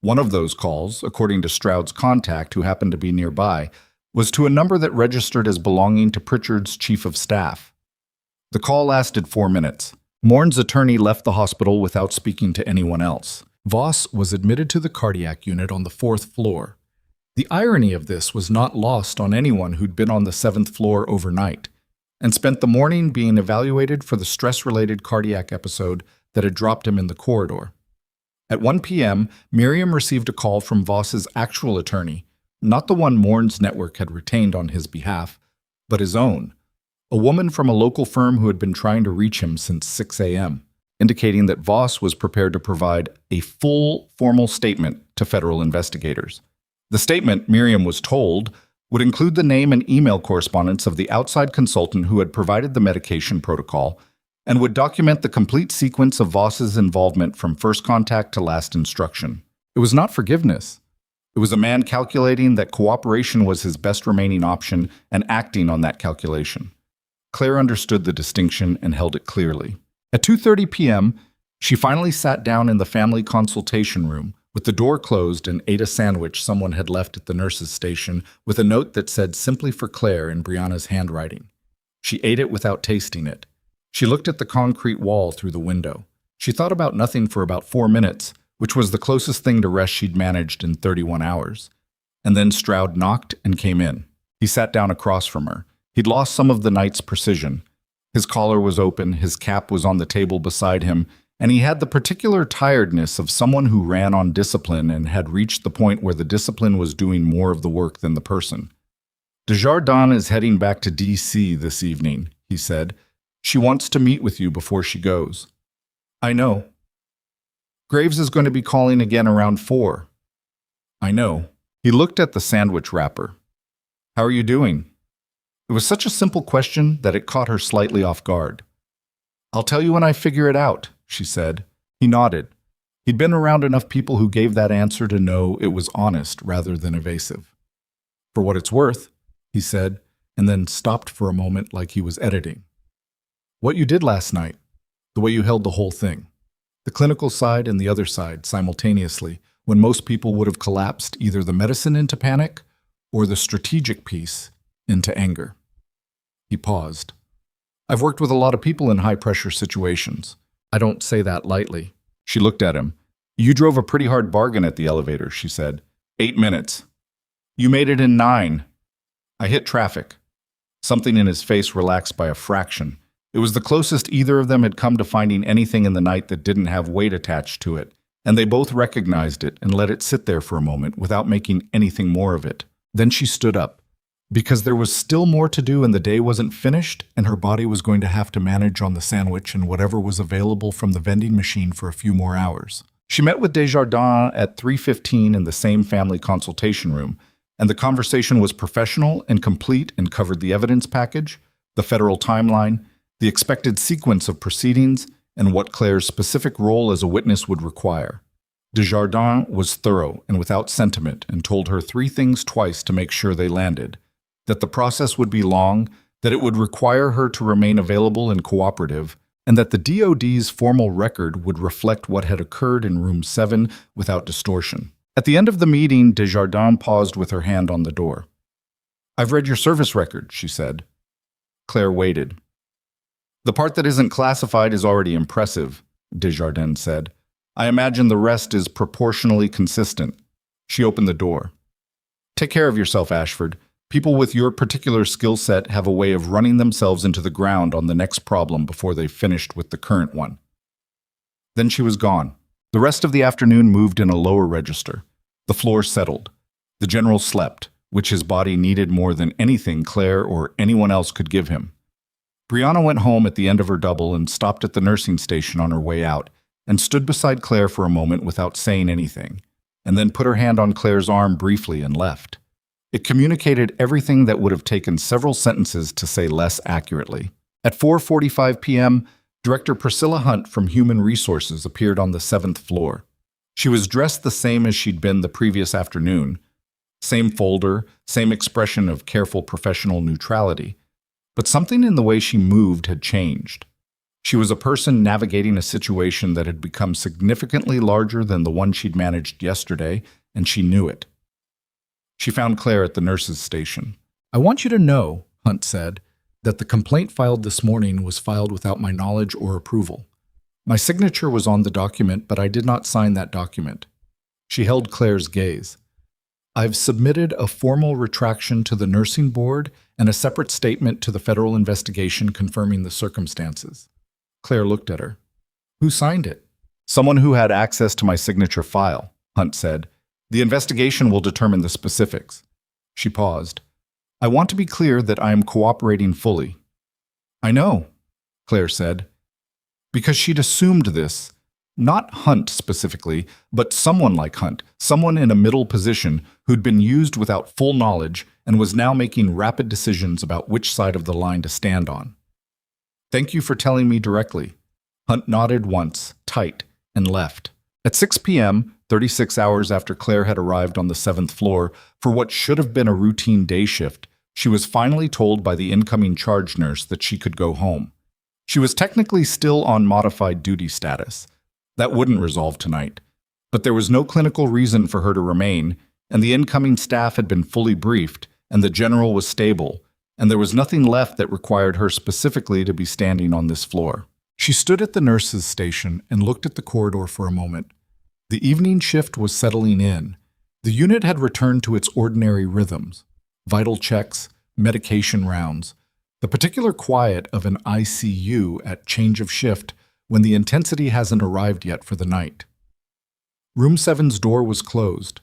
One of those calls, according to Stroud's contact who happened to be nearby, was to a number that registered as belonging to Pritchard's chief of staff. The call lasted 4 minutes. Mourne's attorney left the hospital without speaking to anyone else. Voss was admitted to the cardiac unit on the 4th floor. The irony of this was not lost on anyone who'd been on the 7th floor overnight and spent the morning being evaluated for the stress-related cardiac episode that had dropped him in the corridor. At 1 p.m., Miriam received a call from Voss's actual attorney, not the one Mourne's network had retained on his behalf, but his own, a woman from a local firm who had been trying to reach him since 6 a.m., indicating that Voss was prepared to provide a full, formal statement to federal investigators. The statement, Miriam was told, would include the name and email correspondence of the outside consultant who had provided the medication protocol and would document the complete sequence of Voss's involvement from first contact to last instruction. It was not forgiveness. It was a man calculating that cooperation was his best remaining option and acting on that calculation. Claire understood the distinction and held it clearly. At 2:30 p.m., she finally sat down in the family consultation room with the door closed and ate a sandwich someone had left at the nurse's station with a note that said simply for Claire in Brianna's handwriting. She ate it without tasting it. She looked at the concrete wall through the window. She thought about nothing for about 4 minutes, which was the closest thing to rest she'd managed in 31 hours. And then Stroud knocked and came in. He sat down across from her. He'd lost some of the night's precision. His collar was open, his cap was on the table beside him, and he had the particular tiredness of someone who ran on discipline and had reached the point where the discipline was doing more of the work than the person. Desjardins is heading back to D.C. this evening, he said. She wants to meet with you before she goes. I know. Graves is going to be calling again around 4. I know. He looked at the sandwich wrapper. How are you doing? It was such a simple question that it caught her slightly off guard. I'll tell you when I figure it out, she said. He nodded. He'd been around enough people who gave that answer to know it was honest rather than evasive. For what it's worth, he said, and then stopped for a moment like he was editing. What you did last night, the way you held the whole thing, the clinical side and the other side simultaneously, when most people would have collapsed either the medicine into panic or the strategic piece into anger. He paused. I've worked with a lot of people in high-pressure situations. I don't say that lightly. She looked at him. You drove a pretty hard bargain at the elevator, she said. 8 minutes. You made it in 9. I hit traffic. Something in his face relaxed by a fraction. It was the closest either of them had come to finding anything in the night that didn't have weight attached to it, and they both recognized it and let it sit there for a moment without making anything more of it. Then she stood up. Because there was still more to do and the day wasn't finished, and her body was going to have to manage on the sandwich and whatever was available from the vending machine for a few more hours. She met with Desjardins at 3:15 in the same family consultation room, and the conversation was professional and complete and covered the evidence package, the federal timeline, the expected sequence of proceedings, and what Claire's specific role as a witness would require. Desjardins was thorough and without sentiment and told her 3 things twice to make sure they landed: that the process would be long, that it would require her to remain available and cooperative, and that the DoD's formal record would reflect what had occurred in Room 7 without distortion. At the end of the meeting, Desjardins paused with her hand on the door. "I've read your service record," she said. Claire waited. "The part that isn't classified is already impressive," Desjardins said. "I imagine the rest is proportionally consistent." She opened the door. "Take care of yourself, Ashford. People with your particular skill set have a way of running themselves into the ground on the next problem before they've finished with the current one." Then she was gone. The rest of the afternoon moved in a lower register. The floor settled. The general slept, which his body needed more than anything Claire or anyone else could give him. Brianna went home at the end of her double and stopped at the nursing station on her way out, and stood beside Claire for a moment without saying anything, and then put her hand on Claire's arm briefly and left. It communicated everything that would have taken several sentences to say less accurately. At 4:45 p.m., Director Priscilla Hunt from Human Resources appeared on the 7th floor. She was dressed the same as she'd been the previous afternoon. Same folder, same expression of careful professional neutrality. But something in the way she moved had changed. She was a person navigating a situation that had become significantly larger than the one she'd managed yesterday, and she knew it. She found Claire at the nurse's station. "I want you to know," Hunt said, "that the complaint filed this morning was filed without my knowledge or approval. My signature was on the document, but I did not sign that document." She held Claire's gaze. "I've submitted a formal retraction to the nursing board and a separate statement to the federal investigation confirming the circumstances." Claire looked at her. "Who signed it?" "Someone who had access to my signature file," Hunt said. "The investigation will determine the specifics." She paused. "I want to be clear that I am cooperating fully." "I know," Claire said. Because she'd assumed this, not Hunt specifically, but someone like Hunt, someone in a middle position who'd been used without full knowledge and was now making rapid decisions about which side of the line to stand on. "Thank you for telling me directly." Hunt nodded once, tight, and left. At 6 p.m., 36 hours after Claire had arrived on the 7th floor for what should have been a routine day shift, she was finally told by the incoming charge nurse that she could go home. She was technically still on modified duty status. That wouldn't resolve tonight. But there was no clinical reason for her to remain, and the incoming staff had been fully briefed, and the general was stable, and there was nothing left that required her specifically to be standing on this floor. She stood at the nurse's station and looked at the corridor for a moment. The evening shift was settling in. The unit had returned to its ordinary rhythms: vital checks, medication rounds, the particular quiet of an ICU at change of shift when the intensity hasn't arrived yet for the night. Room 7's door was closed.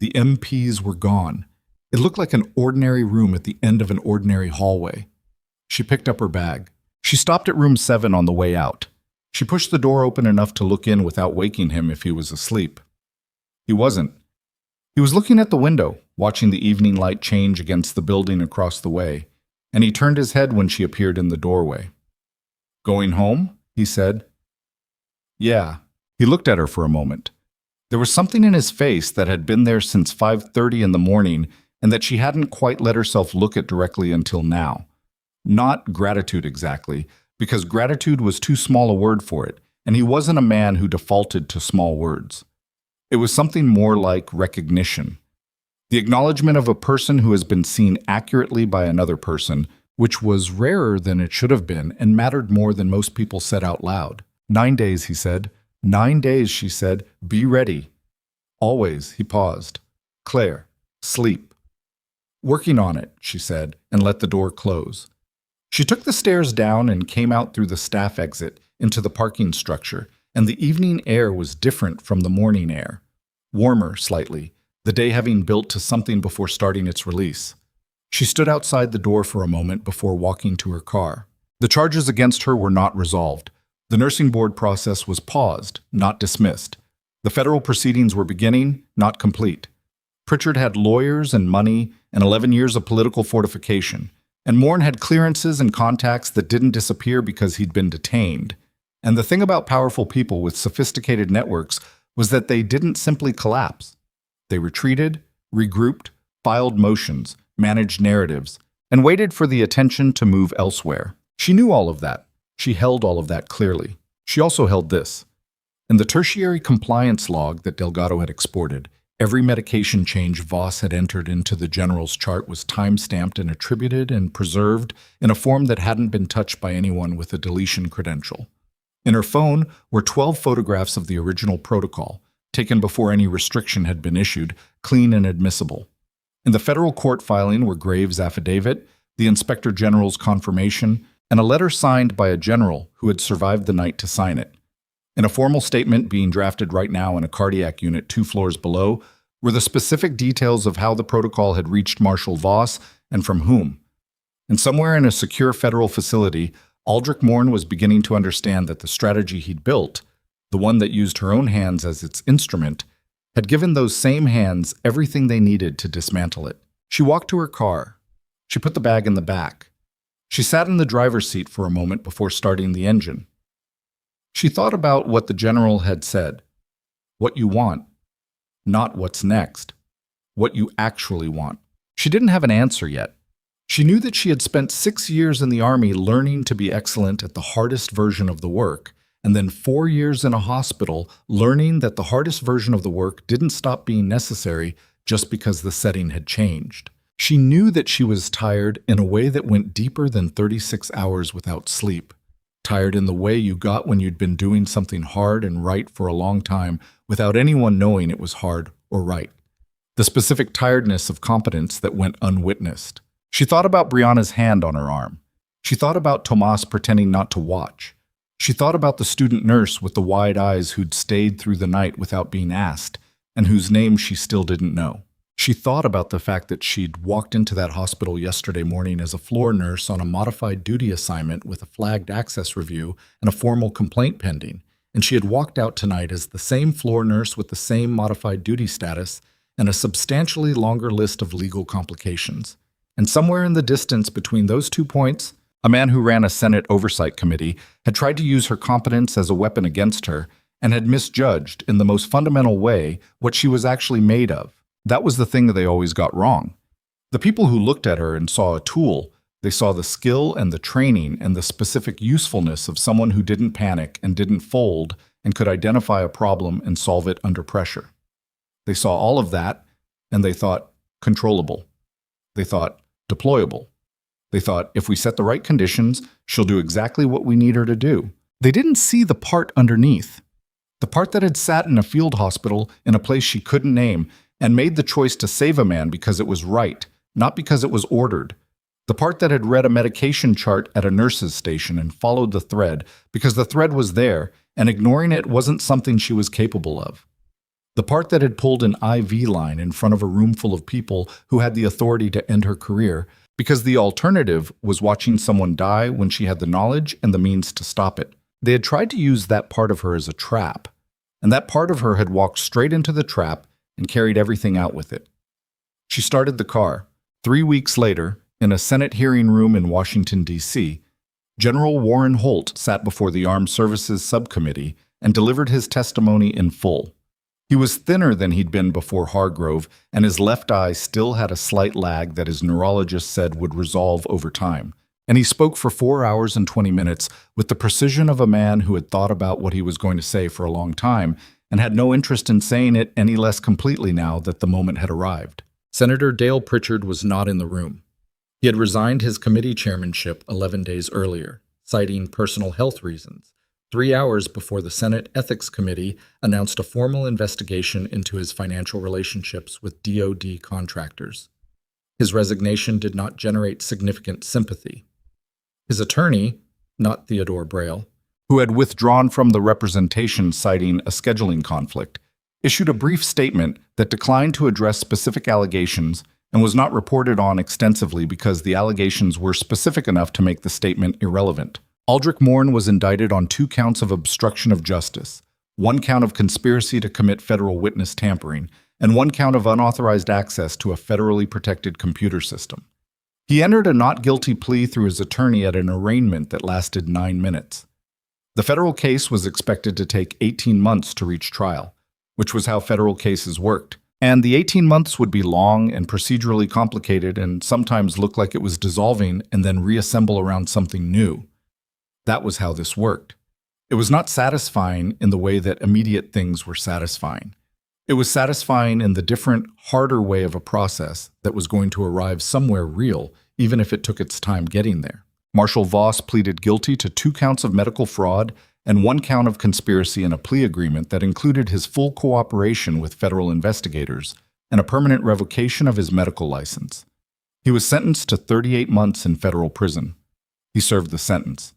The MPs were gone. It looked like an ordinary room at the end of an ordinary hallway. She picked up her bag. She stopped at room 7 on the way out. She pushed the door open enough to look in without waking him if he was asleep. He wasn't. He was looking at the window, watching the evening light change against the building across the way, and he turned his head when she appeared in the doorway. "Going home?" he said. "Yeah." He looked at her for a moment. There was something in his face that had been there since 5:30 in the morning and that she hadn't quite let herself look at directly until now. Not gratitude exactly, because gratitude was too small a word for it, and he wasn't a man who defaulted to small words. It was something more like recognition. The acknowledgement of a person who has been seen accurately by another person, which was rarer than it should have been and mattered more than most people said out loud. 9 days, he said. 9 days, she said. Be ready. Always, he paused. Claire, sleep. Working on it, she said, and let the door close. She took the stairs down and came out through the staff exit into the parking structure, and the evening air was different from the morning air. Warmer, slightly, the day having built to something before starting its release. She stood outside the door for a moment before walking to her car. The charges against her were not resolved. The nursing board process was paused, not dismissed. The federal proceedings were beginning, not complete. Pritchard had lawyers and money and 11 years of political fortification, and Morn had clearances and contacts that didn't disappear because he'd been detained. And the thing about powerful people with sophisticated networks was that they didn't simply collapse. They retreated, regrouped, filed motions, managed narratives, and waited for the attention to move elsewhere. She knew all of that. She held all of that clearly. She also held this. In the tertiary compliance log that Delgado had exported, every medication change Voss had entered into the general's chart was time-stamped and attributed and preserved in a form that hadn't been touched by anyone with a deletion credential. In her phone were 12 photographs of the original protocol, taken before any restriction had been issued, clean and admissible. In the federal court filing were Graves' affidavit, the Inspector General's confirmation, and a letter signed by a general who had survived the night to sign it. In a formal statement being drafted right now in a cardiac unit 2 floors below were the specific details of how the protocol had reached Marshal Voss and from whom. And somewhere in a secure federal facility, Aldrich Morn was beginning to understand that the strategy he'd built, the one that used her own hands as its instrument, had given those same hands everything they needed to dismantle it. She walked to her car. She put the bag in the back. She sat in the driver's seat for a moment before starting the engine. She thought about what the general had said. What you want, not what's next. What you actually want. She didn't have an answer yet. She knew that she had spent 6 years in the Army learning to be excellent at the hardest version of the work, and then 4 years in a hospital learning that the hardest version of the work didn't stop being necessary just because the setting had changed. She knew that she was tired in a way that went deeper than 36 hours without sleep. Tired in the way you got when you'd been doing something hard and right for a long time without anyone knowing it was hard or right. The specific tiredness of competence that went unwitnessed. She thought about Brianna's hand on her arm. She thought about Tomas pretending not to watch. She thought about the student nurse with the wide eyes who'd stayed through the night without being asked, and whose name she still didn't know. She thought about the fact that she'd walked into that hospital yesterday morning as a floor nurse on a modified duty assignment with a flagged access review and a formal complaint pending, and she had walked out tonight as the same floor nurse with the same modified duty status and a substantially longer list of legal complications. And somewhere in the distance between those 2 points, a man who ran a Senate oversight committee had tried to use her competence as a weapon against her and had misjudged, in the most fundamental way, what she was actually made of. That was the thing that they always got wrong. The people who looked at her and saw a tool, they saw the skill and the training and the specific usefulness of someone who didn't panic and didn't fold and could identify a problem and solve it under pressure. They saw all of that, and they thought controllable. They thought deployable. They thought, if we set the right conditions, she'll do exactly what we need her to do. They didn't see the part underneath. The part that had sat in a field hospital in a place she couldn't name and made the choice to save a man because it was right, not because it was ordered. The part that had read a medication chart at a nurse's station and followed the thread because the thread was there and ignoring it wasn't something she was capable of. The part that had pulled an IV line in front of a room full of people who had the authority to end her career because the alternative was watching someone die when she had the knowledge and the means to stop it. They had tried to use that part of her as a trap, and that part of her had walked straight into the trap and carried everything out with it. She started the car. 3 weeks later, in a Senate hearing room in Washington, D.C., General Warren Holt sat before the Armed Services Subcommittee and delivered his testimony in full. He was thinner than he'd been before Hargrove, and his left eye still had a slight lag that his neurologist said would resolve over time. And he spoke for 4 hours and 20 minutes with the precision of a man who had thought about what he was going to say for a long time and had no interest in saying it any less completely now that the moment had arrived. Senator Dale Pritchard was not in the room. He had resigned his committee chairmanship 11 days earlier, citing personal health reasons, 3 hours before the Senate Ethics Committee announced a formal investigation into his financial relationships with DoD contractors. His resignation did not generate significant sympathy. His attorney, not Theodore Braille, who had withdrawn from the representation citing a scheduling conflict, issued a brief statement that declined to address specific allegations and was not reported on extensively because the allegations were specific enough to make the statement irrelevant. Aldrich Morn was indicted on 2 counts of obstruction of justice, 1 count of conspiracy to commit federal witness tampering, and 1 count of unauthorized access to a federally protected computer system. He entered a not guilty plea through his attorney at an arraignment that lasted 9 minutes. The federal case was expected to take 18 months to reach trial, which was how federal cases worked. And the 18 months would be long and procedurally complicated and sometimes look like it was dissolving and then reassemble around something new. That was how this worked. It was not satisfying in the way that immediate things were satisfying. It was satisfying in the different, harder way of a process that was going to arrive somewhere real, even if it took its time getting there. Marshal Voss pleaded guilty to 2 counts of medical fraud and 1 count of conspiracy in a plea agreement that included his full cooperation with federal investigators and a permanent revocation of his medical license. He was sentenced to 38 months in federal prison. He served the sentence.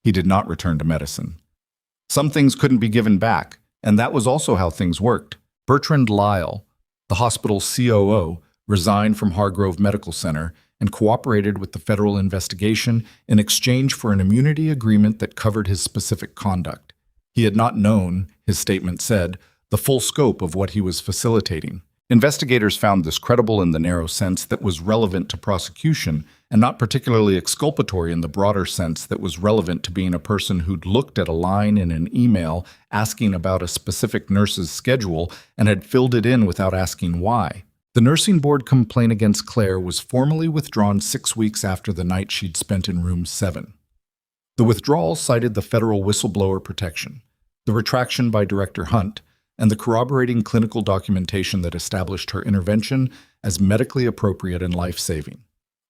He did not return to medicine. Some things couldn't be given back, and that was also how things worked. Bertrand Lyle, the hospital's COO, resigned from Hargrove Medical Center and cooperated with the federal investigation in exchange for an immunity agreement that covered his specific conduct. He had not known, his statement said, the full scope of what he was facilitating. Investigators found this credible in the narrow sense that was relevant to prosecution and not particularly exculpatory in the broader sense that was relevant to being a person who'd looked at a line in an email asking about a specific nurse's schedule and had filled it in without asking why. The nursing board complaint against Claire was formally withdrawn 6 weeks after the night she'd spent in room 7. The withdrawal cited the federal whistleblower protection, the retraction by Director Hunt, and the corroborating clinical documentation that established her intervention as medically appropriate and life-saving.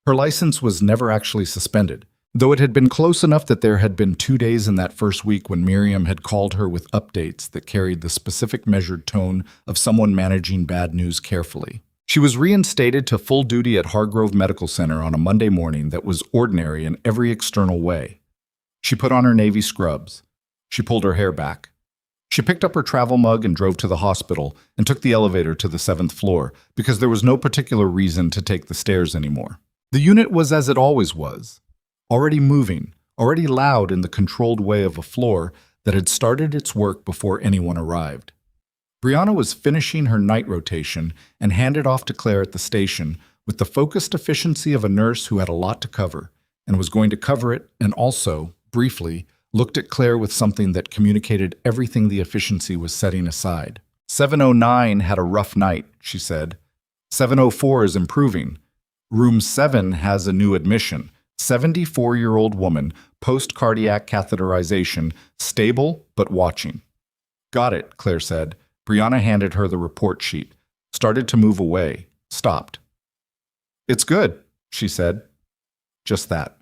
Her license was never actually suspended, though it had been close enough that there had been 2 days in that first week when Miriam had called her with updates that carried the specific measured tone of someone managing bad news carefully. She was reinstated to full duty at Hargrove Medical Center on a Monday morning that was ordinary in every external way. She put on her navy scrubs. She pulled her hair back. She picked up her travel mug and drove to the hospital and took the elevator to the 7th floor because there was no particular reason to take the stairs anymore. The unit was as it always was, already moving, already loud in the controlled way of a floor that had started its work before anyone arrived. Brianna was finishing her night rotation and handed off to Claire at the station with the focused efficiency of a nurse who had a lot to cover and was going to cover it and also, briefly, looked at Claire with something that communicated everything the efficiency was setting aside. 709 had a rough night, she said. 704 is improving. Room 7 has a new admission. 74-year-old woman, post-cardiac catheterization, stable but watching. Got it, Claire said. Brianna handed her the report sheet, started to move away, stopped. It's good, she said. Just that.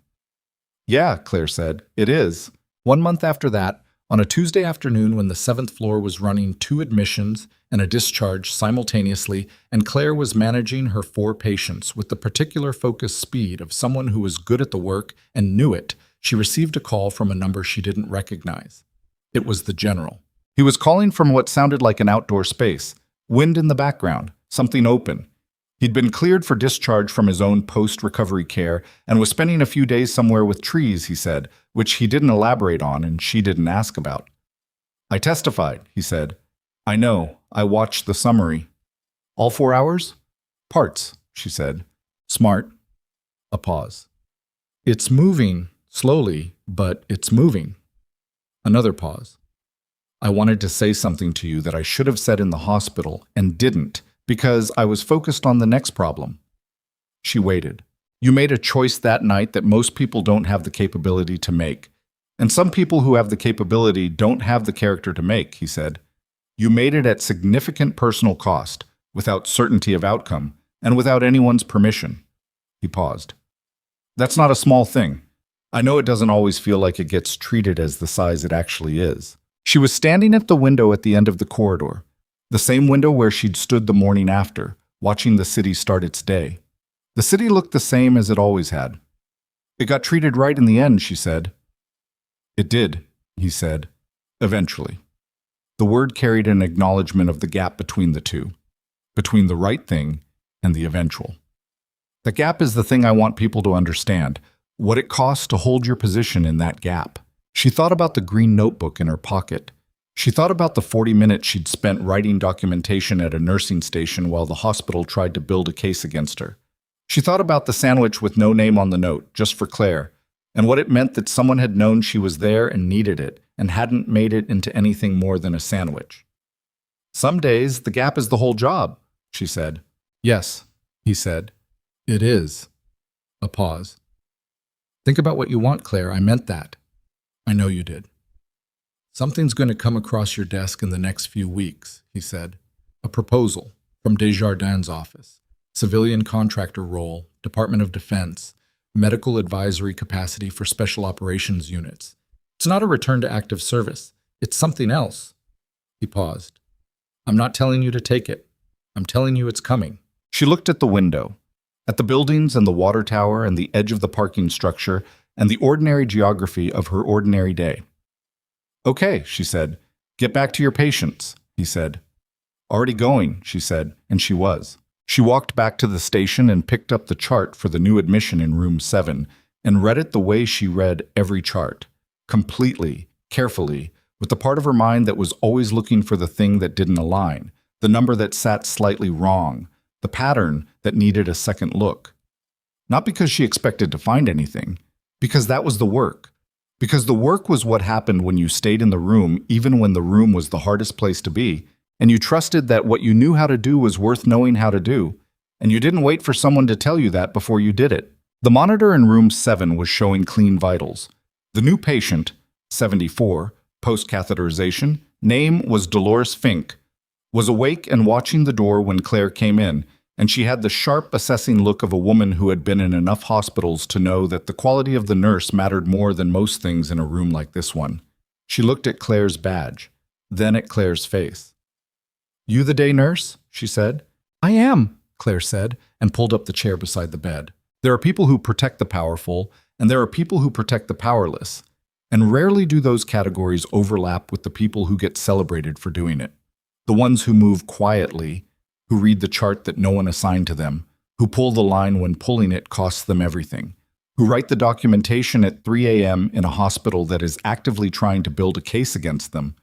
Yeah, Claire said, it is. 1 month after that, on a Tuesday afternoon when the 7th floor was running 2 admissions and a discharge simultaneously, and Claire was managing her 4 patients with the particular focused speed of someone who was good at the work and knew it, she received a call from a number she didn't recognize. It was the general. He was calling from what sounded like an outdoor space, wind in the background, something open. He'd been cleared for discharge from his own post-recovery care and was spending a few days somewhere with trees, he said, which he didn't elaborate on and she didn't ask about. I testified, he said. I know. I watched the summary. All 4 hours? Parts, she said. Smart. A pause. It's moving, slowly, but it's moving. Another pause. I wanted to say something to you that I should have said in the hospital and didn't because I was focused on the next problem. She waited. You made a choice that night that most people don't have the capability to make. And some people who have the capability don't have the character to make, he said. You made it at significant personal cost, without certainty of outcome, and without anyone's permission. He paused. That's not a small thing. I know it doesn't always feel like it gets treated as the size it actually is. She was standing at the window at the end of the corridor, the same window where she'd stood the morning after, watching the city start its day. The city looked the same as it always had. It got treated right in the end, she said. It did, he said, eventually. The word carried an acknowledgement of the gap between the two, between the right thing and the eventual. The gap is the thing I want people to understand, what it costs to hold your position in that gap. She thought about the green notebook in her pocket. She thought about the 40 minutes she'd spent writing documentation at a nursing station while the hospital tried to build a case against her. She thought about the sandwich with no name on the note, just for Claire, and what it meant that someone had known she was there and needed it, and hadn't made it into anything more than a sandwich. "Some days, the gap is the whole job," she said. "Yes," he said. "It is." A pause. "Think about what you want, Claire. I meant that." "I know you did." "Something's going to come across your desk in the next few weeks," he said. "A proposal from Desjardins' office. Civilian contractor role, Department of Defense, medical advisory capacity for special operations units. It's not a return to active service. It's something else." He paused. "I'm not telling you to take it. I'm telling you it's coming." She looked at the window, at the buildings and the water tower and the edge of the parking structure and the ordinary geography of her ordinary day. "Okay," she said. "Get back to your patients," he said. "Already going," she said, and she was. She walked back to the station and picked up the chart for the new admission in room 7 and read it the way she read every chart, completely, carefully, with the part of her mind that was always looking for the thing that didn't align, the number that sat slightly wrong, the pattern that needed a second look. Not because she expected to find anything, because that was the work. Because the work was what happened when you stayed in the room even when the room was the hardest place to be, and you trusted that what you knew how to do was worth knowing how to do, and you didn't wait for someone to tell you that before you did it. The monitor in room 7 was showing clean vitals. The new patient, 74, post-catheterization, name was Dolores Fink, was awake and watching the door when Claire came in, and she had the sharp, assessing look of a woman who had been in enough hospitals to know that the quality of the nurse mattered more than most things in a room like this one. She looked at Claire's badge, then at Claire's face. "You the day nurse?" she said. "I am," Claire said, and pulled up the chair beside the bed. There are people who protect the powerful, and there are people who protect the powerless, and rarely do those categories overlap with the people who get celebrated for doing it. The ones who move quietly, who read the chart that no one assigned to them, who pull the line when pulling it costs them everything, who write the documentation at 3 a.m. in a hospital that is actively trying to build a case against them.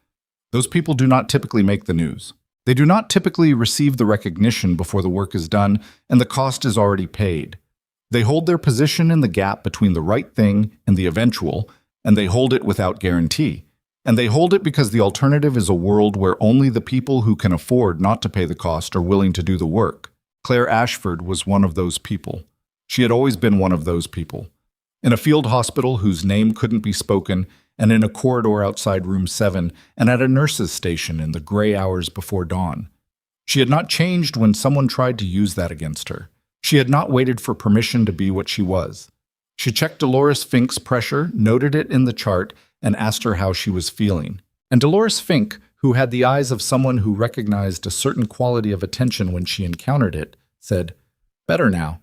Those people do not typically make the news. They do not typically receive the recognition before the work is done and the cost is already paid. They hold their position in the gap between the right thing and the eventual, and they hold it without guarantee. And they hold it because the alternative is a world where only the people who can afford not to pay the cost are willing to do the work. Claire Ashford was one of those people. She had always been one of those people. In a field hospital whose name couldn't be spoken, and in a corridor outside room 7, and at a nurse's station in the gray hours before dawn. She had not changed when someone tried to use that against her. She had not waited for permission to be what she was. She checked Dolores Fink's pressure, noted it in the chart, and asked her how she was feeling. And Dolores Fink, who had the eyes of someone who recognized a certain quality of attention when she encountered it, said, "Better now."